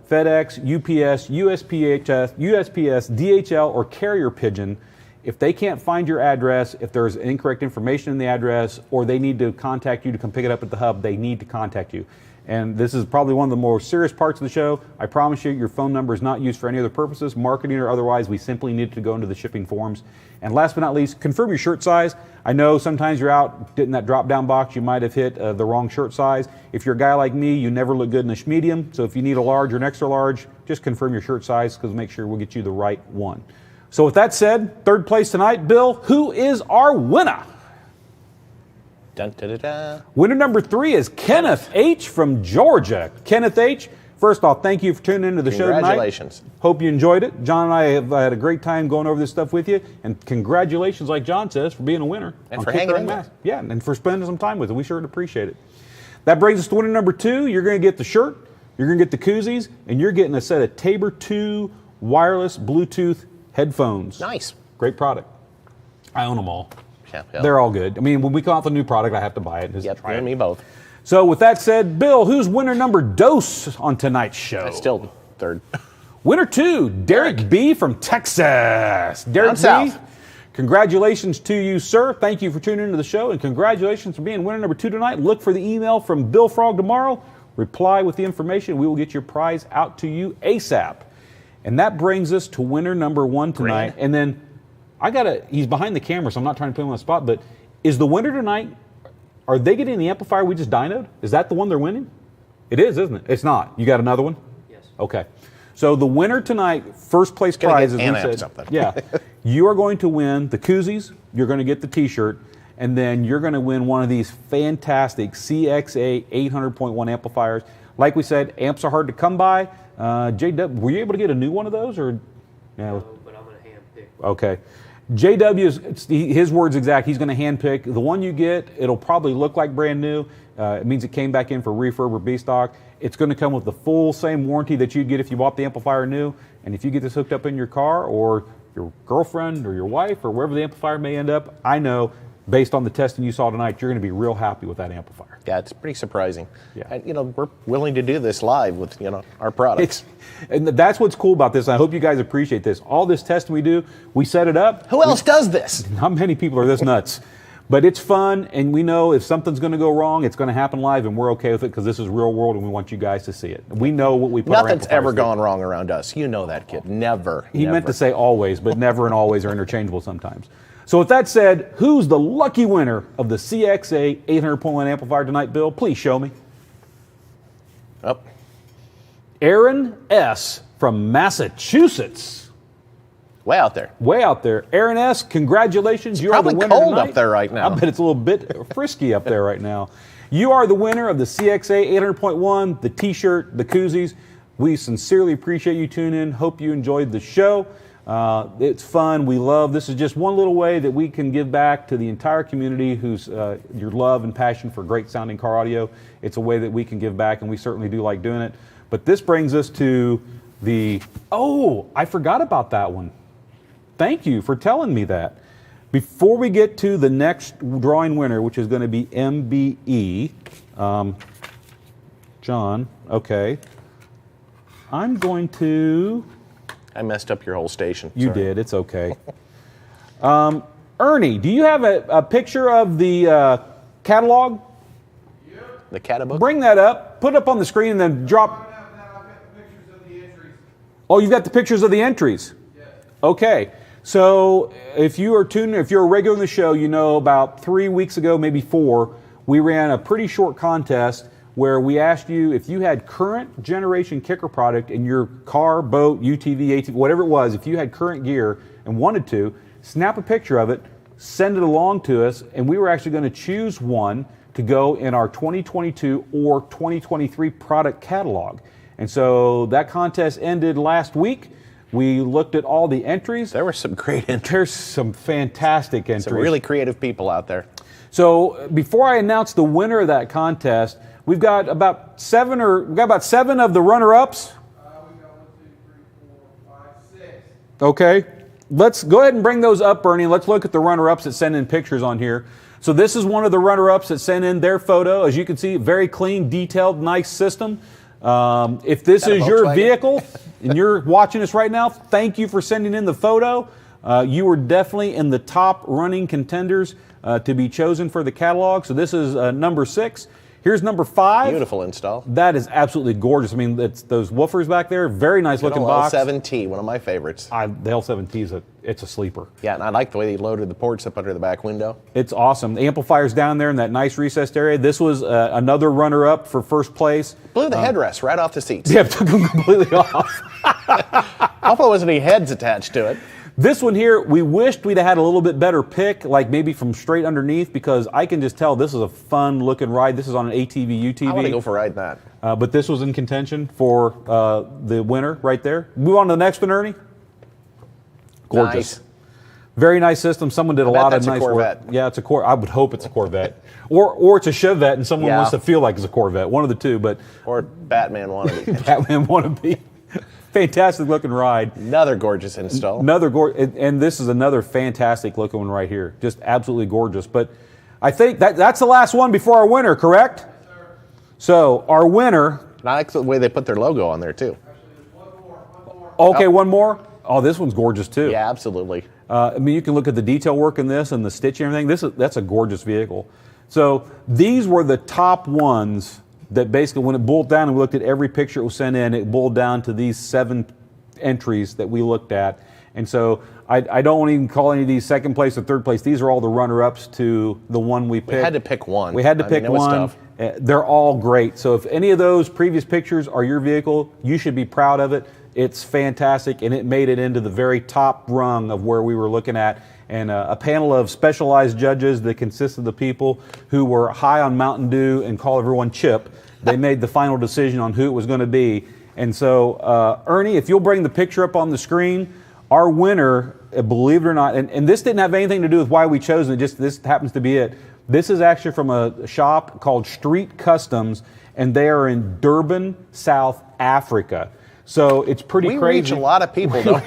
FedEx, UPS, USPS, DHL, or carrier pigeon. If they can't find your address, if there's incorrect information in the address, or they need to contact you to come pick it up at the hub, they need to contact you. And this is probably one of the more serious parts of the show. I promise you, your phone number is not used for any other purposes, marketing or otherwise. We simply need it to go into the shipping forms. And last but not least, confirm your shirt size. I know sometimes you're out getting that drop-down box, you might have hit the wrong shirt size. If you're a guy like me, you never look good in a medium. So if you need a large or an extra large, just confirm your shirt size because make sure we'll get you the right one. So with that said, third place tonight, Bill, who is our winner? Dun, da, da, da. Winner number 3 is Kenneth H. from Georgia. Kenneth H., first off, thank you for tuning into the show tonight. Congratulations. Hope you enjoyed it. John and I have had a great time going over this stuff with you. And congratulations, like John says, for being a winner. And for hanging in there. Yeah, and for spending some time with it. We sure appreciate it. That brings us to winner number 2. You're going to get the shirt, you're going to get the koozies, and you're getting a set of Tabor 2 wireless Bluetooth headphones. Nice. Great product. I own them all. Yeah, They're all good. I mean, when we come out with a new product, I have to buy it. Just Yep, try you it. and me both. So with that said, Bill, who's winner number dos on tonight's show? That's still third. Winner 2, Derek B. from Texas. Derek Down B., south. congratulations to you, sir. Thank you for tuning into the show, and congratulations for being winner number 2 tonight. Look for the email from Bill Frog tomorrow. Reply with the information. We will get your prize out to you ASAP. And that brings us to winner number 1 tonight. Green. And then he's behind the camera, so I'm not trying to put him on the spot, but is the winner tonight, are they getting the amplifier we just dynoed? Is that the one they're winning? It is, isn't it? It's not. You got another one? Yes. Okay. So the winner tonight, first place prize, as we said. Something. Yeah. You are going to win the koozies, you're going to get the t-shirt, and then you're going to win one of these fantastic CXA 800.1 amplifiers. Like we said, amps are hard to come by. JW, were you able to get a new one of those? Or No, but I'm going to hand pick. Okay. JW, his words exact, he's going to hand pick. The one you get, it'll probably look like brand new. It means it came back in for refurb or B-stock. It's going to come with the full same warranty that you'd get if you bought the amplifier new. And if you get this hooked up in your car or your girlfriend or your wife or wherever the amplifier may end up, I know, based on the testing you saw tonight, you're going to be real happy with that amplifier. Yeah, it's pretty surprising. Yeah. And, we're willing to do this live with, our products. And that's what's cool about this. I hope you guys appreciate this. All this testing we do, we set it up. Who else does this? How many people are this nuts? But it's fun, and we know if something's going to go wrong, it's going to happen live, and we're okay with it because this is real world, and we want you guys to see it. We know what we put our Nothing's amplifiers ever through. gone wrong around us. You know that, kid. Never. He never. meant to say always, but never and always are interchangeable sometimes. So with that said, who's the lucky winner of the CXA 800.1 amplifier tonight, Bill? Please show me. Oh. Aaron S. from Massachusetts. Way out there. Way out there. Aaron S., congratulations. You are the Probably winner cold tonight. up there right now. I bet it's a little bit frisky up there right now. You are the winner of the CXA 800.1, the t-shirt, the koozies. We sincerely appreciate you tuning in. Hope you enjoyed the show. It's fun. We love. This is just one little way that we can give back to the entire community who's your love and passion for great sounding car audio. It's a way that we can give back, and we certainly do like doing it. But this brings us to I forgot about that one. Thank you for telling me that. Before we get to the next drawing winner, which is going to be MBE, John, okay, I'm going to... I messed up your whole station. You Sorry. did. It's okay. Ernie, do you have a picture of the catalog? The catabook? Bring that up. Put it up on the screen and then drop... Oh, you've got the pictures of the entries? Yes. Okay. So if you're a regular in the show, you know about 3 weeks ago, maybe 4, we ran a pretty short contest where we asked you if you had current generation kicker product in your car, boat, UTV, ATV, whatever it was, if you had current gear and wanted to, snap a picture of it, send it along to us, and we were actually going to choose one to go in our 2022 or 2023 product catalog. And so that contest ended last week. We looked at all the entries. There were some great entries. There's some fantastic entries. Some really creative people out there. So before I announce the winner of that contest, we've got about seven of the runner-ups. Okay, let's go ahead and bring those up, Bernie. Let's look at the runner-ups that send in pictures on here. So this is one of the runner-ups that sent in their photo. As you can see, very clean, detailed, nice system. If this is your vehicle and you're watching us right now, thank you for sending in the photo. You were definitely in the top running contenders to be chosen for the catalog. So this is number 6. Here's number 5. Beautiful install. That is absolutely gorgeous. I mean, it's those woofers back there, very nice looking box. L7T, one of my favorites. The L7T it's a sleeper. Yeah, and I like the way they loaded the ports up under the back window. It's awesome. The amplifier's down there in that nice recessed area. This was another runner-up for first place. Blew the headrest right off the seats. Yeah, took them completely off. Hopefully there wasn't any heads attached to it. This one here, we wished we'd have had a little bit better pick, like maybe from straight underneath, because I can just tell this is a fun looking ride. This is on an ATV, UTV. I want to go for riding that. But this was in contention for the winner right there. Move on to the next one, Ernie. Gorgeous. Nice. Very nice system. Someone did a lot of nice work. Yeah, it's a Corvette. I would hope it's a Corvette. or it's a Chevette and someone wants to feel like it's a Corvette. One of the two, but. Or Batman wannabe. Batman wannabe. Fantastic looking ride. Another gorgeous install. And this is another fantastic looking one right here. Just absolutely gorgeous. But I think that's the last one before our winner, correct? Yes, sir. So our winner. And I like the way they put their logo on there too. Actually, there's one more. Okay, one more. Oh, this one's gorgeous too. Yeah, absolutely. I mean, you can look at the detail work in this and the stitching and everything. That's a gorgeous vehicle. So these were the top ones that basically, when it boiled down and we looked at every picture it was sent in, it boiled down to these 7 entries that we looked at. And so I don't even call any of these second place or third place. These are all the runner-ups to the one we picked. We had to pick one. We had to pick one. They're all great. So if any of those previous pictures are your vehicle, you should be proud of it. It's fantastic, and it made it into the very top rung of where we were looking at. And a panel of specialized judges that consist of the people who were high on Mountain Dew and call everyone Chip. They made the final decision on who it was going to be. And so, Ernie, if you'll bring the picture up on the screen, our winner, believe it or not, and this didn't have anything to do with why we chose it, just this happens to be it. This is actually from a shop called Street Customs, and they are in Durban, South Africa. So it's pretty crazy. We reach a lot of people, though.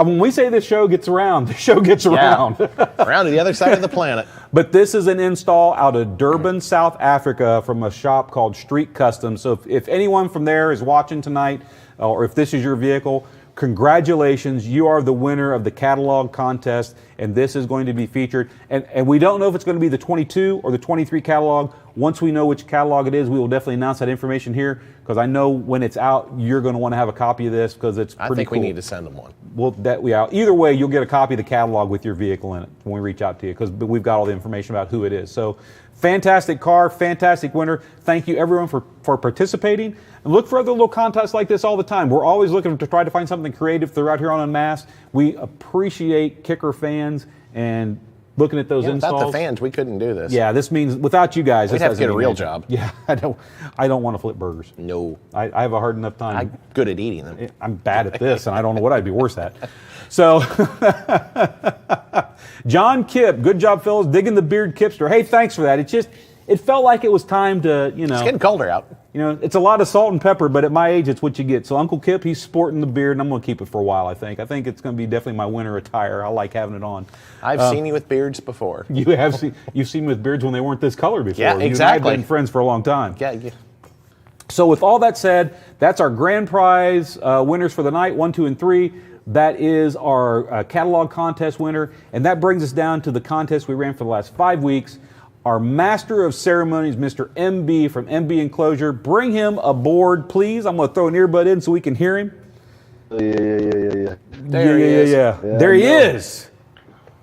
When we say the show gets around, the show gets around. Around to the other side of the planet. But this is an install out of Durban, South Africa from a shop called Street Customs. So if anyone from there is watching tonight, or if this is your vehicle, congratulations, you are the winner of the catalog contest, and this is going to be featured. And we don't know if it's going to be the 22 or the 23 catalog. Once we know which catalog it is, we will definitely announce that information here, because I know when it's out, you're going to want to have a copy of this because it's pretty cool. I think we need to send them one. Well, either way, you'll get a copy of the catalog with your vehicle in it when we reach out to you, because we've got all the information about who it is. So fantastic car, fantastic winner. Thank you, everyone, for participating. And look for other little contests like this all the time. We're always looking to try to find something creative throughout here on Unmasked. We appreciate Kicker fans and looking at those installs. Without the fans, we couldn't do this. Yeah, this means without you guys, we'd have to get a real job. Yeah, I don't want to flip burgers. No. I have a hard enough time. I'm good at eating them. I'm bad at this, and I don't know what I'd be worse at. So, John Kipp, good job, fellas, digging the beard Kipster. Hey, thanks for that. It felt like it was time to, It's getting colder out. It's a lot of salt and pepper, but at my age, it's what you get. So Uncle Kip, he's sporting the beard, and I'm going to keep it for a while, I think. I think it's going to be definitely my winter attire. I like having it on. I've seen you with beards before. You've seen me with beards when they weren't this color before. Yeah, exactly. You and I have been friends for a long time. Yeah. So with all that said, that's our grand prize winners for the night, 1, 2, and 3. That is our catalog contest winner, and that brings us down to the contest we ran for the last 5 weeks. Our master of ceremonies, Mr. MB from MB Enclosure. Bring him aboard, please. I'm going to throw an earbud in so we can hear him. Yeah. There he is. There he is.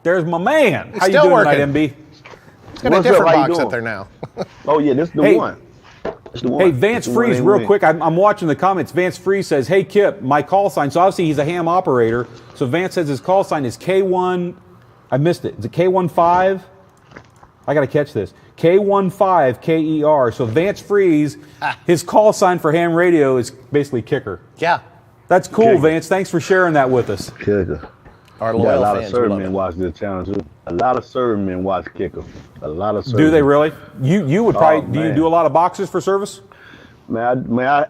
There's my man. He's How you still doing working. tonight, MB? He's got a different box out there now. Oh, yeah, this is the one. Hey, Vance Freeze, real quick, I'm watching the comments. Vance Freeze says, hey, Kip, my call sign. So obviously he's a ham operator. So Vance says his call sign is K1. I missed it. Is it K15? I got to catch this. K15 KER. So Vance Freeze, his call sign for ham radio is basically Kicker. Yeah. That's cool, Kicker. Vance. Thanks for sharing that with us. Kicker. Our Yeah, loyal a lot fans of will love servicemen it. watch this channel too. A lot of servicemen watch Kicker. A lot of servicemen. Do they really? You would probably, do you man. do a lot of boxes for service? I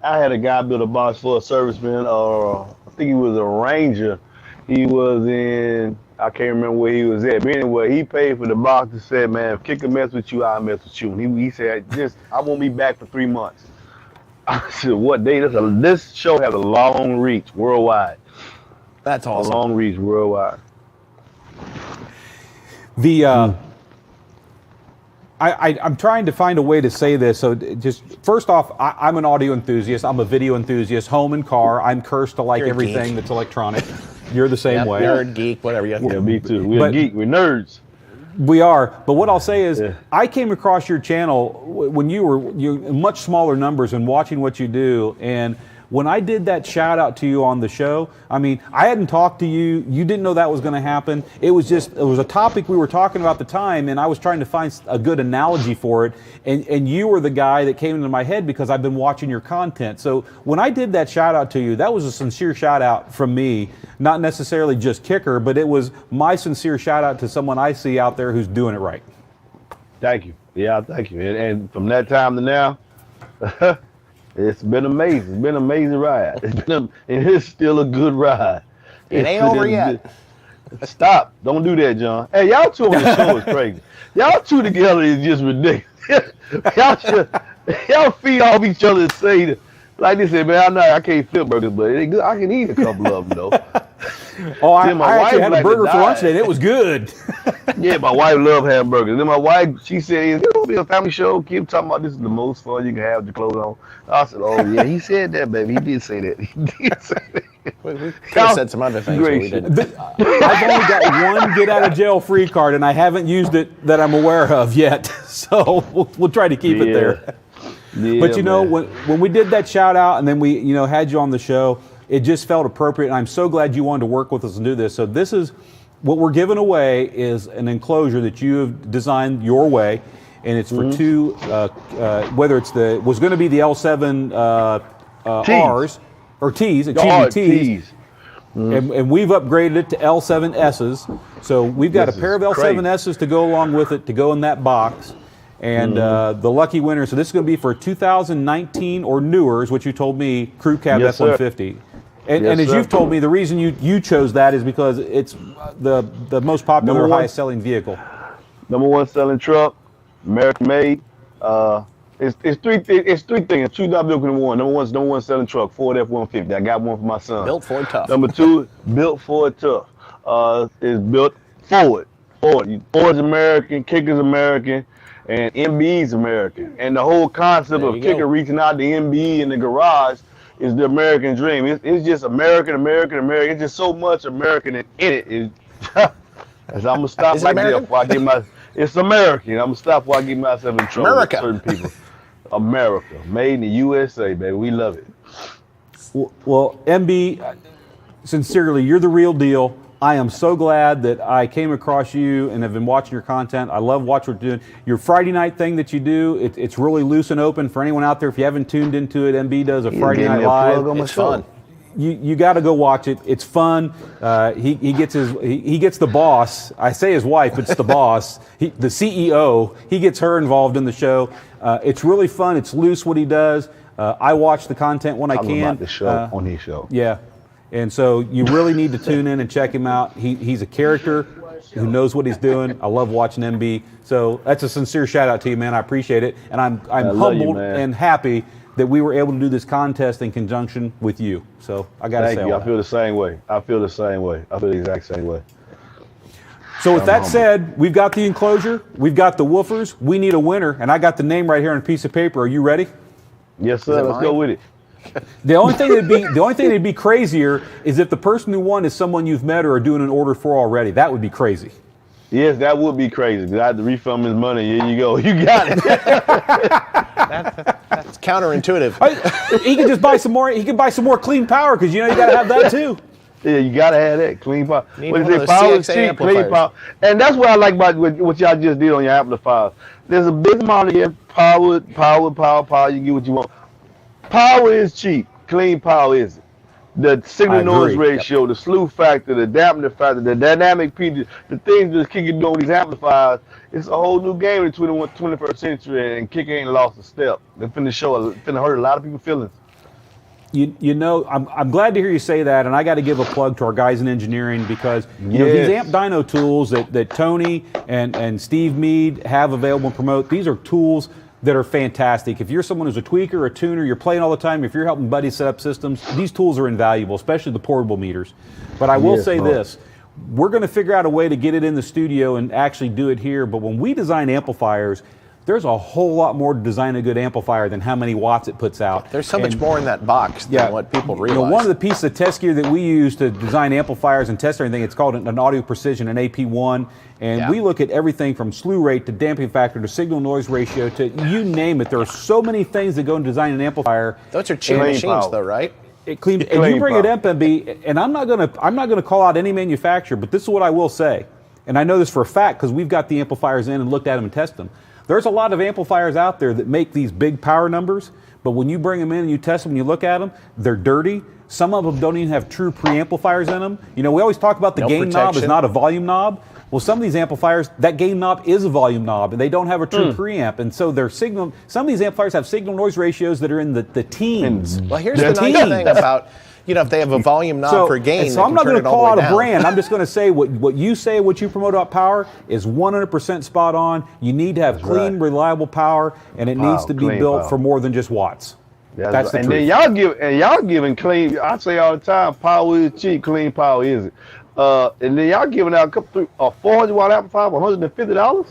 had a guy build a box for a serviceman. I think he was a Ranger. He was in, I can't remember where he was at. But anyway, he paid for the box and said, man, if Kicker mess with you, I'll mess with you. And he said, I won't be back for 3 months. I said, what day? This show has a long reach worldwide. That's awesome. A long reach worldwide. I'm trying to find a way to say this. So just first off, I'm an audio enthusiast. I'm a video enthusiast, home and car. I'm cursed to like You're a everything geek. that's electronic. You're the same Yep, way. nerd, geek, whatever you Yeah, me too. We're geek. We're nerds. We are. But what I'll say is, Yeah. I came across your channel when you were in much smaller numbers and watching what you do. And when I did that shout out to you on the show, I mean, I hadn't talked to you. You didn't know that was going to happen. It was a topic we were talking about at the time, and I was trying to find a good analogy for it. And you were the guy that came into my head because I've been watching your content. So when I did that shout out to you, that was a sincere shout out from me, not necessarily just Kicker, but it was my sincere shout out to someone I see out there who's doing it right. Thank you. Yeah, thank you. And from that time to now, it's been amazing. It's been an amazing ride. And it's still a good ride. It ain't over yet. Stop. Don't do that, John. Hey, y'all two on the show is crazy. Y'all two together is just ridiculous. y'all feed off each other and say that. Like they said, man, I can't flip burgers, but it ain't good. I can eat a couple of them, though. Oh, I my actually wife had a like to burger for die. lunch today, and it was good. Yeah, my wife love hamburgers. Then my wife, she said, "It's gonna be a family show." Keep talking about this is the most fun you can have with your clothes on. I said, "Oh yeah, he said that, baby. He did say that. He did say that." We could have said some other things, but we didn't. I've only got one get out of jail free card, and I haven't used it that I'm aware of yet. So we'll try to keep it there. Yeah, But you know, man. when we did that shout out, and then we had you on the show, it just felt appropriate. And I'm so glad you wanted to work with us and do this. So this is what we're giving away is an enclosure that you have designed your way, and it's for two. Whether it's was going to be the L7 Rs or Ts, excuse me, Ts. And we've upgraded it to L7Ss. So we've got This a pair of is crazy. L7Ss to go along with it to go in that box. And the lucky winner, so this is going to be for 2019 or newer, is what you told me, Crew Cab Yes, sir. F-150. And, Yes, and as sir. you've told me, the reason you chose that is because it's the most popular, Number one. highest selling vehicle. Number one selling truck, American made. It's three things. Two vehicle number one. Number one selling truck, Ford F-150. I got one for my son. Built Ford tough. Number two, built Ford tough. Is built Ford. Ford's American, Kicker's American, and MBE's American. And the whole concept There of you Kicker go. reaching out to MBE in the garage is the American dream. It's just American. It's just so much American in it. I'm gonna stop Is it right there American? before I get my. It's American. I'm gonna stop before I get myself in trouble. America. With certain people. America, made in the USA, baby. We love it. Well, MB, sincerely, you're the real deal. I am so glad that I came across you and have been watching your content. I love watching what you're doing. Your Friday night thing that you do, it's really loose and open for anyone out there. If you haven't tuned into it, MB does a Friday gave Night me a plug Live. on my It's fun. You got to go watch it. It's fun. He gets the boss. I say his wife, but it's the boss. The CEO. He gets her involved in the show. It's really fun. It's loose what he does. I watch the content when I I'm can. about the show on his show. Yeah, and so you really need to tune in and check him out. He's a character who knows what he's doing. I love watching MB. So that's a sincere shout out to you, man. I appreciate it, and I'm love you, humbled man. and happy that we were able to do this contest in conjunction with you. So I got to say Thank you. all I feel the same way. I feel the same way. I feel the exact same way. So with that humble. said, we've got the enclosure, we've got the woofers, we need a winner, and I got the name right here on a piece of paper. Are you ready? Yes, sir. Let's go with it. The only thing that'd be crazier is if the person who won is someone you've met or are doing an order for already. That would be crazy. Yes, that would be crazy. 'Cause I had to refund his money. Here you go. You got it. That's counterintuitive. He can just buy some more. He can buy some more clean power because you got to have that too. Yeah, you gotta have that clean power. Need What is one it? of those Power is CXA cheap, clean amplifiers. power. And that's what I like about what y'all just did on your amplifiers. There's a big amount of power. You get what you want. Power is cheap. Clean power isn't. The signal noise ratio, the slew factor, the dampening factor, the dynamic P, the things that Kicker do on these amplifiers, it's a whole new game in the 21st century, and Kicker ain't lost a step. They're finna hurt a lot of people's feelings. I'm glad to hear you say that, and I got to give a plug to our guys in engineering because these amp dyno tools that Tony and Steve Mead have available and promote, these are tools that are fantastic. If you're someone who's a tweaker, a tuner, you're playing all the time, if you're helping buddies set up systems, these tools are invaluable, especially the portable meters. But I will say this, we're going to figure out a way to get it in the studio and actually do it here, but when we design amplifiers, there's a whole lot more to design a good amplifier than how many watts it puts out. There's so much more in that box than what people realize. One of the pieces of test gear that we use to design amplifiers and test everything, it's called an audio precision, an AP1, and we look at everything from slew rate to damping factor to signal noise ratio to you name it. There are so many things that go into designing an amplifier. Those are cheap machines, though, right? And you bring it MPB, and I'm not gonna call out any manufacturer, but this is what I will say, and I know this for a fact because we've got the amplifiers in and looked at them and tested them. There's a lot of amplifiers out there that make these big power numbers, but when you bring them in and you test them and you look at them, they're dirty. Some of them don't even have true preamplifiers in them. We always talk about the gain knob is not a volume knob. Well, some of these amplifiers, that gain knob is a volume knob, and they don't have a true preamp, and so their signal. Some of these amplifiers have signal noise ratios that are in the teens. Well, here's the nice thing about, if they have a volume knob for gain, so I'm not going to call out a brand. I'm just going to say what you say, what you promote about power is 100% spot on. You need to have clean, reliable power, and it needs to be built for more than just watts. That's the truth. Then y'all giving clean. I say all the time, power is cheap, clean power isn't. And then y'all giving out a 400 watt amplifier for $150.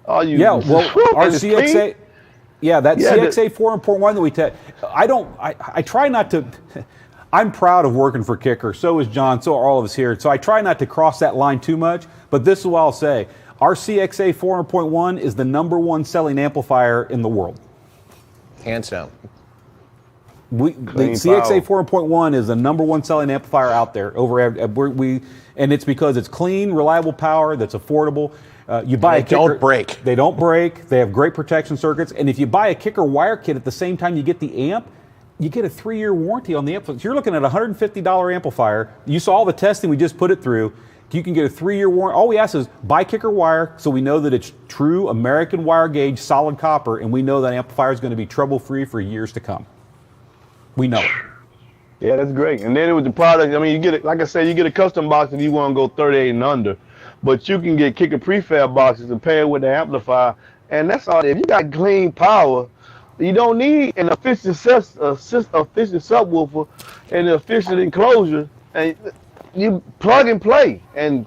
Our CXA. CXA 4.1 that we test. I try not to. I'm proud of working for Kicker. So is John. So are all of us here. So I try not to cross that line too much. But this is what I'll say: our CXA 400.1 is the #1 selling amplifier in the world, hands down. The CXA 400.1 is the #1 selling amplifier out there. And it's because it's clean, reliable power that's affordable. You buy a Kicker, don't break. They don't break. They have great protection circuits. And if you buy a Kicker wire kit at the same time you get the amp, you get a 3-year warranty on the amp. So you're looking at a $150 amplifier. You saw all the testing we just put it through. You can get a 3-year warranty. All we ask is buy Kicker wire so we know that it's true American wire gauge solid copper, and we know that amplifier is going to be trouble-free for years to come. We know it. Yeah, that's great. And then with the product, you get it. Like I said, you get a custom box if you want to go 38 and under, but you can get Kicker prefab boxes and pair it with the amplifier, and that's all. If you got clean power, you don't need an efficient subwoofer and an efficient enclosure, and you plug and play, and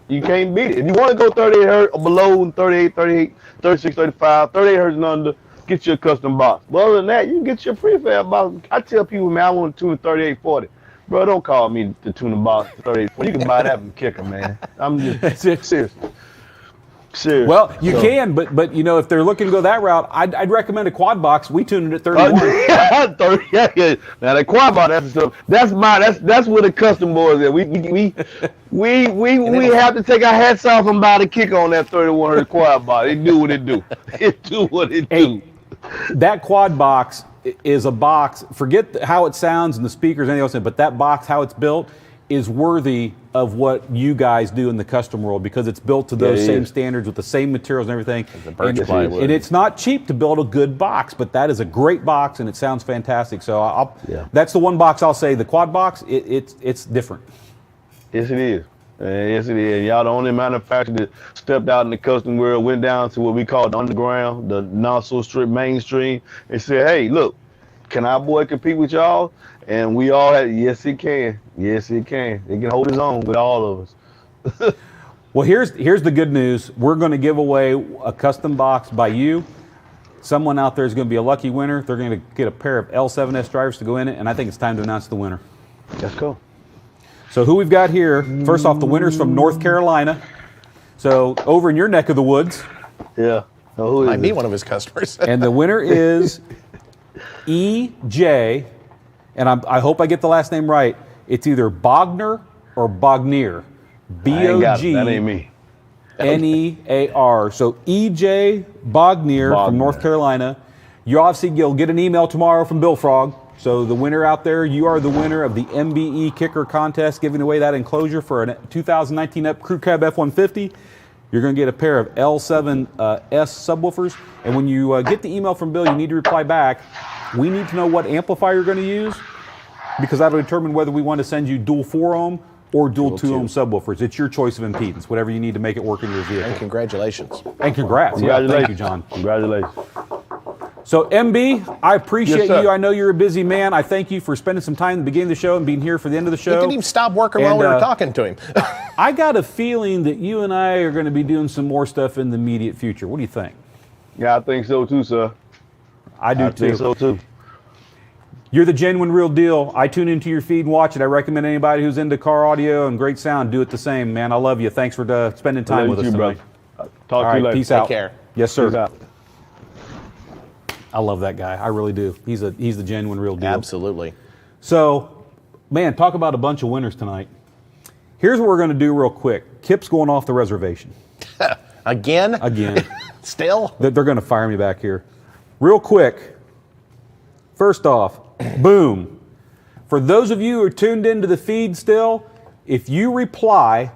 you can't beat it. If you want to go 38 hertz or below, 38, 36, 35, 38 hertz and under, get you a custom box. But other than that, you can get your prefab box. I tell people, man, I want to tune a 3840. Bro, don't call me to tune a box 3840. You can buy that from Kicker, man. I'm just serious. Well, you can, but if they're looking to go that route, I'd recommend a quad box. We tune it at 31. Now the quad box, that's where the custom boys are. We have to take our hats off and buy the Kicker on that 3100 quad box. It do what it do. It do what it do. That quad box is a box. Forget how it sounds and the speakers and anything else, but that box, how it's built, is worthy of what you guys do in the custom world because it's built to those same standards with the same materials and everything. And it's not cheap to build a good box, but that is a great box and it sounds fantastic. So that's the one box I'll say. The quad box, it's different. Yes, it is. Yes, it is. Y'all the only manufacturer that stepped out in the custom world, went down to what we call the underground, the not so strict mainstream, and said, hey, look, can our boy compete with y'all? And we all had, yes, he can. Yes, he can. He can hold his own with all of us. Well, here's the good news. We're going to give away a custom box by you. Someone out there is going to be a lucky winner. They're going to get a pair of L7S drivers to go in it, and I think it's time to announce the winner. Let's go. So who we've got here, first off, the winner's from North Carolina. So over in your neck of the woods. Yeah. Oh, who is Might be it? one of his customers. And the winner is EJ, and I hope I get the last name right. It's either Bogner or Bogneer. I ain't got it. That ain't B-O-G. me. Near. So EJ Bogneer from North Carolina. You'll get an email tomorrow from Bill Frog. So the winner out there, you are the winner of the MBE Kicker Contest, giving away that enclosure for a 2019 Crew Cab F-150. You're going to get a pair of L7S subwoofers. And when you get the email from Bill, you need to reply back. We need to know what amplifier you're going to use, because that'll determine whether we want to send you dual 4-ohm or dual 2-ohm subwoofers. It's your choice of impedance, whatever you need to make it work in your vehicle. And congratulations. And congrats. Yeah, thank you, John. Congratulations. So, MB, I appreciate Yes, you. I know you're a busy man. I thank you for spending some time at the beginning of the show and being here for the end of the show. You didn't even stop working while we were talking to him. I got a feeling that you and I are going to be doing some more stuff in the immediate future. What do you think? Yeah, I think so too, sir. I do too. I think so too. You're the genuine real deal. I tune into your feed and watch it. I recommend anybody who's into car audio and great sound do it the same, man. I love you. Thanks for spending time with us tonight. Talk to you later. Peace out. Take care. Yes, sir. Peace out. I love that guy. I really do. He's the genuine real deal. Absolutely. So, man, talk about a bunch of winners tonight. Here's what we're going to do real quick. Kip's going off the reservation. Again? Again. Still? They're going to fire me back here. Real quick. First off, boom. For those of you who are tuned into the feed still, if you reply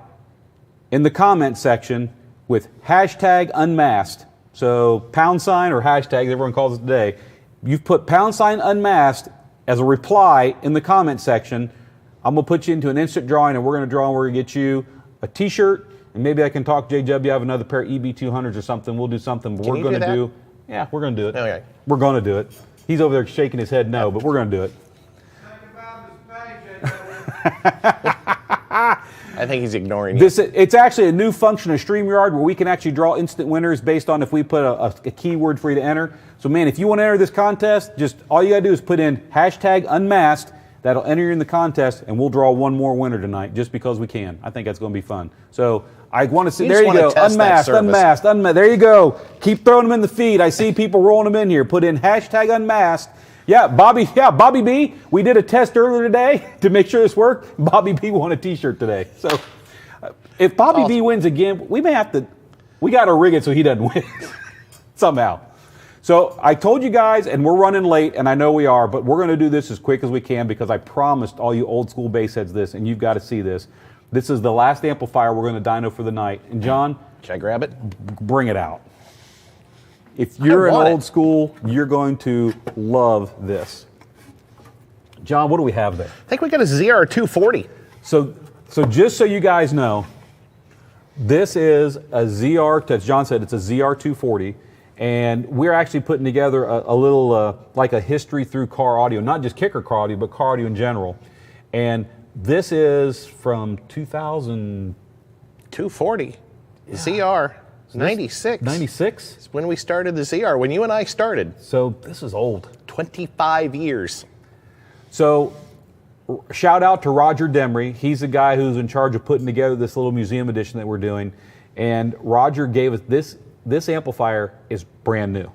in the comment section with hashtag unmasked, so # or hashtag, everyone calls it today, you've put # unmasked as a reply in the comment section, I'm going to put you into an instant drawing, and we're going to draw and we're going to get you a t-shirt, and maybe I can talk JW, have another pair of EB200s or something. We'll do something, but we're going to do, yeah, we're going to do it. Okay. We're going to do it. He's over there shaking his head no, but we're going to do it. I think he's ignoring you. It's actually a new function of StreamYard where we can actually draw instant winners based on if we put a keyword for you to enter. So, man, if you want to enter this contest, just all you got to do is put in hashtag unmasked. That'll enter you in the contest, and we'll draw one more winner tonight just because we can. I think that's going to be fun. So I want to see. There you go. Unmasked. There you go. Keep throwing them in the feed. I see people rolling them in here. Put in hashtag unmasked. Yeah, Bobby B. We did a test earlier today to make sure this worked. Bobby B won a T-shirt today. So if Bobby B wins again, we may have to. We got to rig it so he doesn't win somehow. So I told you guys, and we're running late, and I know we are, but we're going to do this as quick as we can because I promised all you old school bass heads this, and you've got to see this. This is the last amplifier we're going to dyno for the night. And John, should I grab it? Bring it out. If you're an old school, you're going to love this. John, what do we have there? I think we got a ZR240. So just so you guys know, this is a ZR, as John said, it's a ZR240. And we're actually putting together a little, like a history through car audio, not just Kicker car audio, but car audio in general. And this is from 2000. 240. Yeah. ZR. 96. 96? It's when we started the ZR, when you and I started. So this is old. 25 years. So shout out to Roger Demery. He's the guy who's in charge of putting together this little museum edition that we're doing. And Roger gave us this amplifier is brand new.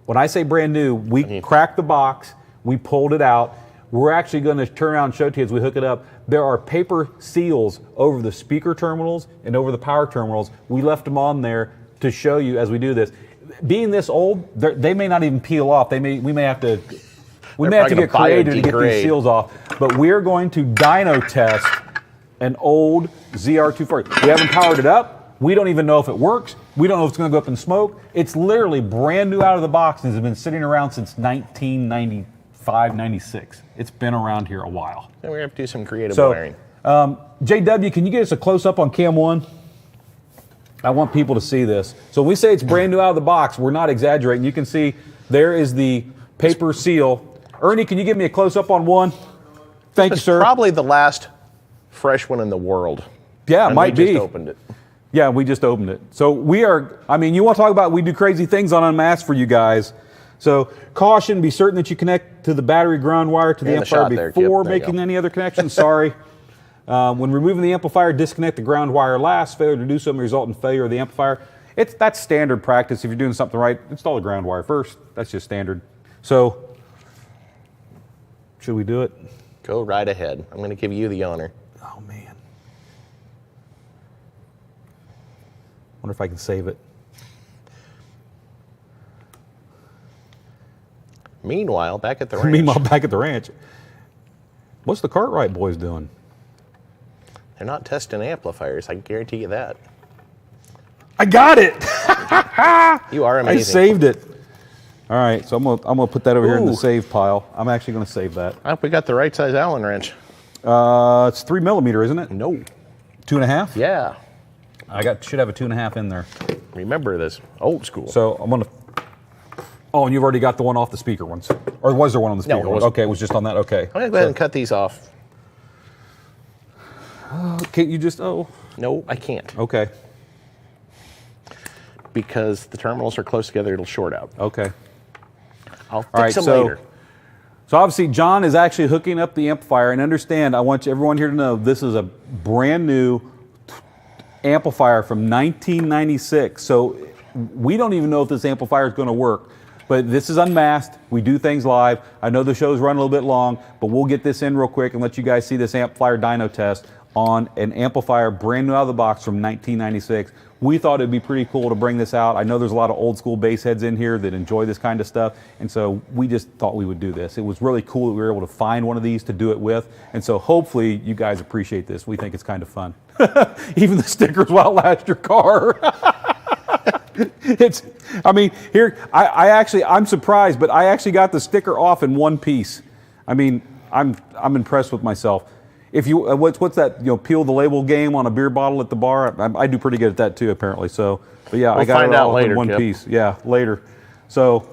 When I say brand new, we cracked the box, we pulled it out. We're actually going to turn around and show to you as we hook it up. There are paper seals over the speaker terminals and over the power terminals. We left them on there to show you as we do this. Being this old, they may not even peel off. We may have to get creative to get these seals off. But we're going to dyno test an old ZR240. We haven't powered it up. We don't even know if it works. We don't know if it's going to go up in smoke. It's literally brand new out of the box and has been sitting around since 1995, 96. It's been around here a while. And we're going to have to do some creative wiring. JW, can you get us a close-up on Cam 1? I want people to see this. So when we say it's brand new out of the box, we're not exaggerating. You can see there is the paper seal. Ernie, can you give me a close-up on 1? Thank you, sir. Probably the last fresh one in the world. Yeah, it might be. We just opened it. Yeah, we just opened it. So we are, you want to talk about we do crazy things on UnMasked for you guys. So caution, be certain that you connect to the battery ground wire to the amplifier before making any other connections. Sorry. When removing the amplifier, disconnect the ground wire last. Failure to do so may result in failure of the amplifier. That's standard practice. If you're doing something right, install the ground wire first. That's just standard. So, should we do it? Go right ahead. I'm going to give you the honor. Oh, man. Wonder if I can save it. Meanwhile, back at the ranch. Meanwhile, back at the ranch. What's the Cartwright boys doing? They're not testing amplifiers. I can guarantee you that. I got it! You are amazing. I saved it. All right, so I'm gonna put that over here in the save pile. I'm actually gonna save that. I hope we got the right size Allen wrench. It's 3 millimeter, isn't it? No. 2.5? Yeah. Should have a 2.5 in there. Remember this old school. So I'm gonna. Oh, and you've already got the one off the speaker ones, or was there one on the speaker? No, it ones? wasn't. Okay, it was just on that. Okay. I'm gonna go ahead and cut these off. Can't you just? Oh. No, I can't. Okay. Because the terminals are close together, it'll short out. Okay. I'll fix them later. So obviously John is actually hooking up the amplifier, and understand, I want everyone here to know this is a brand new amplifier from 1996. So we don't even know if this amplifier is going to work, but this is Unmasked. We do things live. I know the show's run a little bit long, but we'll get this in real quick and let you guys see this amplifier dyno test on an amplifier brand new out of the box from 1996. We thought it'd be pretty cool to bring this out. I know there's a lot of old school bass heads in here that enjoy this kind of stuff, and so we just thought we would do this. It was really cool that we were able to find one of these to do it with, and so hopefully you guys appreciate this. We think it's kind of fun. Even the stickers will outlast your car. I'm surprised, but I actually got the sticker off in one piece. I mean, I'm impressed with myself. If you what's that, peel the label game on a beer bottle at the bar? I do pretty good at that too, apparently. So, but yeah, I got it all in one piece. Yeah, later. So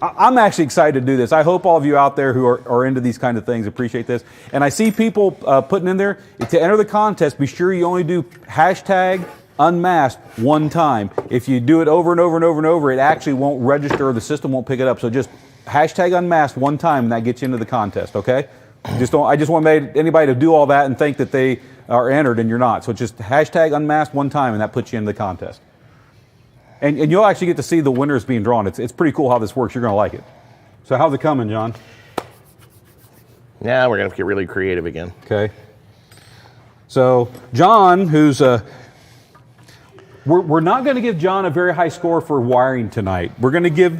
I'm actually excited to do this. I hope all of you out there who are into these kind of things appreciate this. And I see people putting in there, to enter the contest, be sure you only do hashtag unmasked one time. If you do it over and over and over and over, it actually won't register, or the system won't pick it up. So just hashtag unmasked one time, and that gets you into the contest, okay? I just want anybody to do all that and think that they are entered, and you're not. So just hashtag unmasked one time, and that puts you into the contest. And you'll actually get to see the winners being drawn. It's pretty cool how this works. You're going to like it. So how's it coming, John? Yeah, we're going to get really creative again. Okay. So John, who's we're not going to give John a very high score for wiring tonight. We're going to give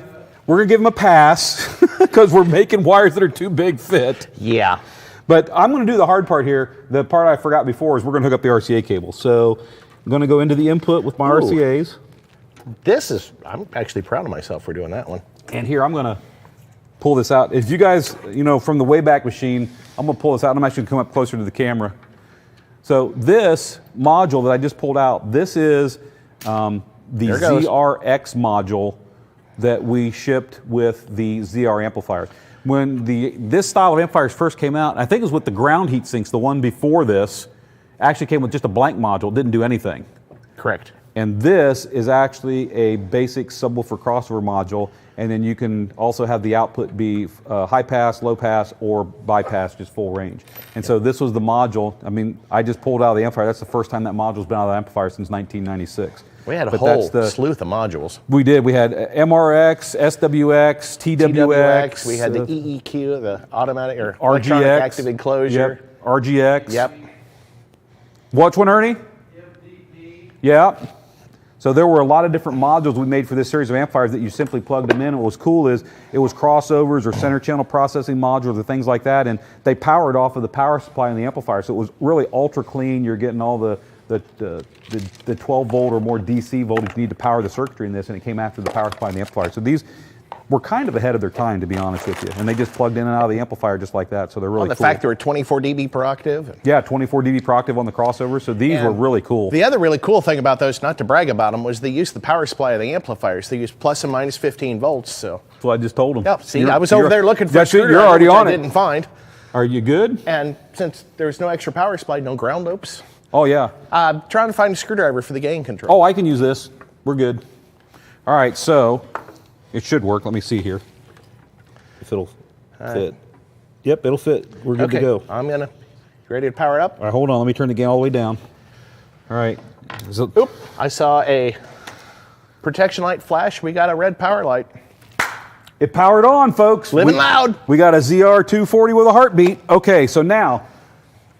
him a pass because we're making wires that are too big fit. Yeah. But I'm going to do the hard part here. The part I forgot before is we're going to hook up the RCA cable. So I'm going to go into the input with my RCAs. I'm actually proud of myself for doing that one. And here, I'm going to pull this out. If you guys, from the Wayback Machine, I'm going to pull this out. I'm actually going to come up closer to the camera. So this module that I just pulled out, this is the ZRX module that we shipped with the ZR amplifiers. When this style of amplifiers first came out, I think it was with the ground heat sinks, the one before this actually came with just a blank module, didn't do anything. Correct. And this is actually a basic subwoofer crossover module, and then you can also have the output be high pass, low pass, or bypass, just full range. And so this was the module. I mean, I just pulled out of the amplifier. That's the first time that module's been out of the amplifier since 1996. We had a whole sleuth of modules. We did. We had MRX, SWX, TWX. We had the EEQ, the automatic or electronic active enclosure. Yep. RGX. Yep. Which one, Ernie? MDP. Yeah. So there were a lot of different modules we made for this series of amplifiers that you simply plugged them in. What was cool is it was crossovers or center channel processing modules or things like that, and they powered off of the power supply in the amplifier. So it was really ultra clean. You're getting all the 12 volt or more DC voltage you need to power the circuitry in this, and it came after the power supply in the amplifier. So these were kind of ahead of their time, to be honest with you, and they just plugged in and out of the amplifier just like that. So they're really cool. The fact they were 24 dB per octave. Yeah, 24 dB per octave on the crossover. So these were really cool. The other really cool thing about those, not to brag about them, was they used the power supply of the amplifiers. They used plus and minus 15 volts. So that's what I just told them. Yep. See, I was over there looking for a screwdriver, you're already on I it. didn't find. Are you good? And since there's no extra power supply, no ground loops. Oh yeah. I'm trying to find a screwdriver for the gain control. Oh, I can use this. We're good. All right, so it should work. Let me see here if it'll fit. Yep, it'll fit. We're good to go. You ready to power it up? All right, hold on. Let me turn the gain all the way down. All right. Oop, I saw a Protection light flash, we got a red power light. It powered on, folks. Living loud. We got a ZR240 with a heartbeat. Okay, so now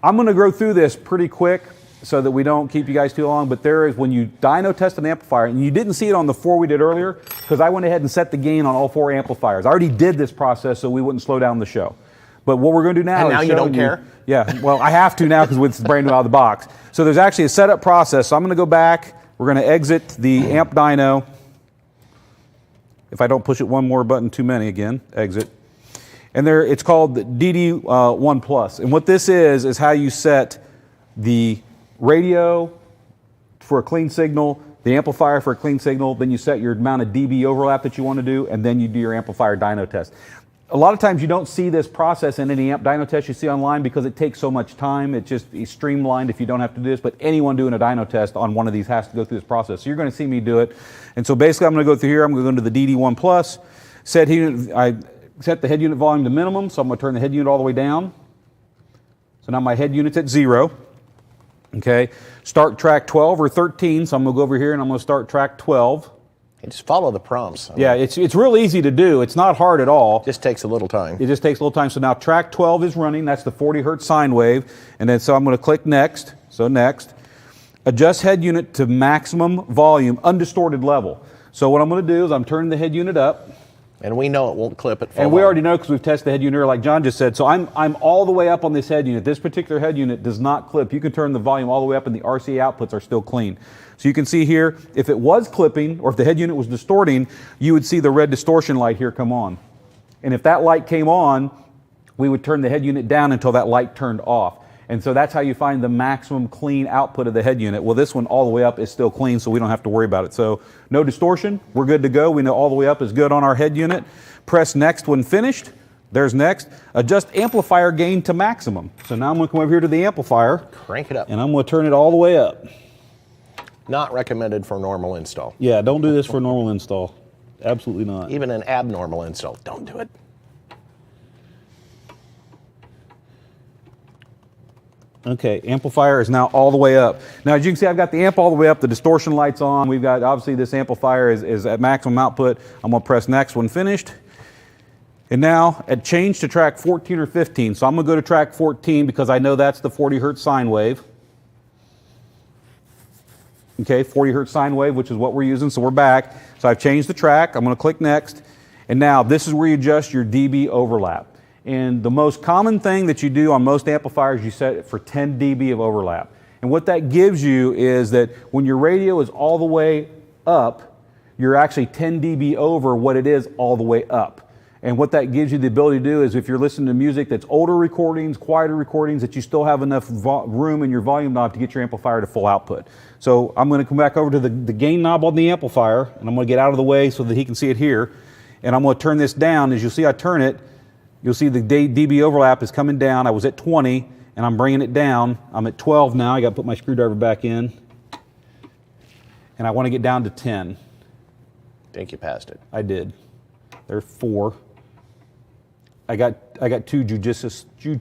I'm going to go through this pretty quick so that we don't keep you guys too long, but there is, when you dyno test an amplifier, and you didn't see it on the 4 we did earlier, because I went ahead and set the gain on all 4 amplifiers. I already did this process so we wouldn't slow down the show. But what we're going to do now and now is you don't care? Yeah, well, I have to now because it's brand new out of the box. So there's actually a setup process. So I'm going to go back. We're going to exit the amp dyno. If I don't push it one more button too many again, exit. And there, it's called the DD1 Plus. And what this is how you set the radio for a clean signal, the amplifier for a clean signal, then you set your amount of dB overlap that you want to do, and then you do your amplifier dyno test. A lot of times you don't see this process in any amp dyno test you see online because it takes so much time. It's streamlined if you don't have to do this, but anyone doing a dyno test on one of these has to go through this process. So you're going to see me do it. And so basically I'm going to go through here, I'm going to go into the DD1 Plus, I set the head unit volume to minimum, so I'm going to turn the head unit all the way down. So now my head unit's at 0. Okay, start track 12 or 13, so I'm going to go over here and I'm going to start track 12. Just follow the prompts. Yeah, it's real easy to do. It's not hard at all. Just takes a little time. It just takes a little time. So now track 12 is running. That's the 40 hertz sine wave. And then so I'm going to click next. So next. Adjust head unit to maximum volume, undistorted level. So what I'm going to do is I'm turning the head unit up. And we know it won't clip at full And we volume. already know because we've tested the head unit like John just said. So I'm all the way up on this head unit. This particular head unit does not clip. You can turn the volume all the way up and the RCA outputs are still clean. So you can see here, if it was clipping or if the head unit was distorting, you would see the red distortion light here come on. And if that light came on, we would turn the head unit down until that light turned off. And so that's how you find the maximum clean output of the head unit. Well, this one all the way up is still clean, so we don't have to worry about it. So no distortion, we're good to go. We know all the way up is good on our head unit. Press next when finished. There's next. Adjust amplifier gain to maximum. So now I'm going to come over here to the amplifier. Crank it up. And I'm going to turn it all the way up. Not recommended for normal install. Yeah, don't do this for normal install. Absolutely not. Even an abnormal install, don't do it. Okay, amplifier is now all the way up. Now, as you can see, I've got the amp all the way up, the distortion light's on. We've got, obviously, this amplifier is at maximum output. I'm going to press next when finished. And now, at change to track 14 or 15. So I'm going to go to track 14 because I know that's the 40 hertz sine wave. Okay, 40 hertz sine wave, which is what we're using, so we're back. So I've changed the track. I'm going to click next. And now, this is where you adjust your dB overlap. And the most common thing that you do on most amplifiers, you set it for 10 dB of overlap. And what that gives you is that when your radio is all the way up, you're actually 10 dB over what it is all the way up. And what that gives you the ability to do is if you're listening to music that's older recordings, quieter recordings, that you still have enough room in your volume knob to get your amplifier to full output. So I'm going to come back over to the gain knob on the amplifier, and I'm going to get out of the way so that he can see it here. And I'm going to turn this down. As you'll see I turn it, you'll see the dB overlap is coming down. I was at 20, and I'm bringing it down. I'm at 12 now. I got to put my screwdriver back in. And I want to get down to 10. I think you passed it. I did. There's 4. I got two judicious. The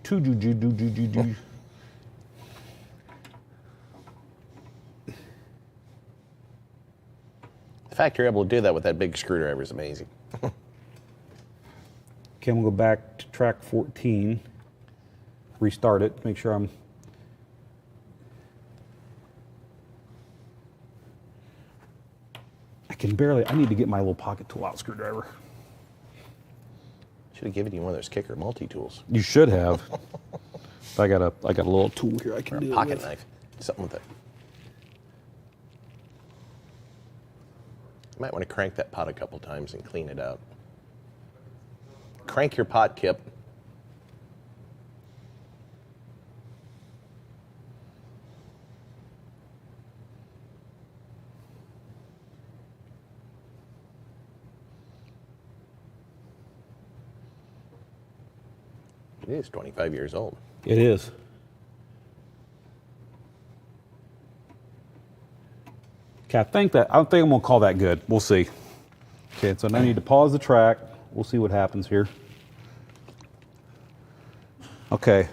fact you're able to do that with that big screwdriver is amazing. Okay, I'm gonna go back to track 14. Restart it. Make sure I'm. I can barely. I need to get my little pocket tool out screwdriver. Should have given you one of those KICKER multi-tools. You should have. I got a little tool here I can do. A pocket knife, something with it. You might want to crank that pot a couple times and clean it out. Crank your pot, Kip. It is 25 years old. It is. Okay, I don't think I'm gonna call that good. We'll see. Okay, so now I need to pause the track. We'll see what happens here. Okay.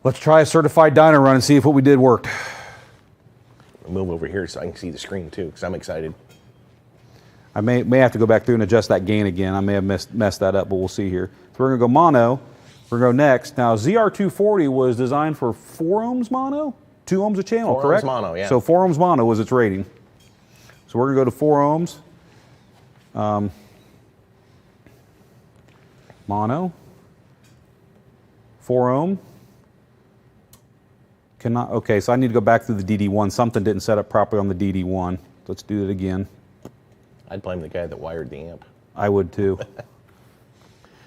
Let's try a certified dyno run and see if what we did worked. I'll move over here so I can see the screen too, because I'm excited. I may have to go back through and adjust that gain again. I may have messed that up, but we'll see here. So we're going to go mono. We're going to go next. Now, ZR240 was designed for 4 ohms mono, 2 ohms a channel, 4 correct? ohms mono, yeah. So 4 ohms mono was its rating. So we're going to go to 4 ohms. Mono. 4 ohm. Cannot, okay, so I need to go back through the DD1. Something didn't set up properly on the DD1. Let's do it again. I'd blame the guy that wired the amp. I would too.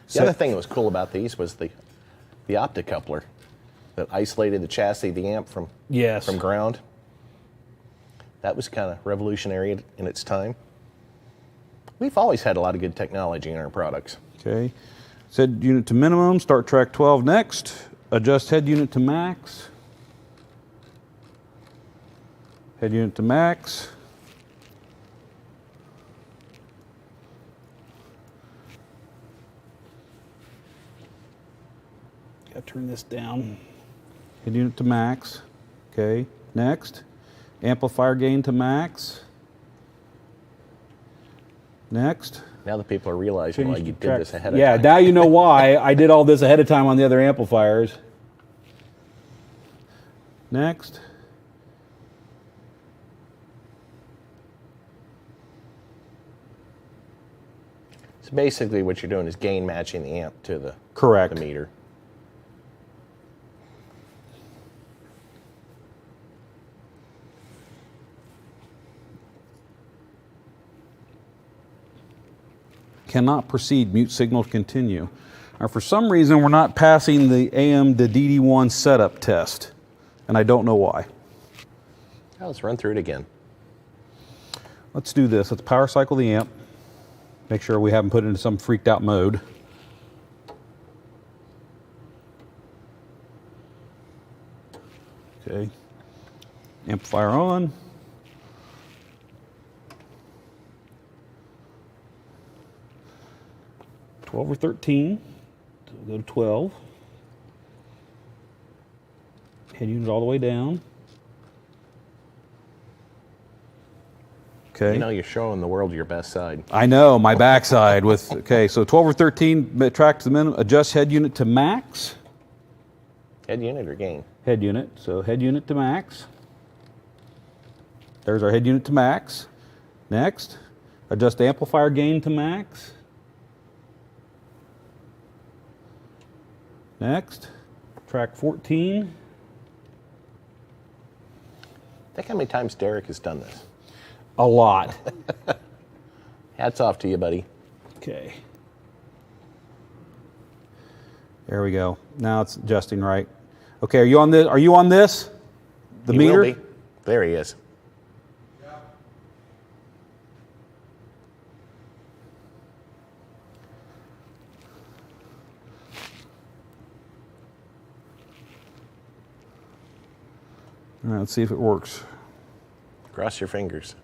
The other thing that was cool about these was the optocoupler that isolated the chassis of the amp from ground. That was kind of revolutionary in its time. We've always had a lot of good technology in our products. Okay. Set unit to minimum, start track 12 next. Adjust head unit to max. Head unit to max. Gotta turn this down. Head unit to max. Okay, next. Amplifier gain to max. Next. Now the people are realizing why you did this ahead of time. Yeah, now you know why I did all this ahead of time on the other amplifiers. Next. So basically what you're doing is gain matching the amp to the, Correct. the meter. Cannot proceed, mute signal to continue. Now, for some reason, we're not passing the AM to DD1 setup test, and I don't know why. Now let's run through it again. Let's do this. Let's power cycle the amp. Make sure we haven't put it into some freaked out mode. Okay. Amplifier on. $12 or $13. So we'll go to 12. Head unit all the way down. Okay. You know, you're showing the world your best side. I know, my backside with, okay, so 12 or 13, track to the minimum, adjust head unit to max. Head unit or gain? Head unit, so head unit to max. There's our head unit to max. Next, adjust amplifier gain to max. Next, track 14. Think how many times Derek has done this. A lot. Hats off to you, buddy. Okay. There we go. Now it's adjusting right. Okay, are you on this? Are you on this? The He meter? will be. There he is. All right, let's see if it works. Cross your fingers.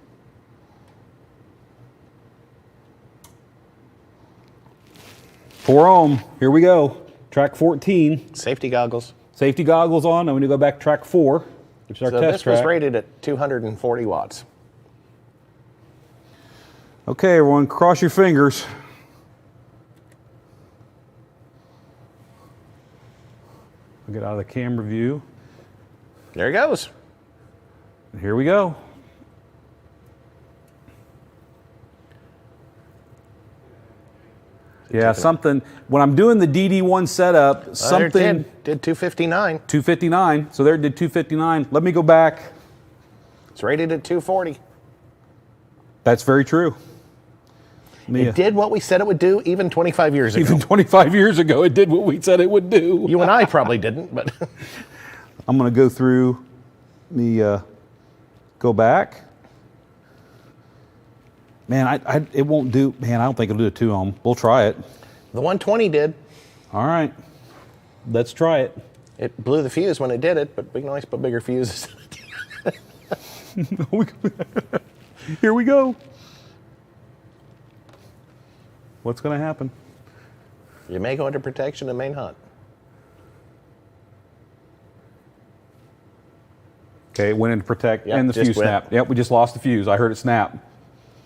Four ohm. Here we go. Track 14. Safety goggles. Safety goggles on. I'm going to go back to track 4, which is our So test this track. was rated at 240 watts. Okay, everyone, cross your fingers. I'll get out of the camera view. There he goes. And here we go. Yeah, something, when I'm doing the DD1 setup, something. Did 259. 259, so there it did 259. Let me go back. It's rated at 240. That's very true. It did what we said it would do even 25 years ago. Even 25 years ago, it did what we said it would do. You and I probably didn't, but. I'm going to go through the, go back. Man, it won't do, man, I don't think it'll do a 2 ohm. We'll try it. The 120 did. All right, let's try it. It blew the fuse when it did it, but we can always put bigger fuses. Here we go. What's going to happen? You may go into protection and main hot. Okay, it went into protect, Yep, and the just fuse went. snapped. Yep, we just lost the fuse. I heard it snap.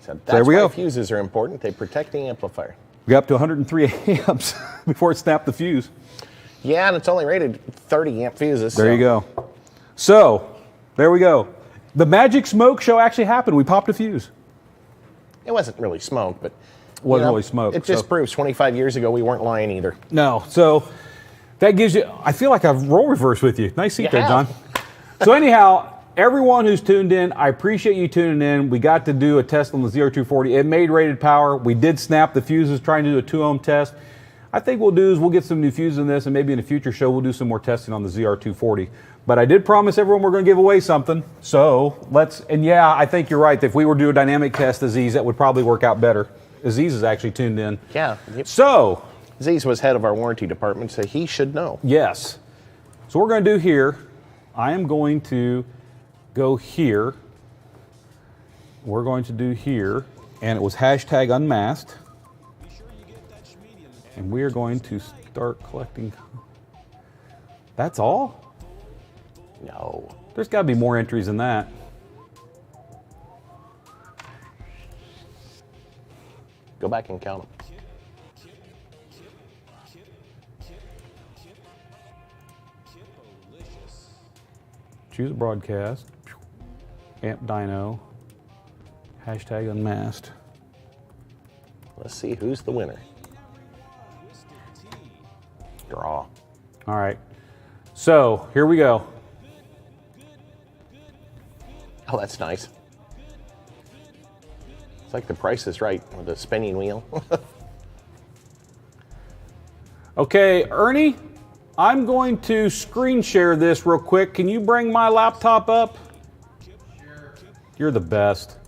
So that's there we why go. fuses are important. They protect the amplifier. We got up to 103 amps before it snapped the fuse. Yeah, and it's only rated 30 amp fuses. There you go. So, there we go. The Magic Smoke show actually happened. We popped a fuse. It wasn't really smoke, but Wasn't really smoke. It just proves 25 years ago we weren't lying either. No. So that gives you, I feel like I've role reversed with you. Nice seat there, John. So anyhow, everyone who's tuned in, I appreciate you tuning in. We got to do a test on the ZR240. It made rated power. We did snap the fuses trying to do a 2-ohm test. I think we'll do is we'll get some new fuses in this, and maybe in a future show we'll do some more testing on the ZR240. But I did promise everyone we're going to give away something. So let's, and yeah, I think you're right. If we were to do a dynamic test, Aziz, that would probably work out better. Aziz is actually tuned in. Yeah. So Aziz was head of our warranty department, so he should know. Yes. So what we're going to do here, I am going to go here. We're going to do here, and it was hashtag unmasked. And we are going to start collecting. That's all? No. There's got to be more entries than that. Go back and count them. Choose a broadcast. Amp Dyno. Hashtag unmasked. Let's see who's the winner. Draw. All right. So here we go. Oh, that's nice. It's like The Price is Right with the spinning wheel. Okay, Ernie, I'm going to screen share this real quick. Can you bring my laptop up? Sure. You're the best.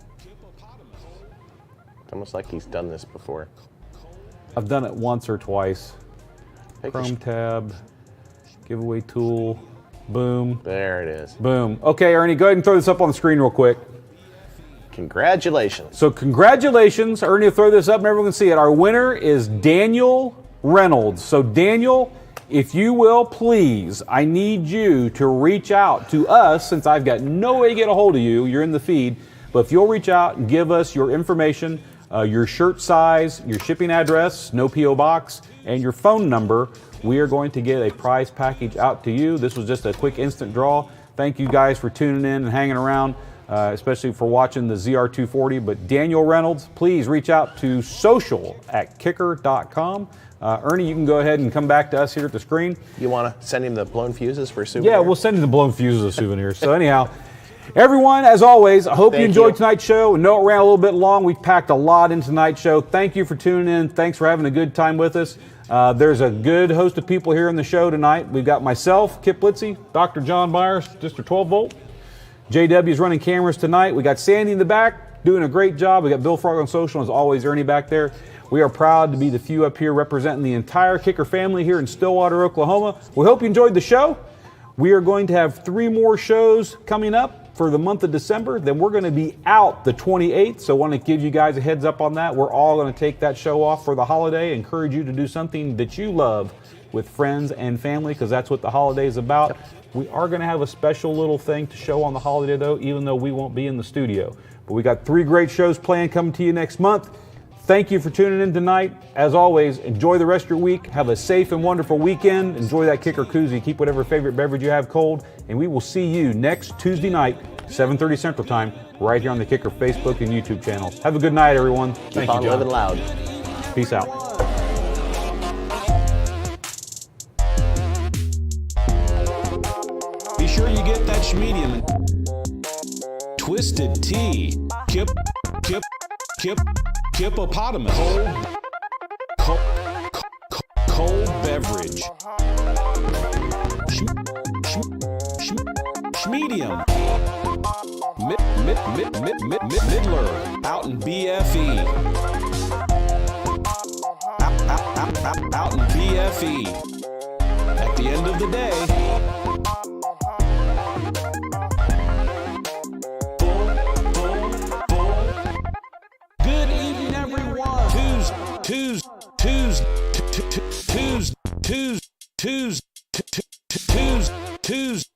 It's almost like he's done this before. I've done it once or twice. Chrome tab, giveaway tool, boom. There it is. Boom. Okay, Ernie, go ahead and throw this up on the screen real quick. Congratulations. So congratulations. Ernie will throw this up and everyone can see it. Our winner is Daniel Reynolds. So Daniel, if you will, please, I need you to reach out to us since I've got no way to get a hold of you. You're in the feed. But if you'll reach out and give us your information, your shirt size, your shipping address, no P.O. box, and your phone number, we are going to get a prize package out to you. This was just a quick instant draw. Thank you guys for tuning in and hanging around, especially for watching the ZR240. But Daniel Reynolds, please reach out to social@kicker.com. Ernie, you can go ahead and come back to us here at the screen. You want to send him the blown fuses for a souvenir? Yeah, we'll send him the blown fuses as souvenirs. So anyhow, everyone, as always, I hope you enjoyed tonight's show. I know it ran a little bit long. We packed a lot into tonight's show. Thank you for tuning in. Thanks for having a good time with us. There's a good host of people here in the show tonight. We've got myself, Kip Litzy, Dr. John Byers, District 12 Volt. JW is running cameras tonight. We got Sandy in the back doing a great job. We got Bill Frog on social, as always, Ernie back there. We are proud to be the few up here representing the entire Kicker family here in Stillwater, Oklahoma. We hope you enjoyed the show. We are going to have 3 more shows coming up for the month of December. Then we're going to be out the 28th, so I want to give you guys a heads up on that. We're all going to take that show off for the holiday. Encourage you to do something that you love with friends and family, because that's what the holiday is about. Yep. We are going to have a special little thing to show on the holiday, though, even though we won't be in the studio. But we got 3 great shows planned coming to you next month. Thank you for tuning in tonight. As always, enjoy the rest of your week. Have a safe and wonderful weekend. Enjoy that Kicker koozie. Keep whatever favorite beverage you have cold. And we will see you next Tuesday night, 7:30 Central Time, right here on the Kicker Facebook and YouTube channels. Have a good night, everyone. Keep on living loud. Peace out. Be sure you get that schmedium. Twisted Tea. Hippopotamus. Cold beverage. Schmedium. Midler. Out in BFE. Out in BFE. At the end of the day, Tuesday.